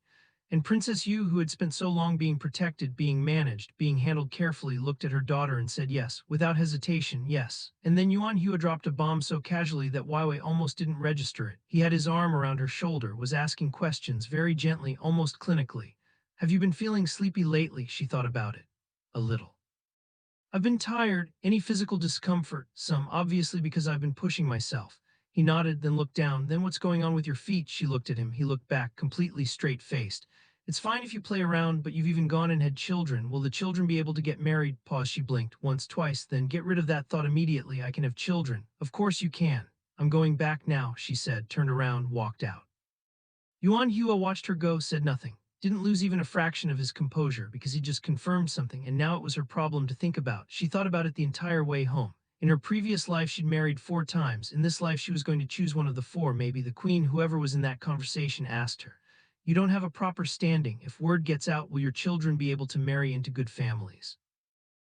And Princess Yu, who had spent so long being protected, being managed, being handled carefully, looked at her daughter and said yes, without hesitation, yes. And then Yuan Hua dropped a bomb so casually that Weiwei almost didn't register it. He had his arm around her shoulder, was asking questions very gently, almost clinically. Have you been feeling sleepy lately? She thought about it. A little. I've been tired. Any physical discomfort? Some, obviously because I've been pushing myself. He nodded, then looked down. Then what's going on with your feet? She looked at him. He looked back, completely straight-faced. It's fine if you play around, but you've even gone and had children. Will the children be able to get married? Pause, she blinked, once, twice, then get rid of that thought immediately. I can have children. Of course you can. I'm going back now, she said, turned around, walked out. Yuan Hua watched her go, said nothing. Didn't lose even a fraction of his composure because he just confirmed something, and now it was her problem to think about. She thought about it the entire way home. In her previous life, she'd married 4 times. In this life, she was going to choose one of the 4, maybe the queen. Whoever was in that conversation asked her, you don't have a proper standing. If word gets out, will your children be able to marry into good families?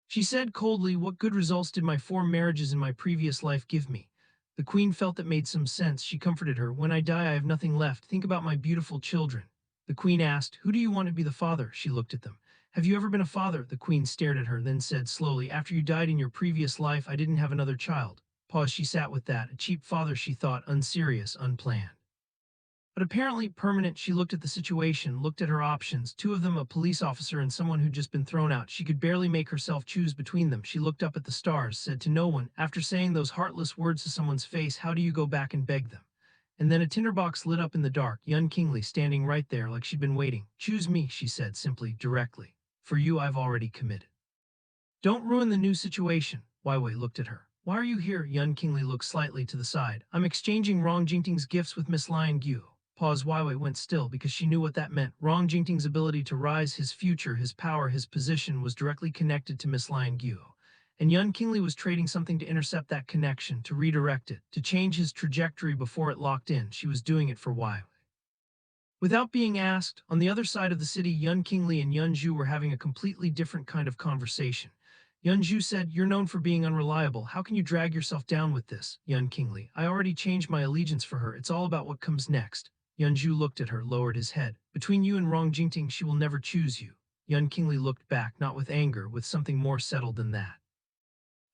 She said coldly, what good results did my 4 marriages in my previous life give me? The queen felt that made some sense. She comforted her. When I die, I have nothing left. Think about my beautiful children. The queen asked, who do you want to be the father? She looked at them. Have you ever been a father? The queen stared at her, then said slowly, after you died in your previous life, I didn't have another child. Pause, she sat with that. A cheap father, she thought, unserious, unplanned. But apparently permanent. She looked at the situation, looked at her options, 2 of them, a police officer and someone who'd just been thrown out. She could barely make herself choose between them. She looked up at the stars, said to no one, after saying those heartless words to someone's face, how do you go back and beg them? And then a tinderbox lit up in the dark, Yuan Qingli standing right there like she'd been waiting. Choose me, she said simply, directly. For you I've already committed. Don't ruin the new situation. Weiwei looked at her. Why are you here? Yuan Qingli looked slightly to the side. I'm exchanging Rong Jingting's gifts with Miss Lion Gu. Pause. Weiwei went still because she knew what that meant. Rong Jingting's ability to rise, his future, his power, his position was directly connected to Miss Lion Gu. And Yuan Qingli was trading something to intercept that connection, to redirect it, to change his trajectory before it locked in. She was doing it for Weiwei. Without being asked, on the other side of the city, Yuan Qingli and Yuan Zhu were having a completely different kind of conversation. Yuan Zhu said, you're known for being unreliable. How can you drag yourself down with this? Yuan Qingli, I already changed my allegiance for her. It's all about what comes next. Yuan Zhu looked at her, lowered his head. Between you and Rong Jingting, she will never choose you. Yuan Qingli looked back, not with anger, with something more settled than that.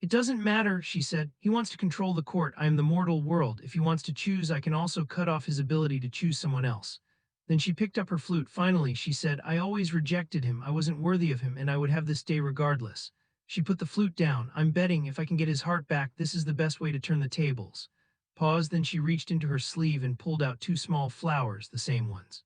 It doesn't matter, she said. He wants to control the court. I am the mortal world. If he wants to choose, I can also cut off his ability to choose someone else. Then she picked up her flute. Finally, she said, I always rejected him. I wasn't worthy of him, and I would have this day regardless. She put the flute down. I'm betting if I can get his heart back, this is the best way to turn the tables. Pause, then she reached into her sleeve and pulled out 2 small flowers, the same ones.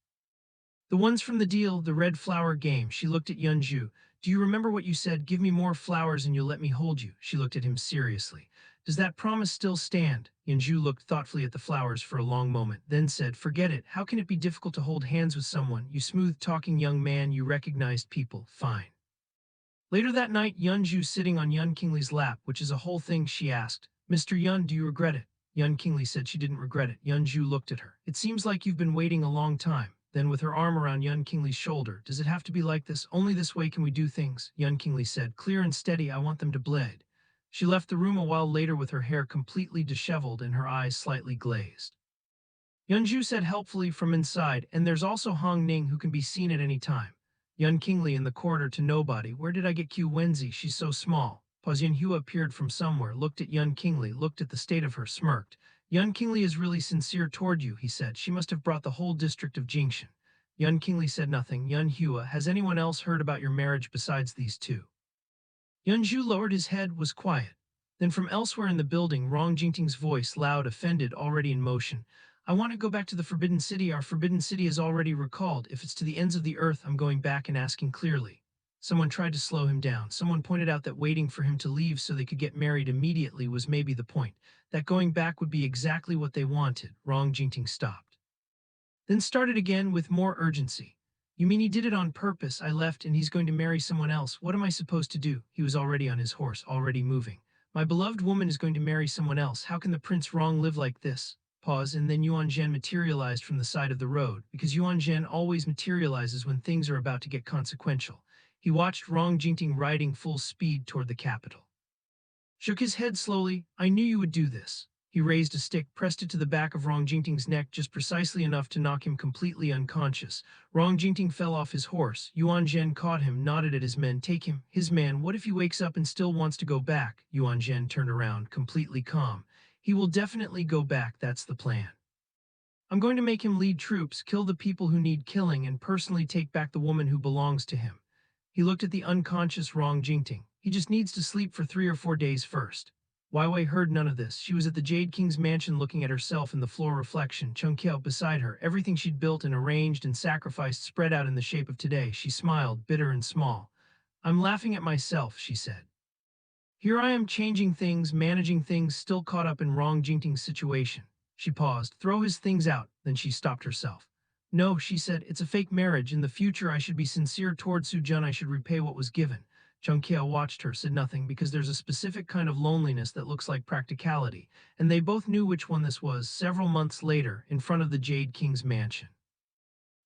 The ones from the deal, the red flower game. She looked at Yuan Zhu. Do you remember what you said? Give me more flowers and you'll let me hold you. She looked at him seriously. Does that promise still stand? Yuan Zhu looked thoughtfully at the flowers for a long moment, then said, forget it. How can it be difficult to hold hands with someone? You smooth-talking young man, you recognized people. Fine. Later that night, Yuan Zhu sitting on Yuan Qingli's lap, which is a whole thing, she asked, Mr. Yuan, do you regret it? Yuan Qingli said she didn't regret it. Yuan Zhu looked at her. It seems like you've been waiting a long time. Then with her arm around Yuan Qingli's shoulder, does it have to be like this? Only this way can we do things, Yuan Qingli said. Clear and steady, I want them to bleed. She left the room a while later with her hair completely disheveled and her eyes slightly glazed. Yuan Zhu said helpfully from inside, and there's also Hong Ning who can be seen at any time. Yuan Qingli in the corridor to nobody. Where did I get Gu Wenzi? She's so small. Pause. Yuan Hua appeared from somewhere, looked at Yuan Qingli, looked at the state of her, smirked. Yuan Qingli is really sincere toward you, he said. She must have brought the whole district of Jingting. Yuan Qingli said nothing. Yuan Hua, has anyone else heard about your marriage besides these two? Yuan Zhu lowered his head, was quiet. Then from elsewhere in the building, Rong Jingting's voice, loud, offended, already in motion. I want to go back to the Forbidden City. Our Forbidden City is already recalled. If it's to the ends of the earth, I'm going back and asking clearly. Someone tried to slow him down. Someone pointed out that waiting for him to leave so they could get married immediately was maybe the point. That going back would be exactly what they wanted. Rong Jingting stopped. Then started again with more urgency. You mean he did it on purpose? I left and he's going to marry someone else. What am I supposed to do? He was already on his horse, already moving. My beloved woman is going to marry someone else. How can the Prince Rong live like this? Pause, and then Yuan Zhen materialized from the side of the road, because Yuan Zhen always materializes when things are about to get consequential. He watched Rong Jingting riding full speed toward the capital. Shook his head slowly. I knew you would do this. He raised a stick, pressed it to the back of Rong Jingting's neck just precisely enough to knock him completely unconscious. Rong Jingting fell off his horse. Yuan Zhen caught him, nodded at his men. Take him. His man, what if he wakes up and still wants to go back? Yuan Zhen turned around, completely calm. He will definitely go back, that's the plan. I'm going to make him lead troops, kill the people who need killing, and personally take back the woman who belongs to him. He looked at the unconscious Rong Jingting. He just needs to sleep for 3 or 4 days first. Weiwei heard none of this. She was at the Jade King's mansion looking at herself in the floor reflection, Chengqiao beside her, everything she'd built and arranged and sacrificed spread out in the shape of today. She smiled, bitter and small. I'm laughing at myself, she said. Here I am changing things, managing things, still caught up in Rong Jingting's situation. She paused. Throw his things out. Then she stopped herself. No, she said, it's a fake marriage. In the future I should be sincere toward Su Jun. I should repay what was given. Chengqiao watched her, said nothing, because there's a specific kind of loneliness that looks like practicality, and they both knew which one this was. Several months later, in front of the Jade King's mansion.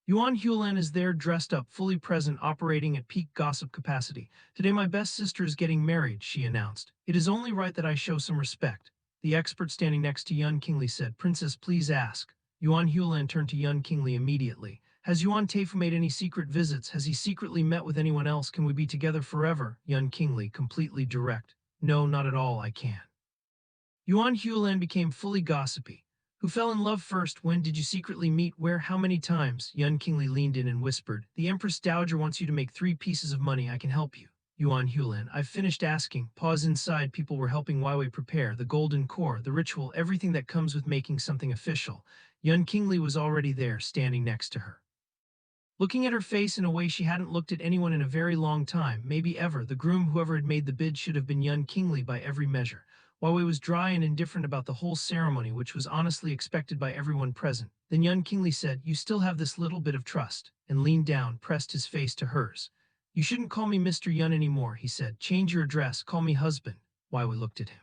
Yuan Hulan is there, dressed up, fully present, operating at peak gossip capacity. Today my best sister is getting married, she announced. It is only right that I show some respect. The expert standing next to Yuan Qingli said, Princess, please ask. Yuan Hulan turned to Yuan Qingli immediately. Has Yuan Teifu made any secret visits? Has he secretly met with anyone else? Can we be together forever? Yuan Qingli, completely direct. No, not at all, I can. Yuan Hulan became fully gossipy. Who fell in love first? When did you secretly meet? Where? How many times? Yuan Qingli leaned in and whispered, The Empress Dowager wants you to make 3 pieces of money. I can help you. Yuan Hulan, I've finished asking. Pause. Inside, people were helping Weiwei prepare the golden core, the ritual, everything that comes with making something official. Yuan Qingli was already there, standing next to her. Looking at her face in a way she hadn't looked at anyone in a very long time, maybe ever. The groom, whoever had made the bid, should have been Yuan Qingli by every measure. Weiwei was dry and indifferent about the whole ceremony, which was honestly expected by everyone present. Then Yuan Qingli said, You still have this little bit of trust, and leaned down, pressed his face to hers. You shouldn't call me Mr. Yuan anymore, he said. Change your address, call me husband. Weiwei looked at him.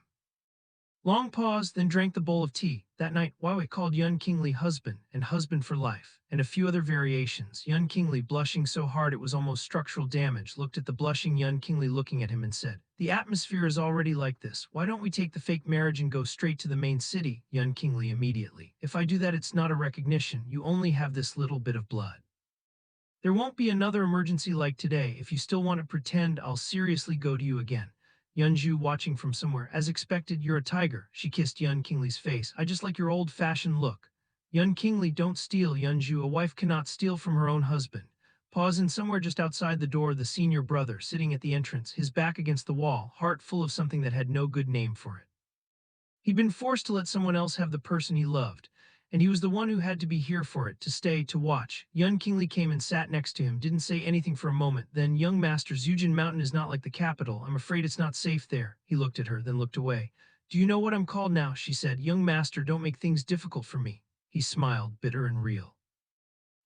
Long pause, then drank the bowl of tea. That night, Weiwei called Yuan Qingli husband, and husband for life, and a few other variations. Yuan Qingli, blushing so hard it was almost structural damage, looked at the blushing Yuan Qingli looking at him and said, The atmosphere is already like this. Why don't we take the fake marriage and go straight to the main city? Yuan Qingli immediately. If I do that, it's not a recognition. You only have this little bit of blood. There won't be another emergency like today. If you still want to pretend, I'll seriously go to you again. Yuan Zhu watching from somewhere. As expected, you're a tiger. She kissed Yuan Qingli's face. I just like your old-fashioned look. Yuan Qingli, don't steal, Yuan Zhu. A wife cannot steal from her own husband. Pause, and somewhere just outside the door, the senior brother, sitting at the entrance, his back against the wall, heart full of something that had no good name for it. He'd been forced to let someone else have the person he loved, and he was the one who had to be here for it, to stay, to watch. Yuan Qingli came and sat next to him, didn't say anything for a moment. Then, young master, Zhujin Mountain is not like the capital. I'm afraid it's not safe there. He looked at her, then looked away. Do you know what I'm called now? She said. Young master, don't make things difficult for me. He smiled, bitter and real.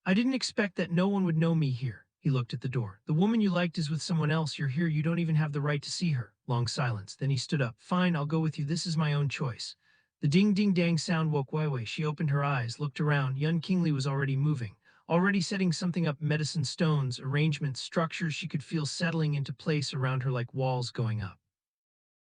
I didn't expect that no one would know me here. He looked at the door. The woman you liked is with someone else. You're here. You don't even have the right to see her. Long silence. Then he stood up. Fine, I'll go with you. This is my own choice. The ding-ding-dang sound woke Weiwei. She opened her eyes, looked around. Yuan Qingli was already moving, already setting something up, medicine stones, arrangements, structures she could feel settling into place around her like walls going up.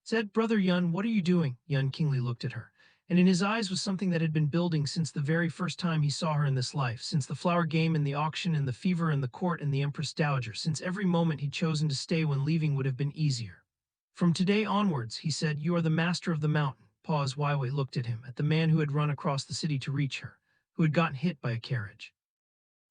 Said, "Brother Yun, what are you doing?" Yuan Qingli looked at her, and in his eyes was something that had been building since the very first time he saw her in this life, since the flower game and the auction and the fever and the court and the Empress Dowager, since every moment he'd chosen to stay when leaving would have been easier. "From today onwards," he said, "you are the master of the mountain." Pause. Weiwei looked at him, at the man who had run across the city to reach her, who had gotten hit by a carriage,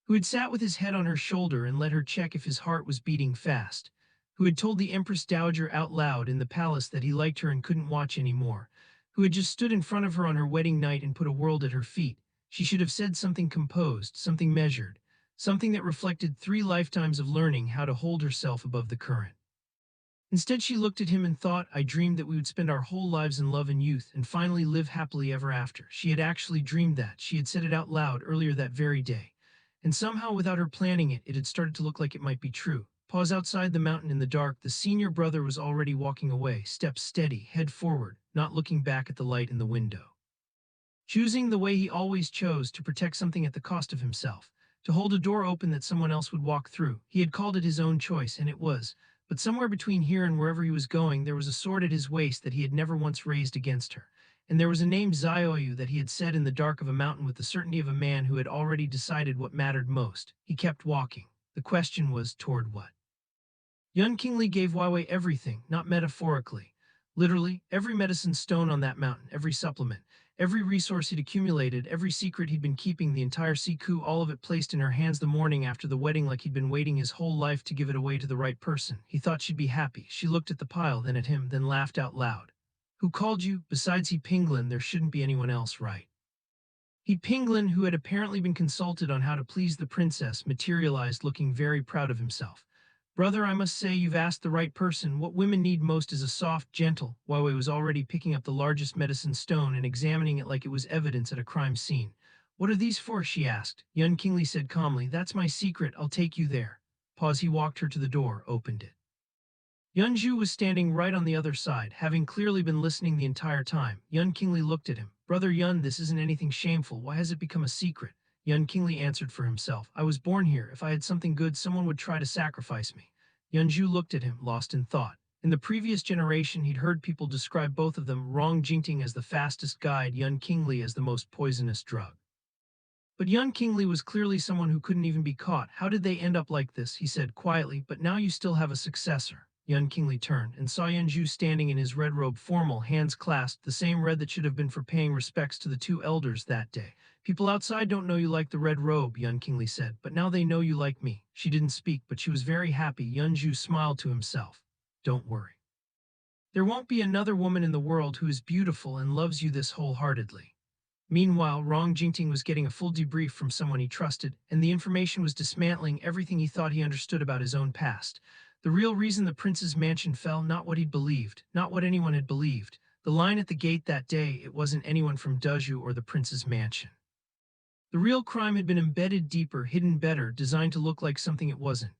who had sat with his head on her shoulder and let her check if his heart was beating fast, who had told the Empress Dowager out loud in the palace that he liked her and couldn't watch any more, who had just stood in front of her on her wedding night and put a world at her feet. She should have said something composed, something measured, something that reflected 3 lifetimes of learning how to hold herself above the current. Instead, she looked at him and thought, "I dreamed that we would spend our whole lives in love and youth and finally live happily ever after." She had actually dreamed that. She had said it out loud earlier that very day. And somehow, without her planning it, it had started to look like it might be true. Pause. Outside the mountain in the dark, the senior brother was already walking away, steps steady, head forward, not looking back at the light in the window. Choosing the way he always chose, to protect something at the cost of himself, to hold a door open that someone else would walk through. He had called it his own choice, and it was. But somewhere between here and wherever he was going, there was a sword at his waist that he had never once raised against her. And there was a name, Zioyu, that he had said in the dark of a mountain with the certainty of a man who had already decided what mattered most. He kept walking. The question was, toward what? Yuan Qingli gave Weiwei everything, not metaphorically. Literally, every medicine stone on that mountain, every supplement, every resource he'd accumulated, every secret he'd been keeping, the entire Siku, all of it placed in her hands the morning after the wedding, like he'd been waiting his whole life to give it away to the right person. He thought she'd be happy. She looked at the pile, then at him, then laughed out loud. "Who called you? Besides he Pinglin, there shouldn't be anyone else, right?" He Pinglin, who had apparently been consulted on how to please the princess, materialized, looking very proud of himself. "Brother, I must say you've asked the right person. What women need most is a soft, gentle." Weiwei was already picking up the largest medicine stone and examining it like it was evidence at a crime scene. "What are these for?" she asked. Yuan Qingli said calmly, "That's my secret. I'll take you there." Pause. He walked her to the door, opened it. Yunju was standing right on the other side, having clearly been listening the entire time. Yuan Qingli looked at him. "Brother Yun, this isn't anything shameful. Why has it become a secret?" Yuan Qingli answered for himself. "I was born here. If I had something good, someone would try to sacrifice me." Yunju looked at him, lost in thought. In the previous generation, he'd heard people describe both of them, Rong Jingting as the fastest guide, Yuan Qingli as the most poisonous drug. But Yuan Qingli was clearly someone who couldn't even be caught. "How did they end up like this?" he said quietly. "But now you still have a successor." Yuan Qingli turned and saw Yunju standing in his red robe, formal, hands clasped, the same red that should have been for paying respects to the 2 elders that day. "People outside don't know you like the red robe," Yuan Qingli said, "but now they know you like me." She didn't speak, but she was very happy. Yunju smiled to himself. "Don't worry. There won't be another woman in the world who is beautiful and loves you this wholeheartedly." Meanwhile, Rong Jingting was getting a full debrief from someone he trusted, and the information was dismantling everything he thought he understood about his own past. The real reason the prince's mansion fell, not what he'd believed, not what anyone had believed. The line at the gate that day, it wasn't anyone from Doju or the prince's mansion. The real crime had been embedded deeper, hidden better, designed to look like something it wasn't.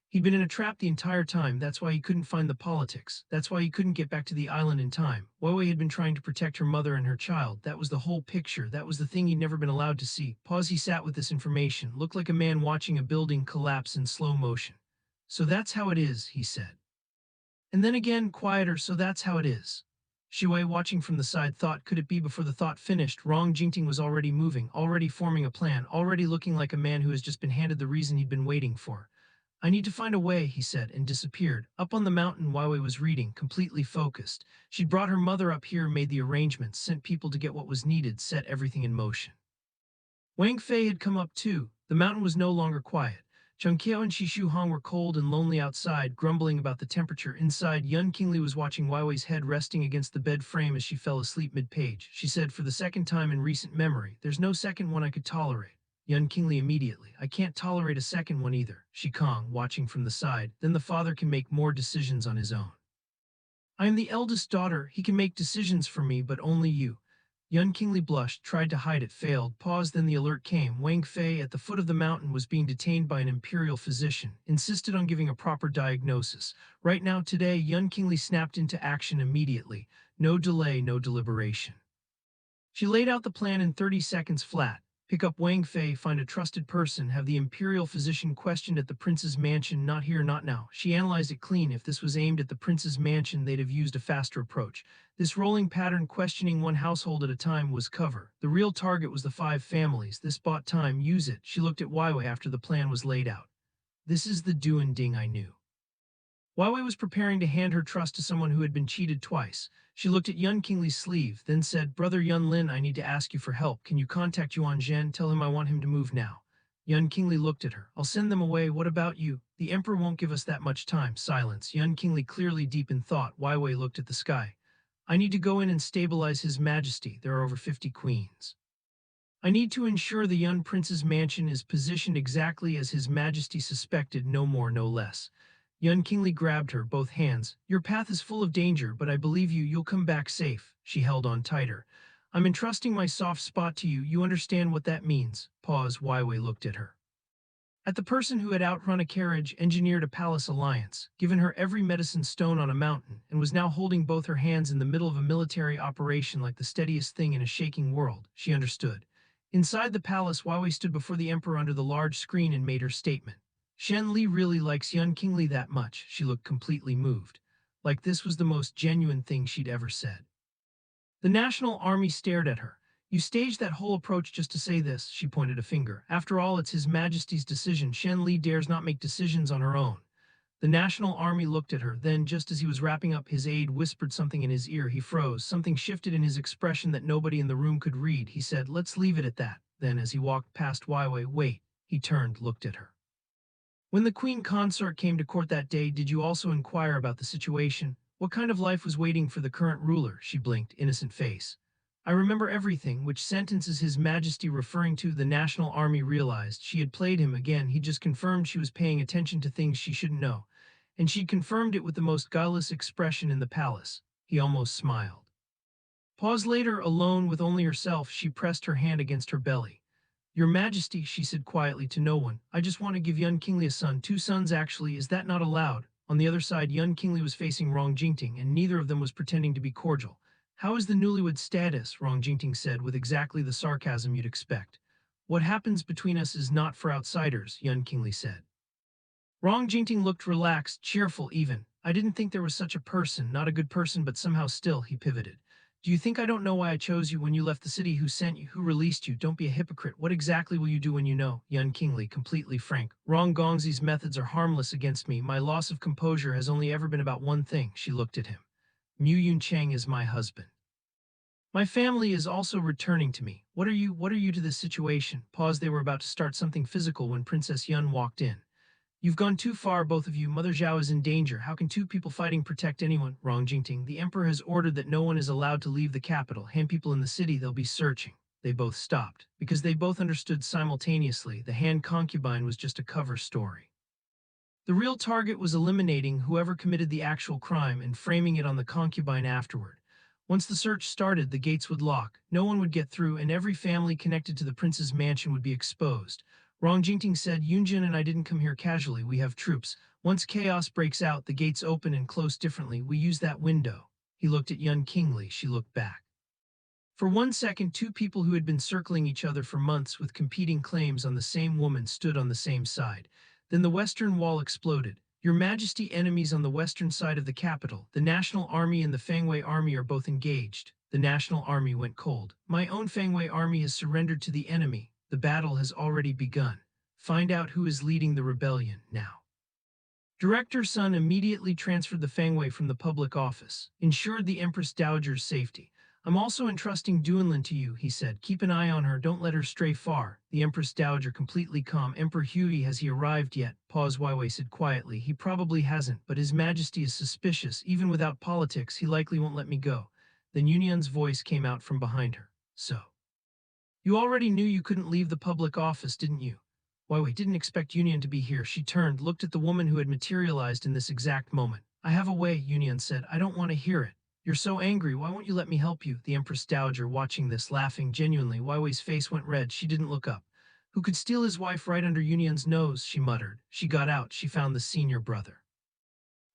He'd been in a trap the entire time. That's why he couldn't find the politics. That's why he couldn't get back to the island in time. Weiwei had been trying to protect her mother and her child. That was the whole picture. That was the thing he'd never been allowed to see. Pause. He sat with this information, looked like a man watching a building collapse in slow motion. "So that's how it is," he said. And then again, quieter, "So that's how it is." Shuei, watching from the side, thought, could it be? Before the thought finished, Rong Jingting was already moving, already forming a plan, already looking like a man who has just been handed the reason he'd been waiting for. "I need to find a way," he said, and disappeared. Up on the mountain, Weiwei was reading, completely focused. She'd brought her mother up here, made the arrangements, sent people to get what was needed, set everything in motion. Wang Fei had come up too. The mountain was no longer quiet. Chungqiao and Shishu Hong were cold and lonely outside, grumbling about the temperature. Inside, Yuan Qingli was watching Weiwei's head resting against the bed frame as she fell asleep mid-page. She said, for the second time in recent memory, "There's no second one I could tolerate." Yuan Qingli immediately, "I can't tolerate a second one either." Shi Kong, watching from the side, "Then the father can make more decisions on his own. I am the eldest daughter. He can make decisions for me, but only you." Yuan Qingli blushed, tried to hide it, failed, paused, then the alert came. Wang Fei, at the foot of the mountain, was being detained by an imperial physician, insisted on giving a proper diagnosis. Right now, today, Yuan Qingli snapped into action immediately. No delay, no deliberation. She laid out the plan in 30 seconds flat. Pick up Wang Fei, find a trusted person, have the imperial physician questioned at the prince's mansion, not here, not now. She analyzed it clean. If this was aimed at the prince's mansion, they'd have used a faster approach. This rolling pattern, questioning one household at a time, was cover. The real target was the 5 families. This bought time. Use it. She looked at Weiwei after the plan was laid out. This is the Duan Ding I knew. Weiwei was preparing to hand her trust to someone who had been cheated twice. She looked at Yuan Qingli's sleeve, then said, Brother Yun Lin, I need to ask you for help. Can you contact Yuan Zhen? Tell him I want him to move now. Yuan Qingli looked at her. I'll send them away. What about you? The emperor won't give us that much time. Silence. Yuan Qingli, clearly deep in thought. Weiwei looked at the sky. I need to go in and stabilize his majesty. There are over 50 queens. I need to ensure the young prince's mansion is positioned exactly as his majesty suspected, no more, no less. Yuan Qingli grabbed her, both hands. Your path is full of danger, but I believe you. You'll come back safe. She held on tighter. I'm entrusting my soft spot to you. You understand what that means. Pause. Weiwei looked at her. At the person who had outrun a carriage, engineered a palace alliance, given her every medicine stone on a mountain, and was now holding both her hands in the middle of a military operation like the steadiest thing in a shaking world. She understood. Inside the palace, Weiwei stood before the emperor under the large screen and made her statement. Shen Li really likes Yuan Qingli that much. She looked completely moved. Like this was the most genuine thing she'd ever said. The National Army stared at her. You staged that whole approach just to say this, she pointed a finger. After all, it's His Majesty's decision. Shen Li dares not make decisions on her own. The National Army looked at her. Then, just as he was wrapping up, his aide whispered something in his ear. He froze. Something shifted in his expression that nobody in the room could read. He said, let's leave it at that. Then, as he walked past Weiwei, wait. He turned, looked at her. When the Queen Consort came to court that day, did you also inquire about the situation? What kind of life was waiting for the current ruler? She blinked, innocent face. I remember everything. Which sentence is His Majesty referring to? The National Army realized she had played him again. He just confirmed she was paying attention to things she shouldn't know. And she'd confirmed it with the most guileless expression in the palace. He almost smiled. Pause later, alone with only herself, she pressed her hand against her belly. Your Majesty, she said quietly to no one, I just want to give Yuan Qingli a son. 2 sons actually, is that not allowed? On the other side, Yuan Qingli was facing Rong Jingting, and neither of them was pretending to be cordial. How is the newlywed status? Rong Jingting said with exactly the sarcasm you'd expect. What happens between us is not for outsiders, Yuan Qingli said. Rong Jingting looked relaxed, cheerful even. I didn't think there was such a person, not a good person, but somehow still, he pivoted. Do you think I don't know why I chose you when you left the city? Who sent you? Who released you? Don't be a hypocrite. What exactly will you do when you know? Yuan Qingli, completely frank. Rong Gongzi's methods are harmless against me. My loss of composure has only ever been about one thing. She looked at him. Mu Yuncheng is my husband. My family is also returning to me. What are you to this situation? Pause. They were about to start something physical when Princess Yun walked in. You've gone too far, both of you. Mother Zhao is in danger. How can 2 people fighting protect anyone? Rong Jingting, the emperor has ordered that no one is allowed to leave the capital. Hand people in the city, they'll be searching. They both stopped, because they both understood simultaneously the hand concubine was just a cover story. The real target was eliminating whoever committed the actual crime and framing it on the concubine afterward. Once the search started, the gates would lock, no one would get through, and every family connected to the prince's mansion would be exposed. Rong Jingting said, Yunjin and I didn't come here casually. We have troops. Once chaos breaks out, the gates open and close differently. We use that window. He looked at Yuan Qingli. She looked back. For 1 second, 2 people who had been circling each other for months with competing claims on the same woman stood on the same side. Then the western wall exploded. Your Majesty, enemies on the western side of the capital. The National Army and the Fangwei Army are both engaged. The National Army went cold. My own Fangwei Army has surrendered to the enemy. The battle has already begun. Find out who is leading the rebellion now. Director Sun immediately transferred the Fangwei from the public office, ensured the Empress Dowager's safety. I'm also entrusting Duanlin to you, he said. Keep an eye on her, don't let her stray far. The Empress Dowager completely calm. Emperor Huey, has he arrived yet? Pause. Weiwei said quietly. He probably hasn't, but His Majesty is suspicious. Even without politics, he likely won't let me go. Then Yunyan's voice came out from behind her. So. You already knew you couldn't leave the public office, didn't you? Weiwei didn't expect Yunyan to be here. She turned, looked at the woman who had materialized in this exact moment. I have a way, Yunyan said. I don't want to hear it. You're so angry. Why won't you let me help you? The Empress Dowager, watching this, laughing genuinely. Weiwei's face went red. She didn't look up. Who could steal his wife right under Yunyan's nose? She muttered. She got out. She found the senior brother.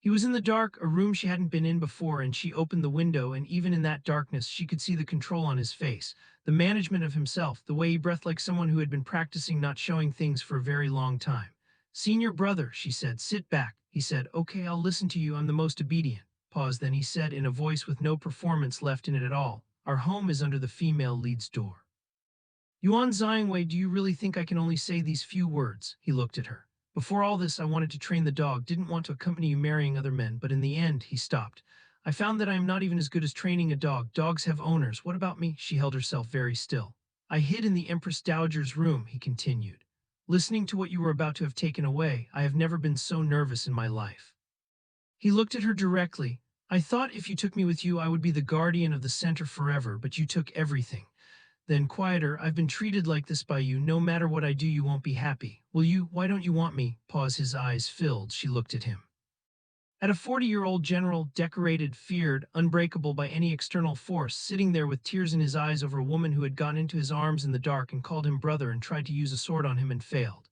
He was in the dark, a room she hadn't been in before, and she opened the window, and even in that darkness she could see the control on his face, the management of himself, the way he breathed like someone who had been practicing not showing things for a very long time. Senior brother, she said, sit back. He said, okay, I'll listen to you, I'm the most obedient. Pause, then he said in a voice with no performance left in it at all, our home is under the female lead's door. Yuan Xiangwei, do you really think I can only say these few words? He looked at her. Before all this, I wanted to train the dog, didn't want to accompany you marrying other men, but in the end, he stopped. I found that I am not even as good as training a dog. Dogs have owners. What about me? She held herself very still. I hid in the Empress Dowager's room, he continued. Listening to what you were about to have taken away, I have never been so nervous in my life. He looked at her directly. I thought if you took me with you, I would be the guardian of the center forever, but you took everything. Then quieter, I've been treated like this by you. No matter what I do, you won't be happy. Will you? Why don't you want me? Pause, his eyes filled. She looked at him. At a 40-year-old general, decorated, feared, unbreakable by any external force, sitting there with tears in his eyes over a woman who had gotten into his arms in the dark and called him brother and tried to use a sword on him and failed.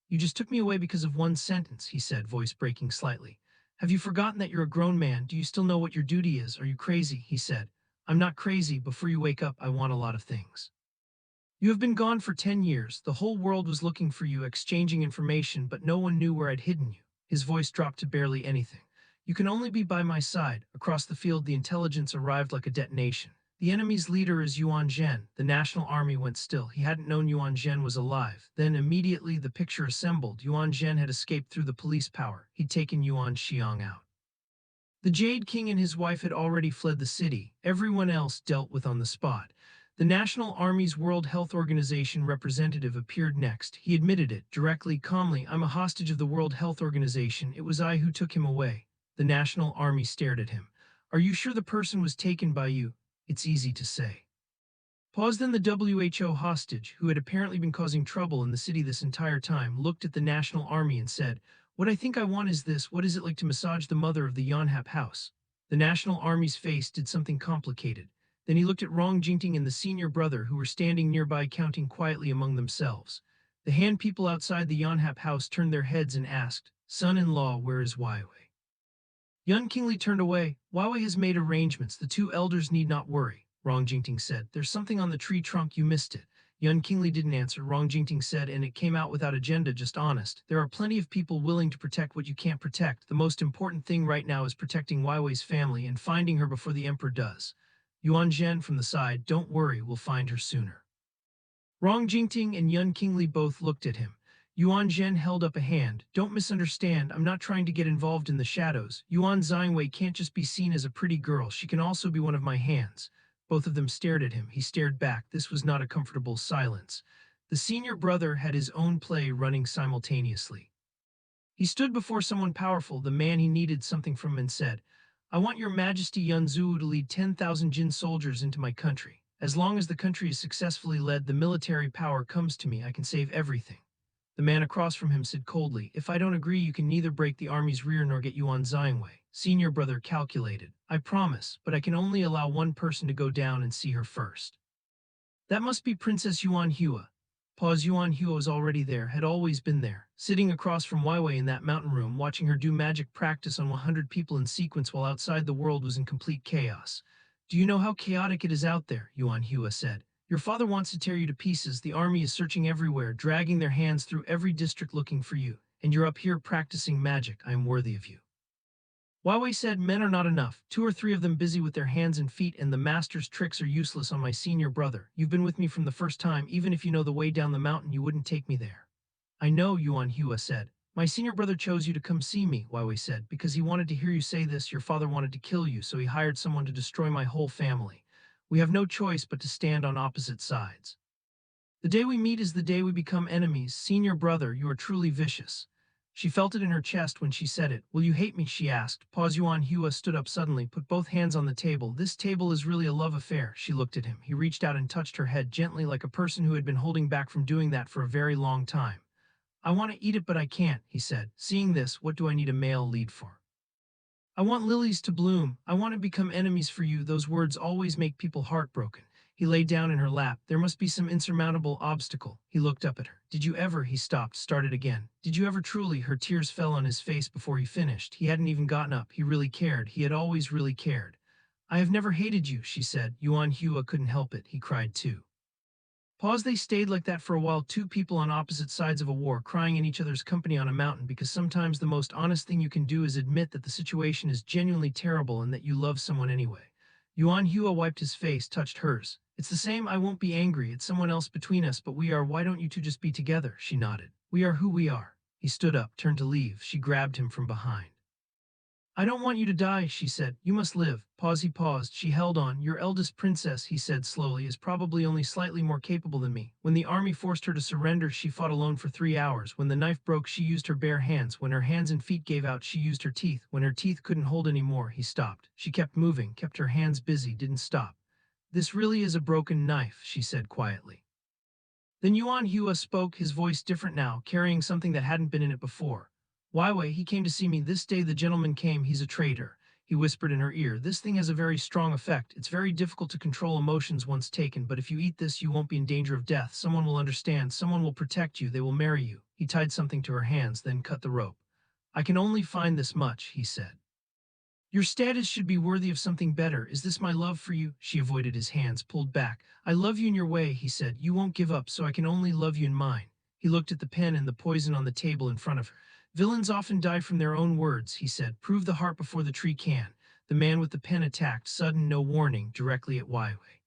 You just took me away because of one sentence, he said, voice breaking slightly. Have you forgotten that you're a grown man? Do you still know what your duty is? Are you crazy? He said. I'm not crazy. Before you wake up, I want a lot of things. You have been gone for 10 years. The whole world was looking for you, exchanging information, but no one knew where I'd hidden you. His voice dropped to barely anything. You can only be by my side. Across the field, the intelligence arrived like a detonation. The enemy's leader is Yuan Zhen. The national army went still. He hadn't known Yuan Zhen was alive. Then immediately the picture assembled. Yuan Zhen had escaped through the police power. He'd taken Yuan Xiang out. The Jade King and his wife had already fled the city. Everyone else dealt with on the spot. The National Army's World Health Organization representative appeared next. He admitted it, directly, calmly. I'm a hostage of the World Health Organization. It was I who took him away. The National Army stared at him. Are you sure the person was taken by you? It's easy to say. Pause. Then the WHO hostage, who had apparently been causing trouble in the city this entire time, looked at the National Army and said, what I think I want is this. What is it like to massage the mother of the Yonhap house? The National Army's face did something complicated. Then he looked at Rong, Jingting, and the senior brother, who were standing nearby counting quietly among themselves. The Han people outside the Yonhap house turned their heads and asked, son-in-law, where is Weiwei? Young Qingli turned away. Weiwei has made arrangements. The two elders need not worry, Rong Jingting said. There's something on the tree trunk, you missed it. Yuan Qingli didn't answer. Rong Jingting said, and it came out without agenda, just honest. There are plenty of people willing to protect what you can't protect. The most important thing right now is protecting Weiwei's family and finding her before the emperor does. Yuan Zhen from the side, don't worry, we'll find her sooner. Rong Jingting and Yuan Qingli both looked at him. Yuan Zhen held up a hand. Don't misunderstand, I'm not trying to get involved in the shadows. Yuan Xiangwei can't just be seen as a pretty girl, she can also be one of my hands. Both of them stared at him. He stared back. This was not a comfortable silence. The senior brother had his own play running simultaneously. He stood before someone powerful, the man he needed something from, and said, I want your majesty Yun Zhu to lead 10,000 Jin soldiers into my country. As long as the country is successfully led, the military power comes to me, I can save everything. The man across from him said coldly, if I don't agree, you can neither break the army's rear nor get Yuan Xiangwei. Senior brother calculated. I promise, but I can only allow one person to go down and see her first. That must be Princess Yuan Hua. Pause. Yuan Hua was already there, had always been there, sitting across from Weiwei in that mountain room, watching her do magic practice on 100 people in sequence while outside the world was in complete chaos. Do you know how chaotic it is out there? Yuan Hua said. Your father wants to tear you to pieces. The army is searching everywhere, dragging their hands through every district looking for you, and you're up here practicing magic. I am worthy of you. Weiwei said, men are not enough, 2 or 3 of them busy with their hands and feet, and the master's tricks are useless on my senior brother. You've been with me from the first time. Even if you know the way down the mountain, you wouldn't take me there. I know, Yuan Hua said. My senior brother chose you to come see me, Weiwei said, because he wanted to hear you say this. Your father wanted to kill you, so he hired someone to destroy my whole family. We have no choice but to stand on opposite sides. The day we meet is the day we become enemies. Senior brother, you are truly vicious. She felt it in her chest when she said it. Will you hate me? She asked. Pause. Yuan Hua stood up suddenly, put both hands on the table. This table is really a love affair. She looked at him. He reached out and touched her head gently, like a person who had been holding back from doing that for a very long time. I want to eat it, but I can't, he said. Seeing this, what do I need a male lead for? I want lilies to bloom. I want to become enemies for you. Those words always make people heartbroken. He lay down in her lap. There must be some insurmountable obstacle. He looked up at her. Did you ever? He stopped, started again. Did you ever truly? Her tears fell on his face before he finished. He hadn't even gotten up. He really cared. He had always really cared. I have never hated you, she said. Yuan Hua couldn't help it. He cried too. Pause. They stayed like that for a while, two people on opposite sides of a war, crying in each other's company on a mountain, because sometimes the most honest thing you can do is admit that the situation is genuinely terrible and that you love someone anyway. Yuan Hua wiped his face, touched hers. It's the same. I won't be angry. It's someone else between us, but we are. Why don't you two just be together? She nodded. We are who we are. He stood up, turned to leave. She grabbed him from behind. I don't want you to die, she said. You must live. Pause. He paused. She held on. Your eldest princess, he said slowly, is probably only slightly more capable than me. When the army forced her to surrender, she fought alone for 3 hours. When the knife broke, she used her bare hands. When her hands and feet gave out, she used her teeth. When her teeth couldn't hold anymore, he stopped. She kept moving, kept her hands busy, didn't stop. This really is a broken knife, she said quietly. Then Yuan Hua spoke, his voice different now, carrying something that hadn't been in it before. Weiwei, he came to see me this day. The gentleman came. He's a traitor. He whispered in her ear. This thing has a very strong effect. It's very difficult to control emotions once taken, but if you eat this, you won't be in danger of death. Someone will understand. Someone will protect you. They will marry you. He tied something to her hands, then cut the rope. I can only find this much, he said. Your status should be worthy of something better. Is this my love for you? She avoided his hands, pulled back. I love you in your way, he said. You won't give up, so I can only love you in mine. He looked at the pen and the poison on the table in front of her. Villains often die from their own words, he said. Prove the heart before the tree can. The man with the pen attacked, sudden, no warning, directly at Weiwei.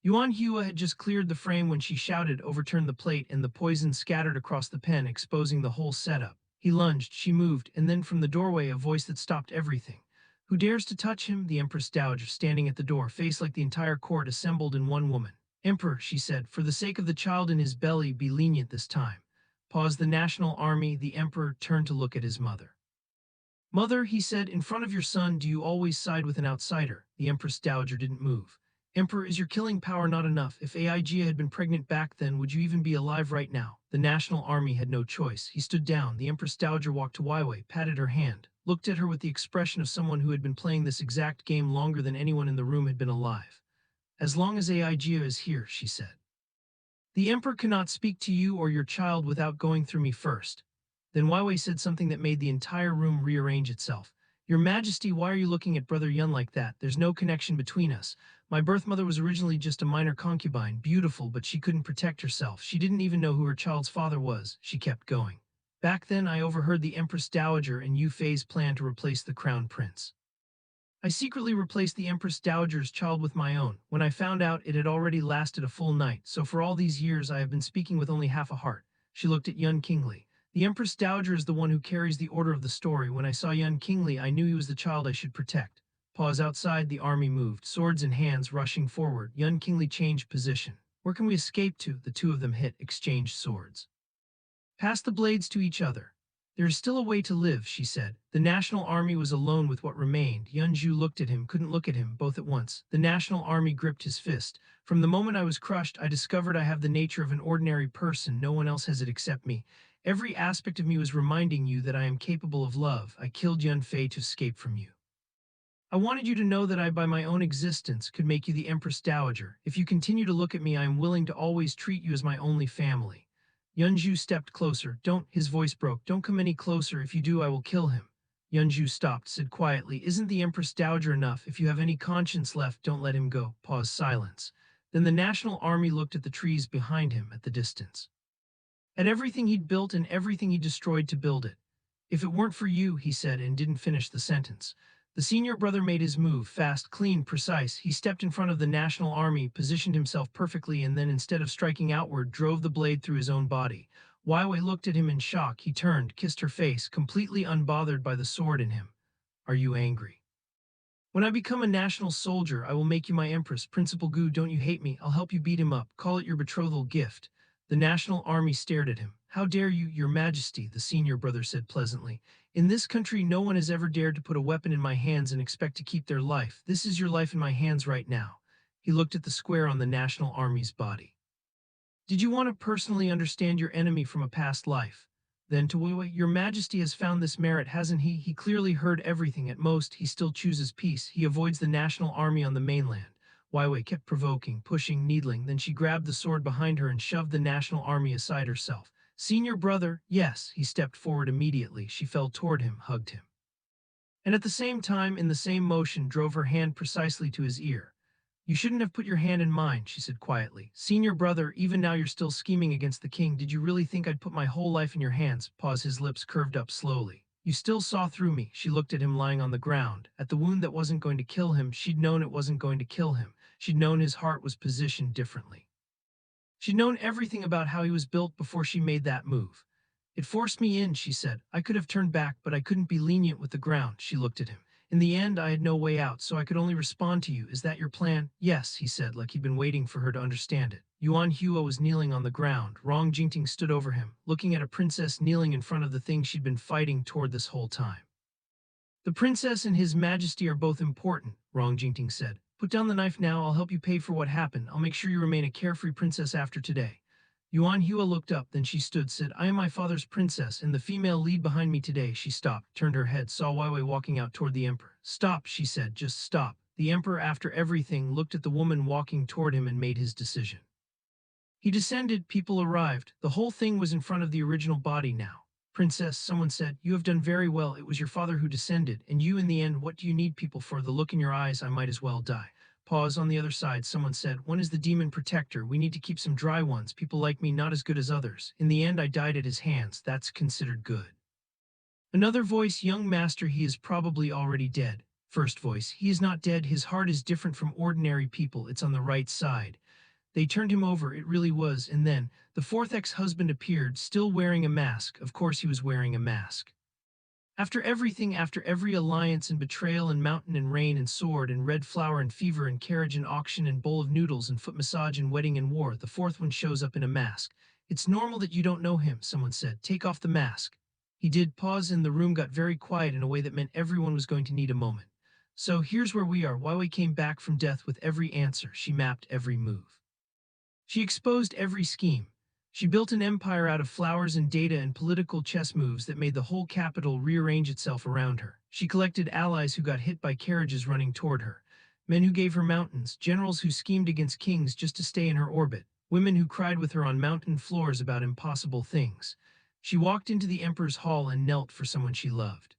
Yuan Hua had just cleared the frame when she shouted, overturned the plate, and the poison scattered across the pen, exposing the whole setup. He lunged, she moved, and then from the doorway a voice that stopped everything. Who dares to touch him? The Empress Dowager, standing at the door, face like the entire court assembled in one woman. Emperor, she said, for the sake of the child in his belly, be lenient this time. Pause. The national army. The emperor turned to look at his mother. Mother, he said, in front of your son, do you always side with an outsider? The Empress Dowager didn't move. Emperor, is your killing power not enough? If Aijia had been pregnant back then, would you even be alive right now? The national army had no choice. He stood down. The Empress Dowager walked to Weiwei, patted her hand, looked at her with the expression of someone who had been playing this exact game longer than anyone in the room had been alive. As long as Aijia is here, she said. The emperor cannot speak to you or your child without going through me first. Then Weiwei said something that made the entire room rearrange itself. Your Majesty, why are you looking at Brother Yuan like that? There's no connection between us. My birth mother was originally just a minor concubine, beautiful, but she couldn't protect herself. She didn't even know who her child's father was. She kept going. Back then, I overheard the Empress Dowager and Yu Fei's plan to replace the crown prince. I secretly replaced the Empress Dowager's child with my own. When I found out, it had already lasted a full night, so for all these years I have been speaking with only half a heart. She looked at Yuan Qingli. The Empress Dowager is the one who carries the order of the story. When I saw Yuan Qingli, I knew he was the child I should protect. Pause. Outside, the army moved, swords in hands, rushing forward. Yuan Qingli changed position. Where can we escape to? The two of them exchanged swords. Pass the blades to each other. There is still a way to live, she said. The national army was alone with what remained. Yunju looked at him, couldn't look at him, both at once. The national army gripped his fist. From the moment I was crushed, I discovered I have the nature of an ordinary person. No one else has it except me. Every aspect of me was reminding you that I am capable of love. I killed Yuan Fei to escape from you. I wanted you to know that I, by my own existence, could make you the Empress Dowager. If you continue to look at me, I am willing to always treat you as my only family. Yunju stepped closer. Don't, his voice broke. Don't come any closer. If you do, I will kill him. Yunju stopped, said quietly, isn't the Empress Dowager enough? If you have any conscience left, don't let him go. Pause. Silence. Then the national army looked at the trees behind him, at the distance. At everything he'd built and everything he destroyed to build it. If it weren't for you, he said, and didn't finish the sentence. The senior brother made his move, fast, clean, precise. He stepped in front of the national army, positioned himself perfectly, and then instead of striking outward, drove the blade through his own body. Weiwei looked at him in shock. He turned, kissed her face, completely unbothered by the sword in him. Are you angry? When I become a national soldier, I will make you my empress. Principal Gu, don't you hate me? I'll help you beat him up. Call it your betrothal gift. The national army stared at him. How dare you, your majesty, the senior brother said pleasantly. In this country, no one has ever dared to put a weapon in my hands and expect to keep their life. This is your life in my hands right now. He looked at the square on the national army's body. Did you want to personally understand your enemy from a past life? Then to Weiwei, your majesty has found this merit, hasn't he? He clearly heard everything. At most, he still chooses peace. He avoids the national army on the mainland. Weiwei kept provoking, pushing, needling, then she grabbed the sword behind her and shoved the national army aside herself. Senior brother, yes, he stepped forward immediately. She fell toward him, hugged him. And at the same time, in the same motion, drove her hand precisely to his ear. You shouldn't have put your hand in mine, she said quietly. Senior brother, even now you're still scheming against the king. Did you really think I'd put my whole life in your hands? Pause, his lips curved up slowly. You still saw through me. She looked at him lying on the ground. At the wound that wasn't going to kill him, she'd known it wasn't going to kill him. She'd known his heart was positioned differently. She'd known everything about how he was built before she made that move. It forced me in, she said. I could have turned back, but I couldn't be lenient with the ground. She looked at him. In the end, I had no way out, so I could only respond to you. Is that your plan? Yes, he said, like he'd been waiting for her to understand it. Yuan Hua was kneeling on the ground. Rong Jingting stood over him, looking at a princess kneeling in front of the thing she'd been fighting toward this whole time. The princess and his majesty are both important, Rong Jingting said. Put down the knife now. I'll help you pay for what happened. I'll make sure you remain a carefree princess after today. Yuan Hua looked up, then she stood, said, I am my father's princess, and the female lead behind me today. She stopped, turned her head, saw Weiwei walking out toward the emperor. Stop, she said, just stop. The emperor, after everything, looked at the woman walking toward him and made his decision. He descended, people arrived. The whole thing was in front of the original body now. Princess, someone said, you have done very well. It was your father who descended, and you in the end, what do you need people for? The look in your eyes, I might as well die. Pause. On the other side, someone said, when is the demon protector? We need to keep some dry ones. People like me, not as good as others. In the end, I died at his hands. That's considered good. Another voice, young master, he is probably already dead. First voice, he is not dead. His heart is different from ordinary people. It's on the right side. They turned him over, it really was. And then, the fourth ex-husband appeared, still wearing a mask. Of course he was wearing a mask. After everything, after every alliance and betrayal and mountain and rain and sword and red flower and fever and carriage and auction and bowl of noodles and foot massage and wedding and war, the fourth one shows up in a mask. It's normal that you don't know him, someone said. Take off the mask. He did. Pause, and the room got very quiet in a way that meant everyone was going to need a moment. So here's where we are. Weiwei came back from death with every answer. She mapped every move. She exposed every scheme. She built an empire out of flowers and data and political chess moves that made the whole capital rearrange itself around her. She collected allies who got hit by carriages running toward her, men who gave her mountains, generals who schemed against kings just to stay in her orbit, women who cried with her on mountain floors about impossible things. She walked into the emperor's hall and knelt for someone she loved.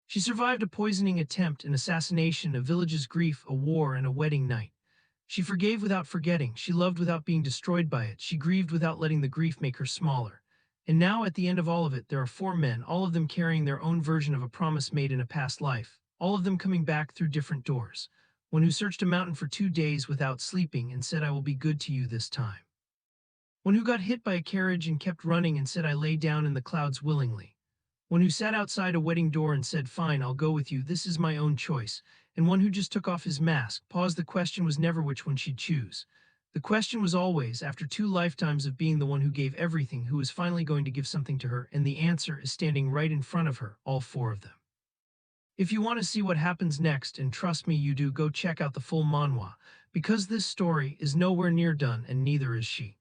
She survived a poisoning attempt, an assassination, a village's grief, a war, and a wedding night. She forgave without forgetting. She loved without being destroyed by it. She grieved without letting the grief make her smaller. And now, at the end of all of it, there are four men, all of them carrying their own version of a promise made in a past life, all of them coming back through different doors. One who searched a mountain for 2 days without sleeping and said, I will be good to you this time. One who got hit by a carriage and kept running and said, I lay down in the clouds willingly. One who sat outside a wedding door and said, fine, I'll go with you, this is my own choice. And one who just took off his mask. Pause. The question was never which one she'd choose. The question was always, after 2 lifetimes of being the one who gave everything, who was finally going to give something to her, and the answer is standing right in front of her, all 4 of them. If you want to see what happens next, and trust me you do, go check out the full manhwa, because this story is nowhere near done and neither is she.